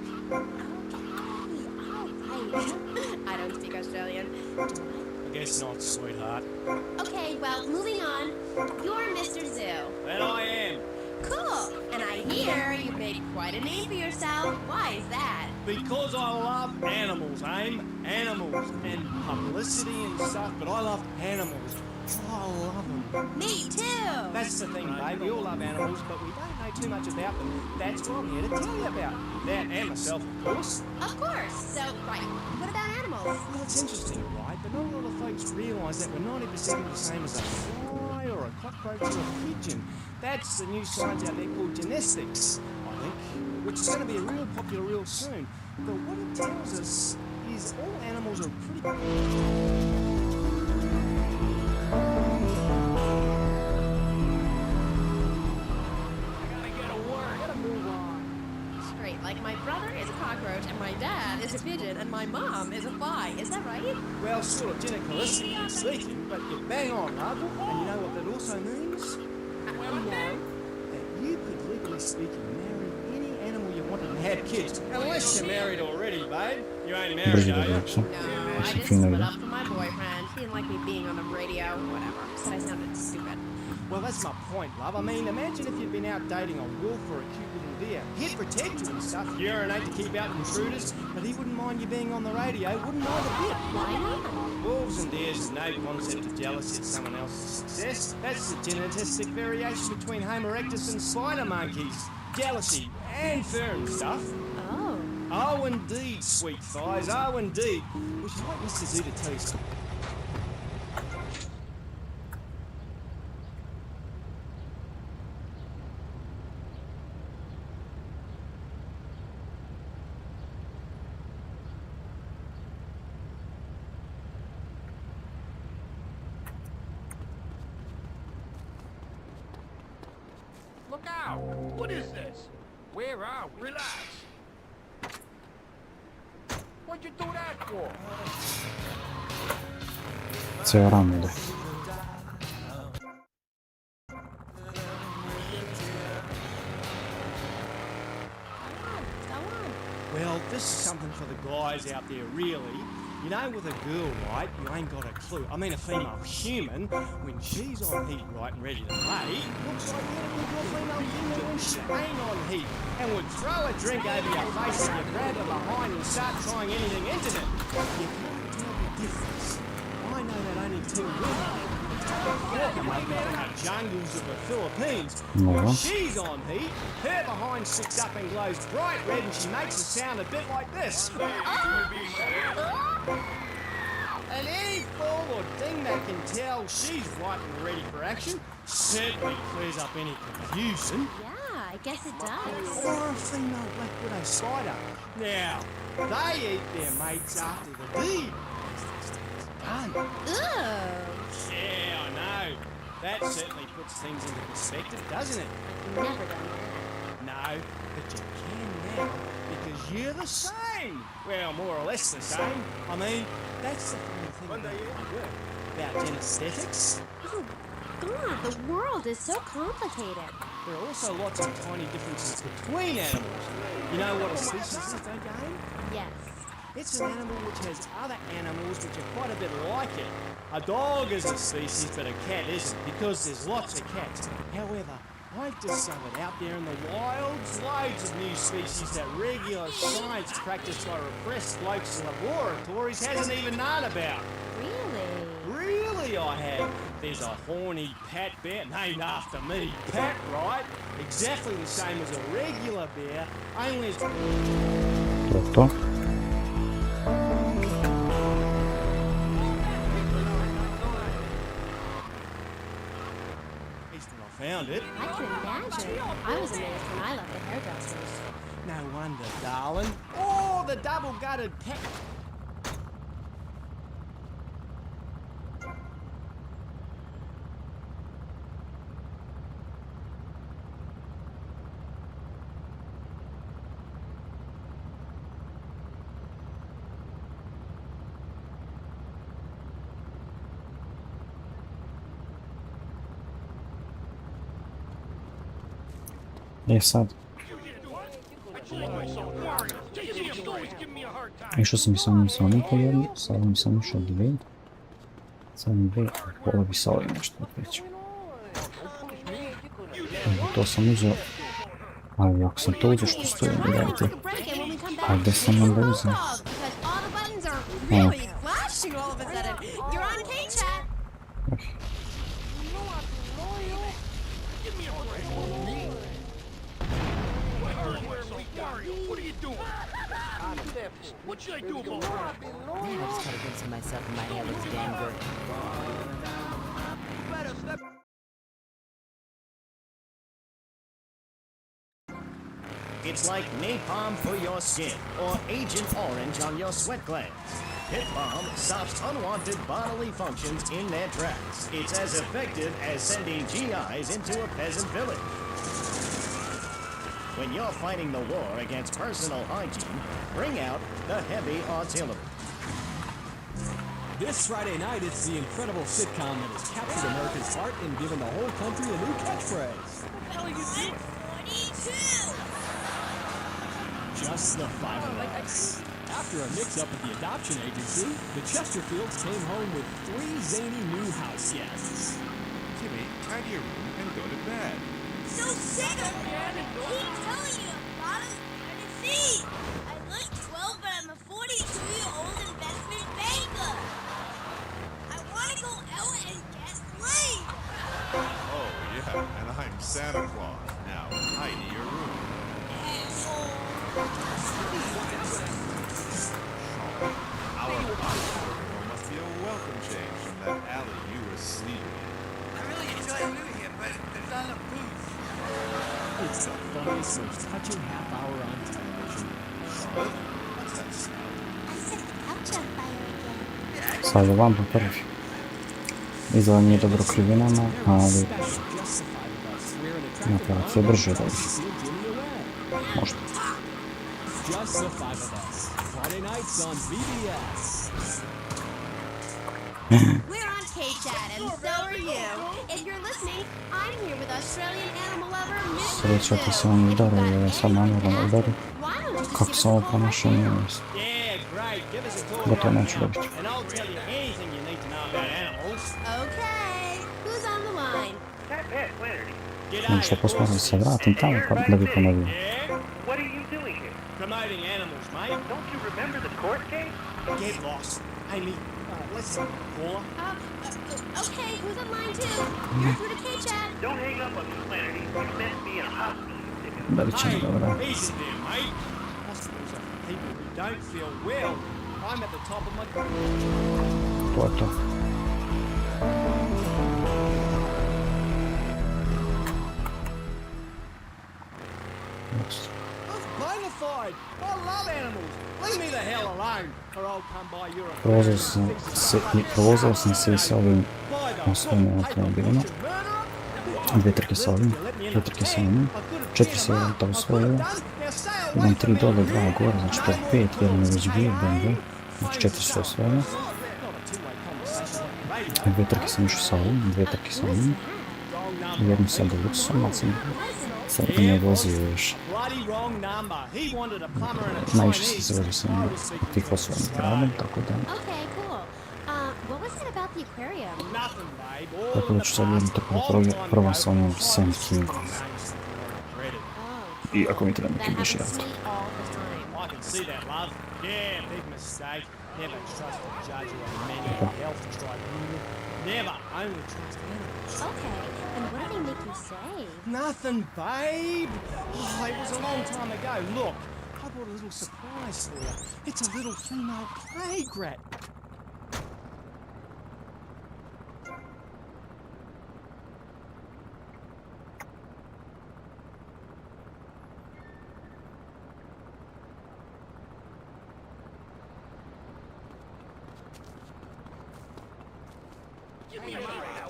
I don't speak Australian. I guess not, sweetheart. Okay, well, moving on. You're Mr. Zoo. That I am. Cool. And I hear you made quite a name for yourself. Why is that? Because I love animals, Aim. Animals and publicity and stuff, but I love animals. I love them. Me too. That's the thing, babe. We all love animals, but we don't know too much about them. That's what I'm here to tell you about. That and myself, of course. Of course. So, right. What about animals? Well, it's interesting, right? But not a lot of folks realise that we're 90% the same as a fly or a cockroach or a pigeon. That's the new science out there called genetics, I think, which is going to be real popular real soon. But what it tells us is all animals are pretty... Straight, like my brother is a cockroach, and my dad is a pigeon, and my mom is a fly. Is that right? Well, sort of genetically speaking, but you're bang on, love. And you know what that also means? No. That you could, legally speaking, marry any animal you wanted and have kids. Unless you're married already, babe. You ain't married, Бързи are да you? бъдат. No, I just split up from my boyfriend. He didn't like me being on the radio, whatever. Said I sounded stupid. Well, that's my point, love. I mean, imagine if you'd been out dating a wolf or a cute little deer. He'd protect you and stuff, urinate to keep out intruders, but he wouldn't mind you being on the radio, wouldn't mind a bit. Why not? Wolves and deers have no concept of jealousy at someone else's success. That's the genetic variation between Homo erectus and spider monkeys. Jealousy and fur and stuff. Oh. Oh, indeed, sweet thighs, oh, indeed. Would you like Mr. Z to tell you something? Look out! What is this? Where are we? Relax. What'd you do that for? Це рано буде. Well, this is something for the guys out there, really. You know, with a girl, right, you ain't got a clue. I mean, a female human, when she's on heat, right, and ready to mate, looks like you're a female human when she ain't on heat, and would throw a drink over your face and you grab her behind and start trying anything intimate. You can't tell the difference. I know that only two women. Walking up in the jungles of the Philippines. When she's on heat, her behind sticks up and glows bright red and she makes a sound a bit like this. And any fool or ding that can tell she's right and ready for action certainly clears up any confusion. Yeah, I guess it does. Or a female black widow spider. Now, they eat their mates after the deed. Done. Ooh. Yeah, I know. That certainly puts things into perspective, doesn't it? I've never done that. No, but you can now, because you're the same. Well, more or less the same. I mean, that's the funny thing about my work, about genesthetics. Oh, God, the world is so complicated. There are also lots of tiny differences between animals. You know what a species is, don't you? Yes. It's an animal which has other animals which are quite a bit like it. A dog is a species, but a cat isn't, because there's lots of cats. However, I've discovered out there in the wilds loads of new species that regular science practiced by repressed blokes in laboratories hasn't even known about. Really? Really, I have. There's a horny pat bear named after me. Pat, right? Exactly the same as a regular bear, only it's... Тобто? Found it. I can imagine. I was amazed when I left the hairdressers. No wonder, darling. Oh, the double-gutted pet. Є сад. Якщо собі самі поєдні, самі що дві. Самі дві, поле вісали, може відповідь. То саму зо... А як сам то вже що стоїть, дайте. А де саме дозі? Really flashing all of a sudden. You're on K-Chat. What are you doing? What should I do about that? Man, I just gotta rinse myself and my hair looks damn good. It's like napalm for your skin, or Agent Orange on your sweat glands. Pit Balm stops unwanted bodily functions in their tracks. It's as effective as sending GIs into a peasant village. When you're fighting the war against personal hygiene, bring out the heavy artillery. This Friday night, it's the incredible sitcom that has captured America's heart and given the whole country a new catchphrase. What the hell are you doing? 42! Just the five of us. After a mix-up at the adoption agency, the Chesterfields came home with 3 zany new house guests. Jimmy, I tidy your room, and go to bed. So sick of it! I keep telling you, Bottom, where to see? I look 12, but I'm a 42-year-old investment banker. I want to go out and get laid. Oh, yeah, and I'm Santa Claus. Now, tidy your room. Our hospital must be a welcome change from that alley you were sleeping in. I really enjoy living here, but there's not enough booze. It's the funniest, most touching half hour on television. What's that smell? I set the couch on fire again. Stavio lampu prvi. Izgleda nije dobro krivinama, ali napraviti je brže da ih. Možda. Just the five of us. Friday nights on VBS. We're on KChat, and so are you. If you're listening, I'm here with Australian animal lover Miss Sreća ti se on udara i ja sam namjerno udari. Kako sam ovo ponašanje jest. Da to neću dobiti. And I'll tell you anything you need to know about animals. Okay, who's on the line? Ono što posmatram se vratim tamo da bi ponovio. What are you doing here? Promoting animals, mate. Don't you remember the court case? Get lost. Hey, me. Listen, caller. Okay, who's on line two? You're through to KChat. Don't hang up on me, Flannery. You meant to be in a hospital. Da li će mi dobro. Easy there, mate. Hospitals are for people who don't feel well. I'm at the top of my... To je to. That's bonafide. I love animals. Leave me the hell alone, or I'll come by your... Provozao sam se i sa ovim osnovnim automobilima. 2 trke sa ovim, 2 trke sa ovim, 4 se auta osvojilo. Imam 3 dole, 2 gore, znači to je 5, jedan je već bio, BMW, znači 4 su osvojile. 2 trke sam išao sa ovim, 2 trke sa ovim. Jednu sa Deluxom, ali sam ne vozio još. Najviše sam se vozio sa tih osvojenih gradom, tako da... Okay, cool. What was it about the aquarium? Tako da ću sad jednu trku prvo sa onim Sand Kingom. I ako mi treba neki još javiti. I can see that, love. Yeah, big mistake. Never trust a judge or a mental health tribunal. Never. Only trust animals. Okay, and what do they make you say? Nothing, babe. Oh, it was a long time ago. Look, I brought a little surprise for you. It's a little female plague rat.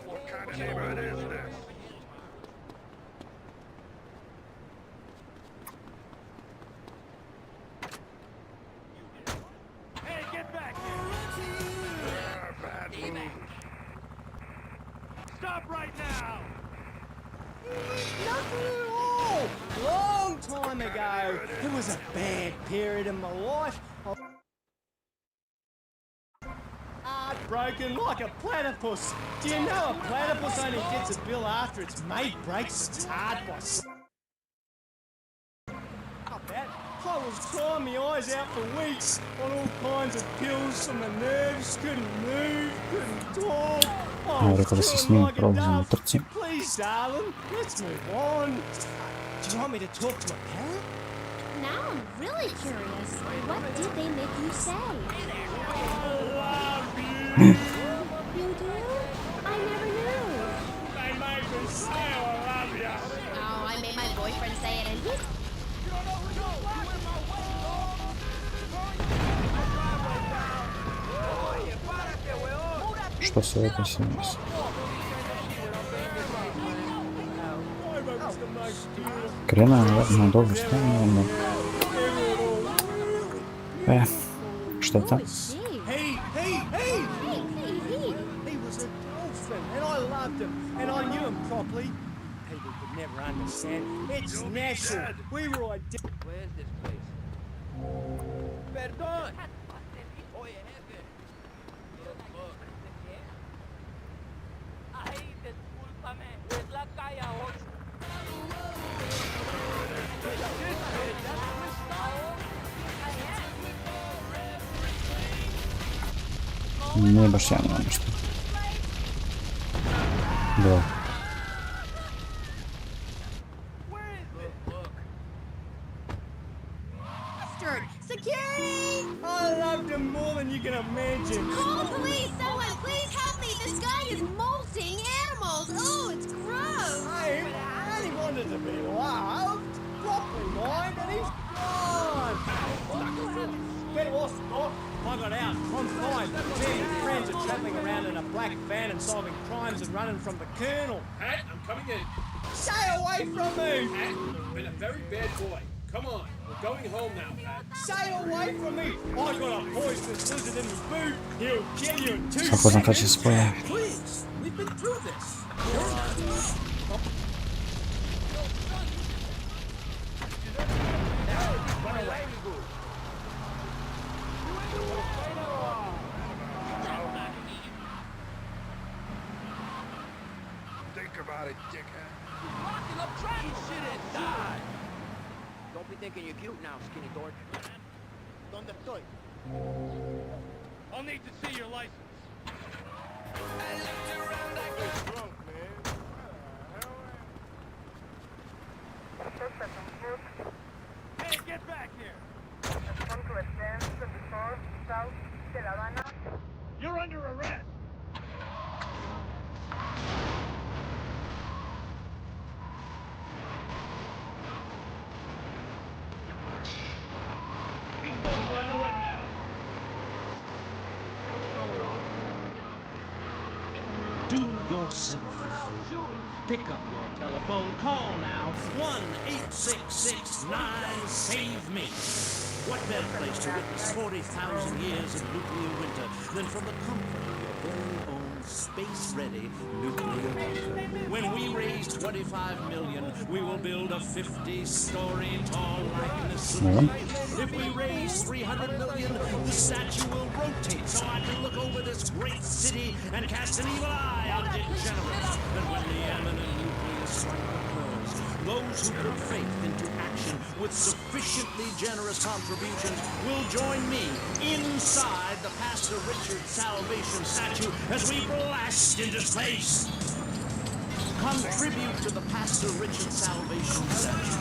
What kind of neighborhood is this? Hey, get back here! Bad news. Stop right now! Nothing at all. Long time ago. It was a bad period in my life. Broken like a platypus. Do you know a platypus only gets a bill after its mate breaks its heart by... I was crying my eyes out for weeks on all kinds of pills for my nerves. Couldn't move, couldn't talk. Ja rekao da se s njim provozim u trci. Please, darling, let's move on. Do you want me to talk to a parrot? Now I'm really curious. What did they make you say? You do? I never knew. They made me say I love you. Oh, I made my boyfriend say it and he's... Što se ovdje se misli? Krenuo na dobru stranu, onda... šteta. Hey! He was a dolphin, and I loved him, and I knew him properly. People could never understand. It's natural. We were identical. Where's this place? Perdón. Oye, jefe. Ay, discúlpame. Nije baš sjajno nešto. Da. Security! I loved him more than you can imagine. Call the police! Someone, please help me! This guy is molting animals! Oh, it's gross! I only wanted to be loved, properly mind, and he's gone. Get lost, Doc. I got out. I'm fine. Me and friends are travelling around in a black van and solving crimes and running from the Colonel. Pat, I'm coming in. Stay away from me! Pat, you've been a very bad boy. Come on, we're going home now, Pat. Stay away from me! I got a poisonous lizard in my boot. He'll kill you in 2 Zapoznam się z bojem. Please, we've been through this. Think about it, dickhead. Locking up traffic. Eat shit and die. Don't be thinking you're cute now, skinny dork. ¿Dónde estoy? I'll need to see your license. Drunk, man. Hey, get back here! You're under arrest! Do yourself pick up your telephone, call now 1-866-9-SAVE-ME. What better place to witness 40,000 years of nuclear winter than from the comfort of your very own space-ready nuclear bunker? When we raise 25 million, we will build a 50-story tall likeness of me. If we raise 300 million, the statue will rotate so I can look over this great city and cast an evil eye on degenerates. And when the eminent nuclear strike occurs, those who put faith into action with sufficiently generous contributions will join me inside the Pastor Richard Salvation statue as we blast into space. Contribute to the Pastor Richard Salvation statue.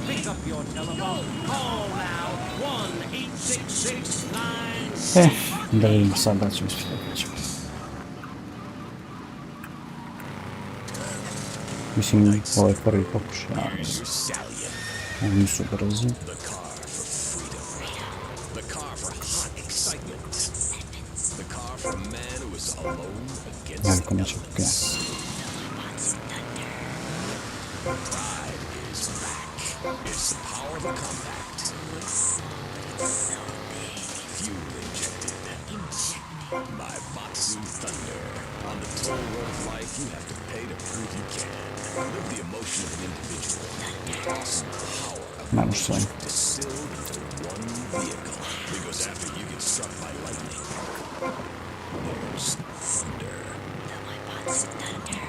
Pick up your telephone. Call now 1-866-9. Da vidimo sad da ćemo sljedeći. Mislim, ovo je prvi pokušaj. Oni nisu brzi. Veliko neće pokrenuti. It's the power of a compact. Fuel injected. My Batsu Thunder. On the toll road of life, you have to pay to prove you can. Live the emotion of an individual. The awesome power of a distilled into one vehicle. Because after you get struck by lightning, there's thunder. My Batsu Thunder.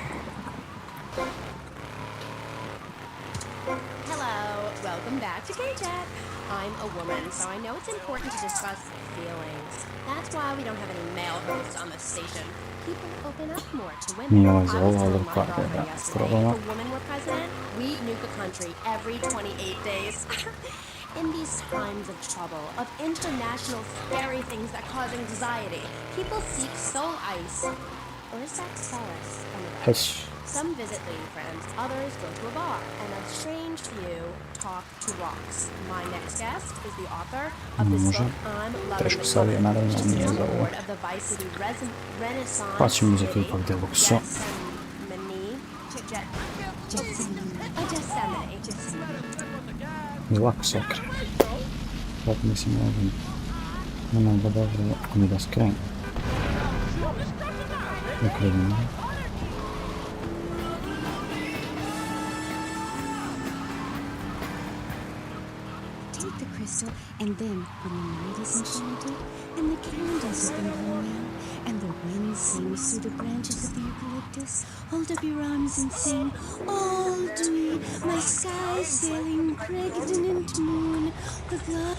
Hello, welcome back to K-Chat. I'm a woman, so I know it's important to discuss feelings. That's why we don't have any male hosts on the station. People open up more to women. Nije I ovo was za telling ovo, my ali kako girlfriend da yesterday, probamo. if a woman were president, we'd nuke the country every 28 days. In these times of trouble, of international scary things that cause anxiety, people seek soul ice. Or is that solace? Hesh. Some visit lady friends, others go to a bar, and a strange few talk to rocks. My next guest is the author of this book, I'm Loving Teško the sad je, naravno, She's nije on za the ovo. board of the Vice City Renaissance Pa ćemo uzeti ipak Deluxe. I lako se okre. Tako mislim ovdje. Ono da dobro, ako mi da skrenu. Okrenimo. Take the Crystal, and then when the night is enchanted, and the candles have been blown out, and the wind sings through the branches of the eucalyptus, hold up your arms and sing, all dewy, my sky sailing pregnant moon, the glow.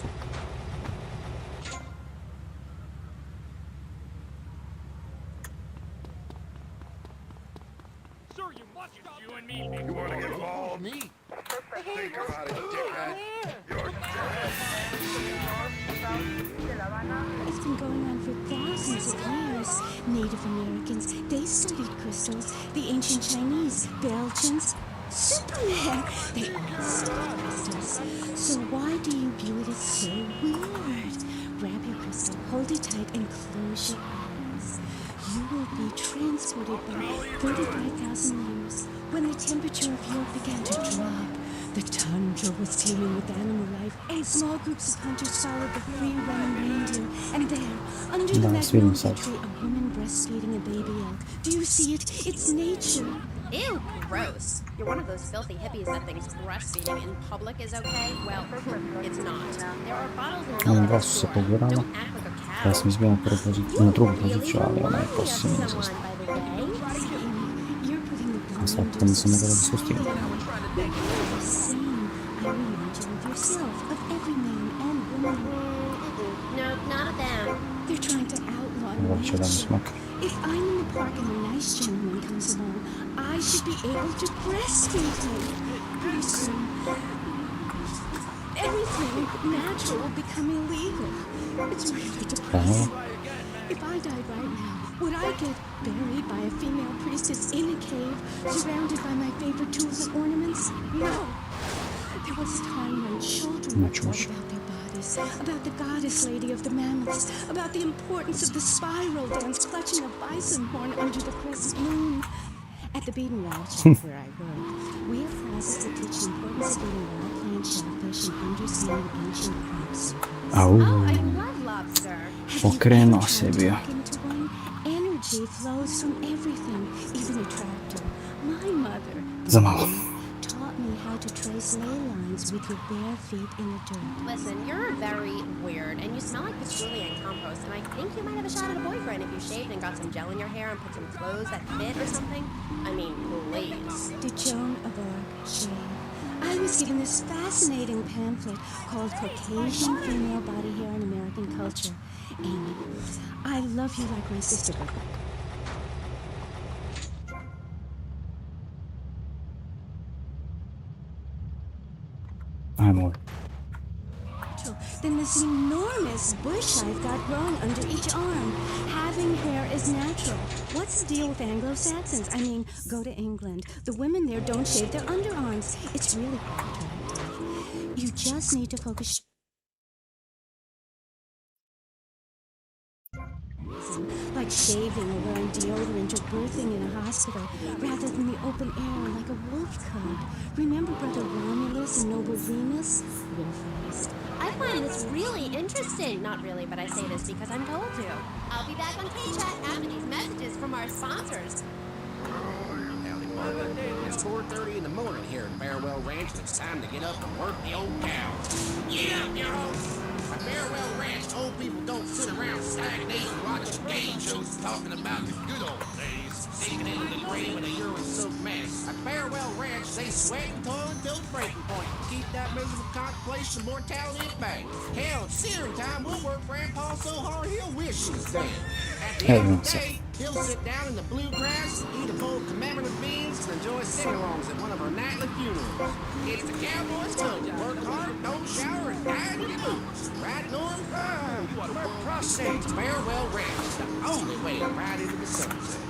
Sir, you must stop you and me. You want to get involved? Me? Think about it, dickhead. You're It's been going on for thousands of years. Native Americans, they studied crystals. The ancient Chinese, Belgians, Superman, they all studied crystals. So why do you view it as so weird? Grab your crystal, hold it tight, and close your eyes. You will be transported back 35,000 years when the temperature of Europe began to drop. The tundra was teeming with animal life, and small groups of hunters followed the free-running reindeer. And there, under the magnolia tree, a woman breastfeeding a baby elk. Do you see it? It's nature. Ew, gross. You're one of those filthy hippies that thinks breastfeeding in public is okay? Well, it's not. There are bottles of Non milk at the posso store. paurare. Don't act like a cow. Adesso mi sbaglio per una druga posizione, non è possibile. Non sto pensando quello di sostituire. Yourself, of every man and woman. No, not of them. They're trying to outlaw Faccio danno smoke. If I'm in the park and a nice gentleman comes along, I should be able to breastfeed him. Pretty soon, everything natural will become illegal. It's really depressing. If I died right now, would I get buried by a female priestess in a cave, surrounded by my favorite tools and ornaments? No. There was a time when children talked about their bodies, about the goddess lady of the mammoths, about the importance of the spiral dance clutching a bison horn under the crescent moon. At the Beaten Ranch, where I work, we have classes that teach the importance of eating raw plant shellfish and understanding ancient crops. Oh, I love lobster. Pokreno sebi. Energy flows from everything, even a tractor. My mother Za mało. taught me how to trace ley lines with your bare feet in the dirt. Listen, you're very weird, and you smell like patchouli and compost, and I think you might have a shot at a boyfriend if you shaved and got some gel in your hair and put some clothes that fit or something. I mean, please. Did Joan of Arc shave? I was given this fascinating pamphlet called Caucasian Female Body Hair in American Culture. Amy, I love you like my sister. Amor. Then this enormous bush I've got growing under each arm. Having hair is natural. What's the deal with Anglo-Saxons? I mean, go to England. The women there don't shave their underarms. It's really quite attractive. You just need to focus. Like shaving or wearing deodorant or birthing in a hospital, rather than the open air like a wolf cub. Remember Brother Romulus and Noble Remus? Wolf-faced. I find this really interesting. Not really, but I say this because I'm told to. I'll be back on K-Chat after these messages from our sponsors. It's 4:30 in the morning here at Farewell Ranch, and it's time to get up and work the old cows. Yeah, yo! At Farewell Ranch, old people don't sit around stagnating watching game shows talking about the good old days, sinking into the grave in a urine-soaked mess. At Farewell Ranch, they sweat and toil until the breaking point to keep that miserable contemplation of mortality at bay. Hell, at searing time, we'll work Grandpa so hard he'll wish he was dead. At the end of the day, he'll sit down in the bluegrass, eat a bowl of commemorative beans, and enjoy sing-alongs at one of our nightly funerals. It's the cowboy's tone. Work hard, don't shower, and die in your boots. Right, Norm? Prostate, Farewell Ranch, the only way right into the sunset.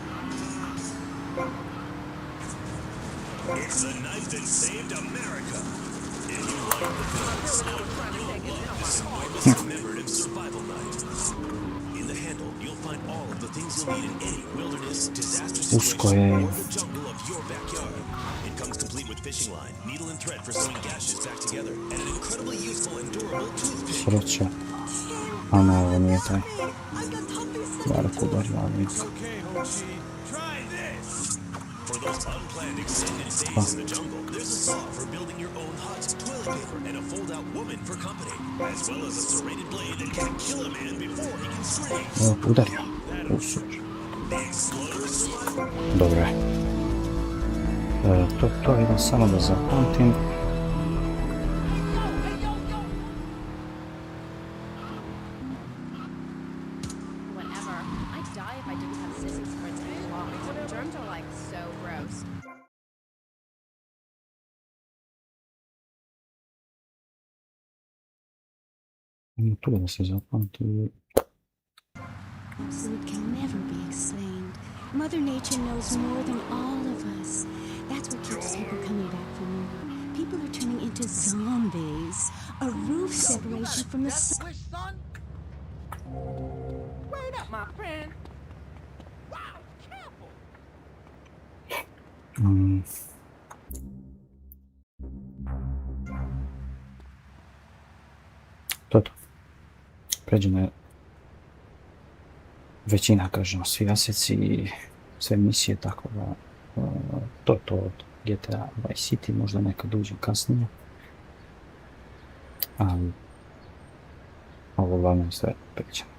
It's the night that saved America. If you like the films, you'll love this enormous commemorative survival night. In the handle, you'll find all of the things you'll need in any wilderness, disaster situation, or the jungle of your backyard. It comes complete with fishing line, needle and thread for sewing gashes back together, and an incredibly useful and durable toothpick. Sreća. A ne, ovo nije taj. Darko Darjanović. For those unplanned extended stays in the jungle, there's a saw for building your own hut. 12 toilet paper and a fold-out woman for company, as well as a serrated blade that can kill a man before he can scream. Udario. Super. Dobro je. To idem samo da zapamtim. Whatever. I'd die if I didn't have sissy sprints and claws. Germs are like so gross. Tu da se zapamti. Absolute can never be explained. Mother Nature knows more than all of us. That's what keeps people coming back for more. People are turning into zombies. A roof separation from the sun. Wait up, my friend. Wow, careful. To. Pređena je većina, kažemo, svi aseci i sve misije, tako da to od GTA Vice City, možda nekad uđem kasnije. Ali ovo uglavnom sve pređeno.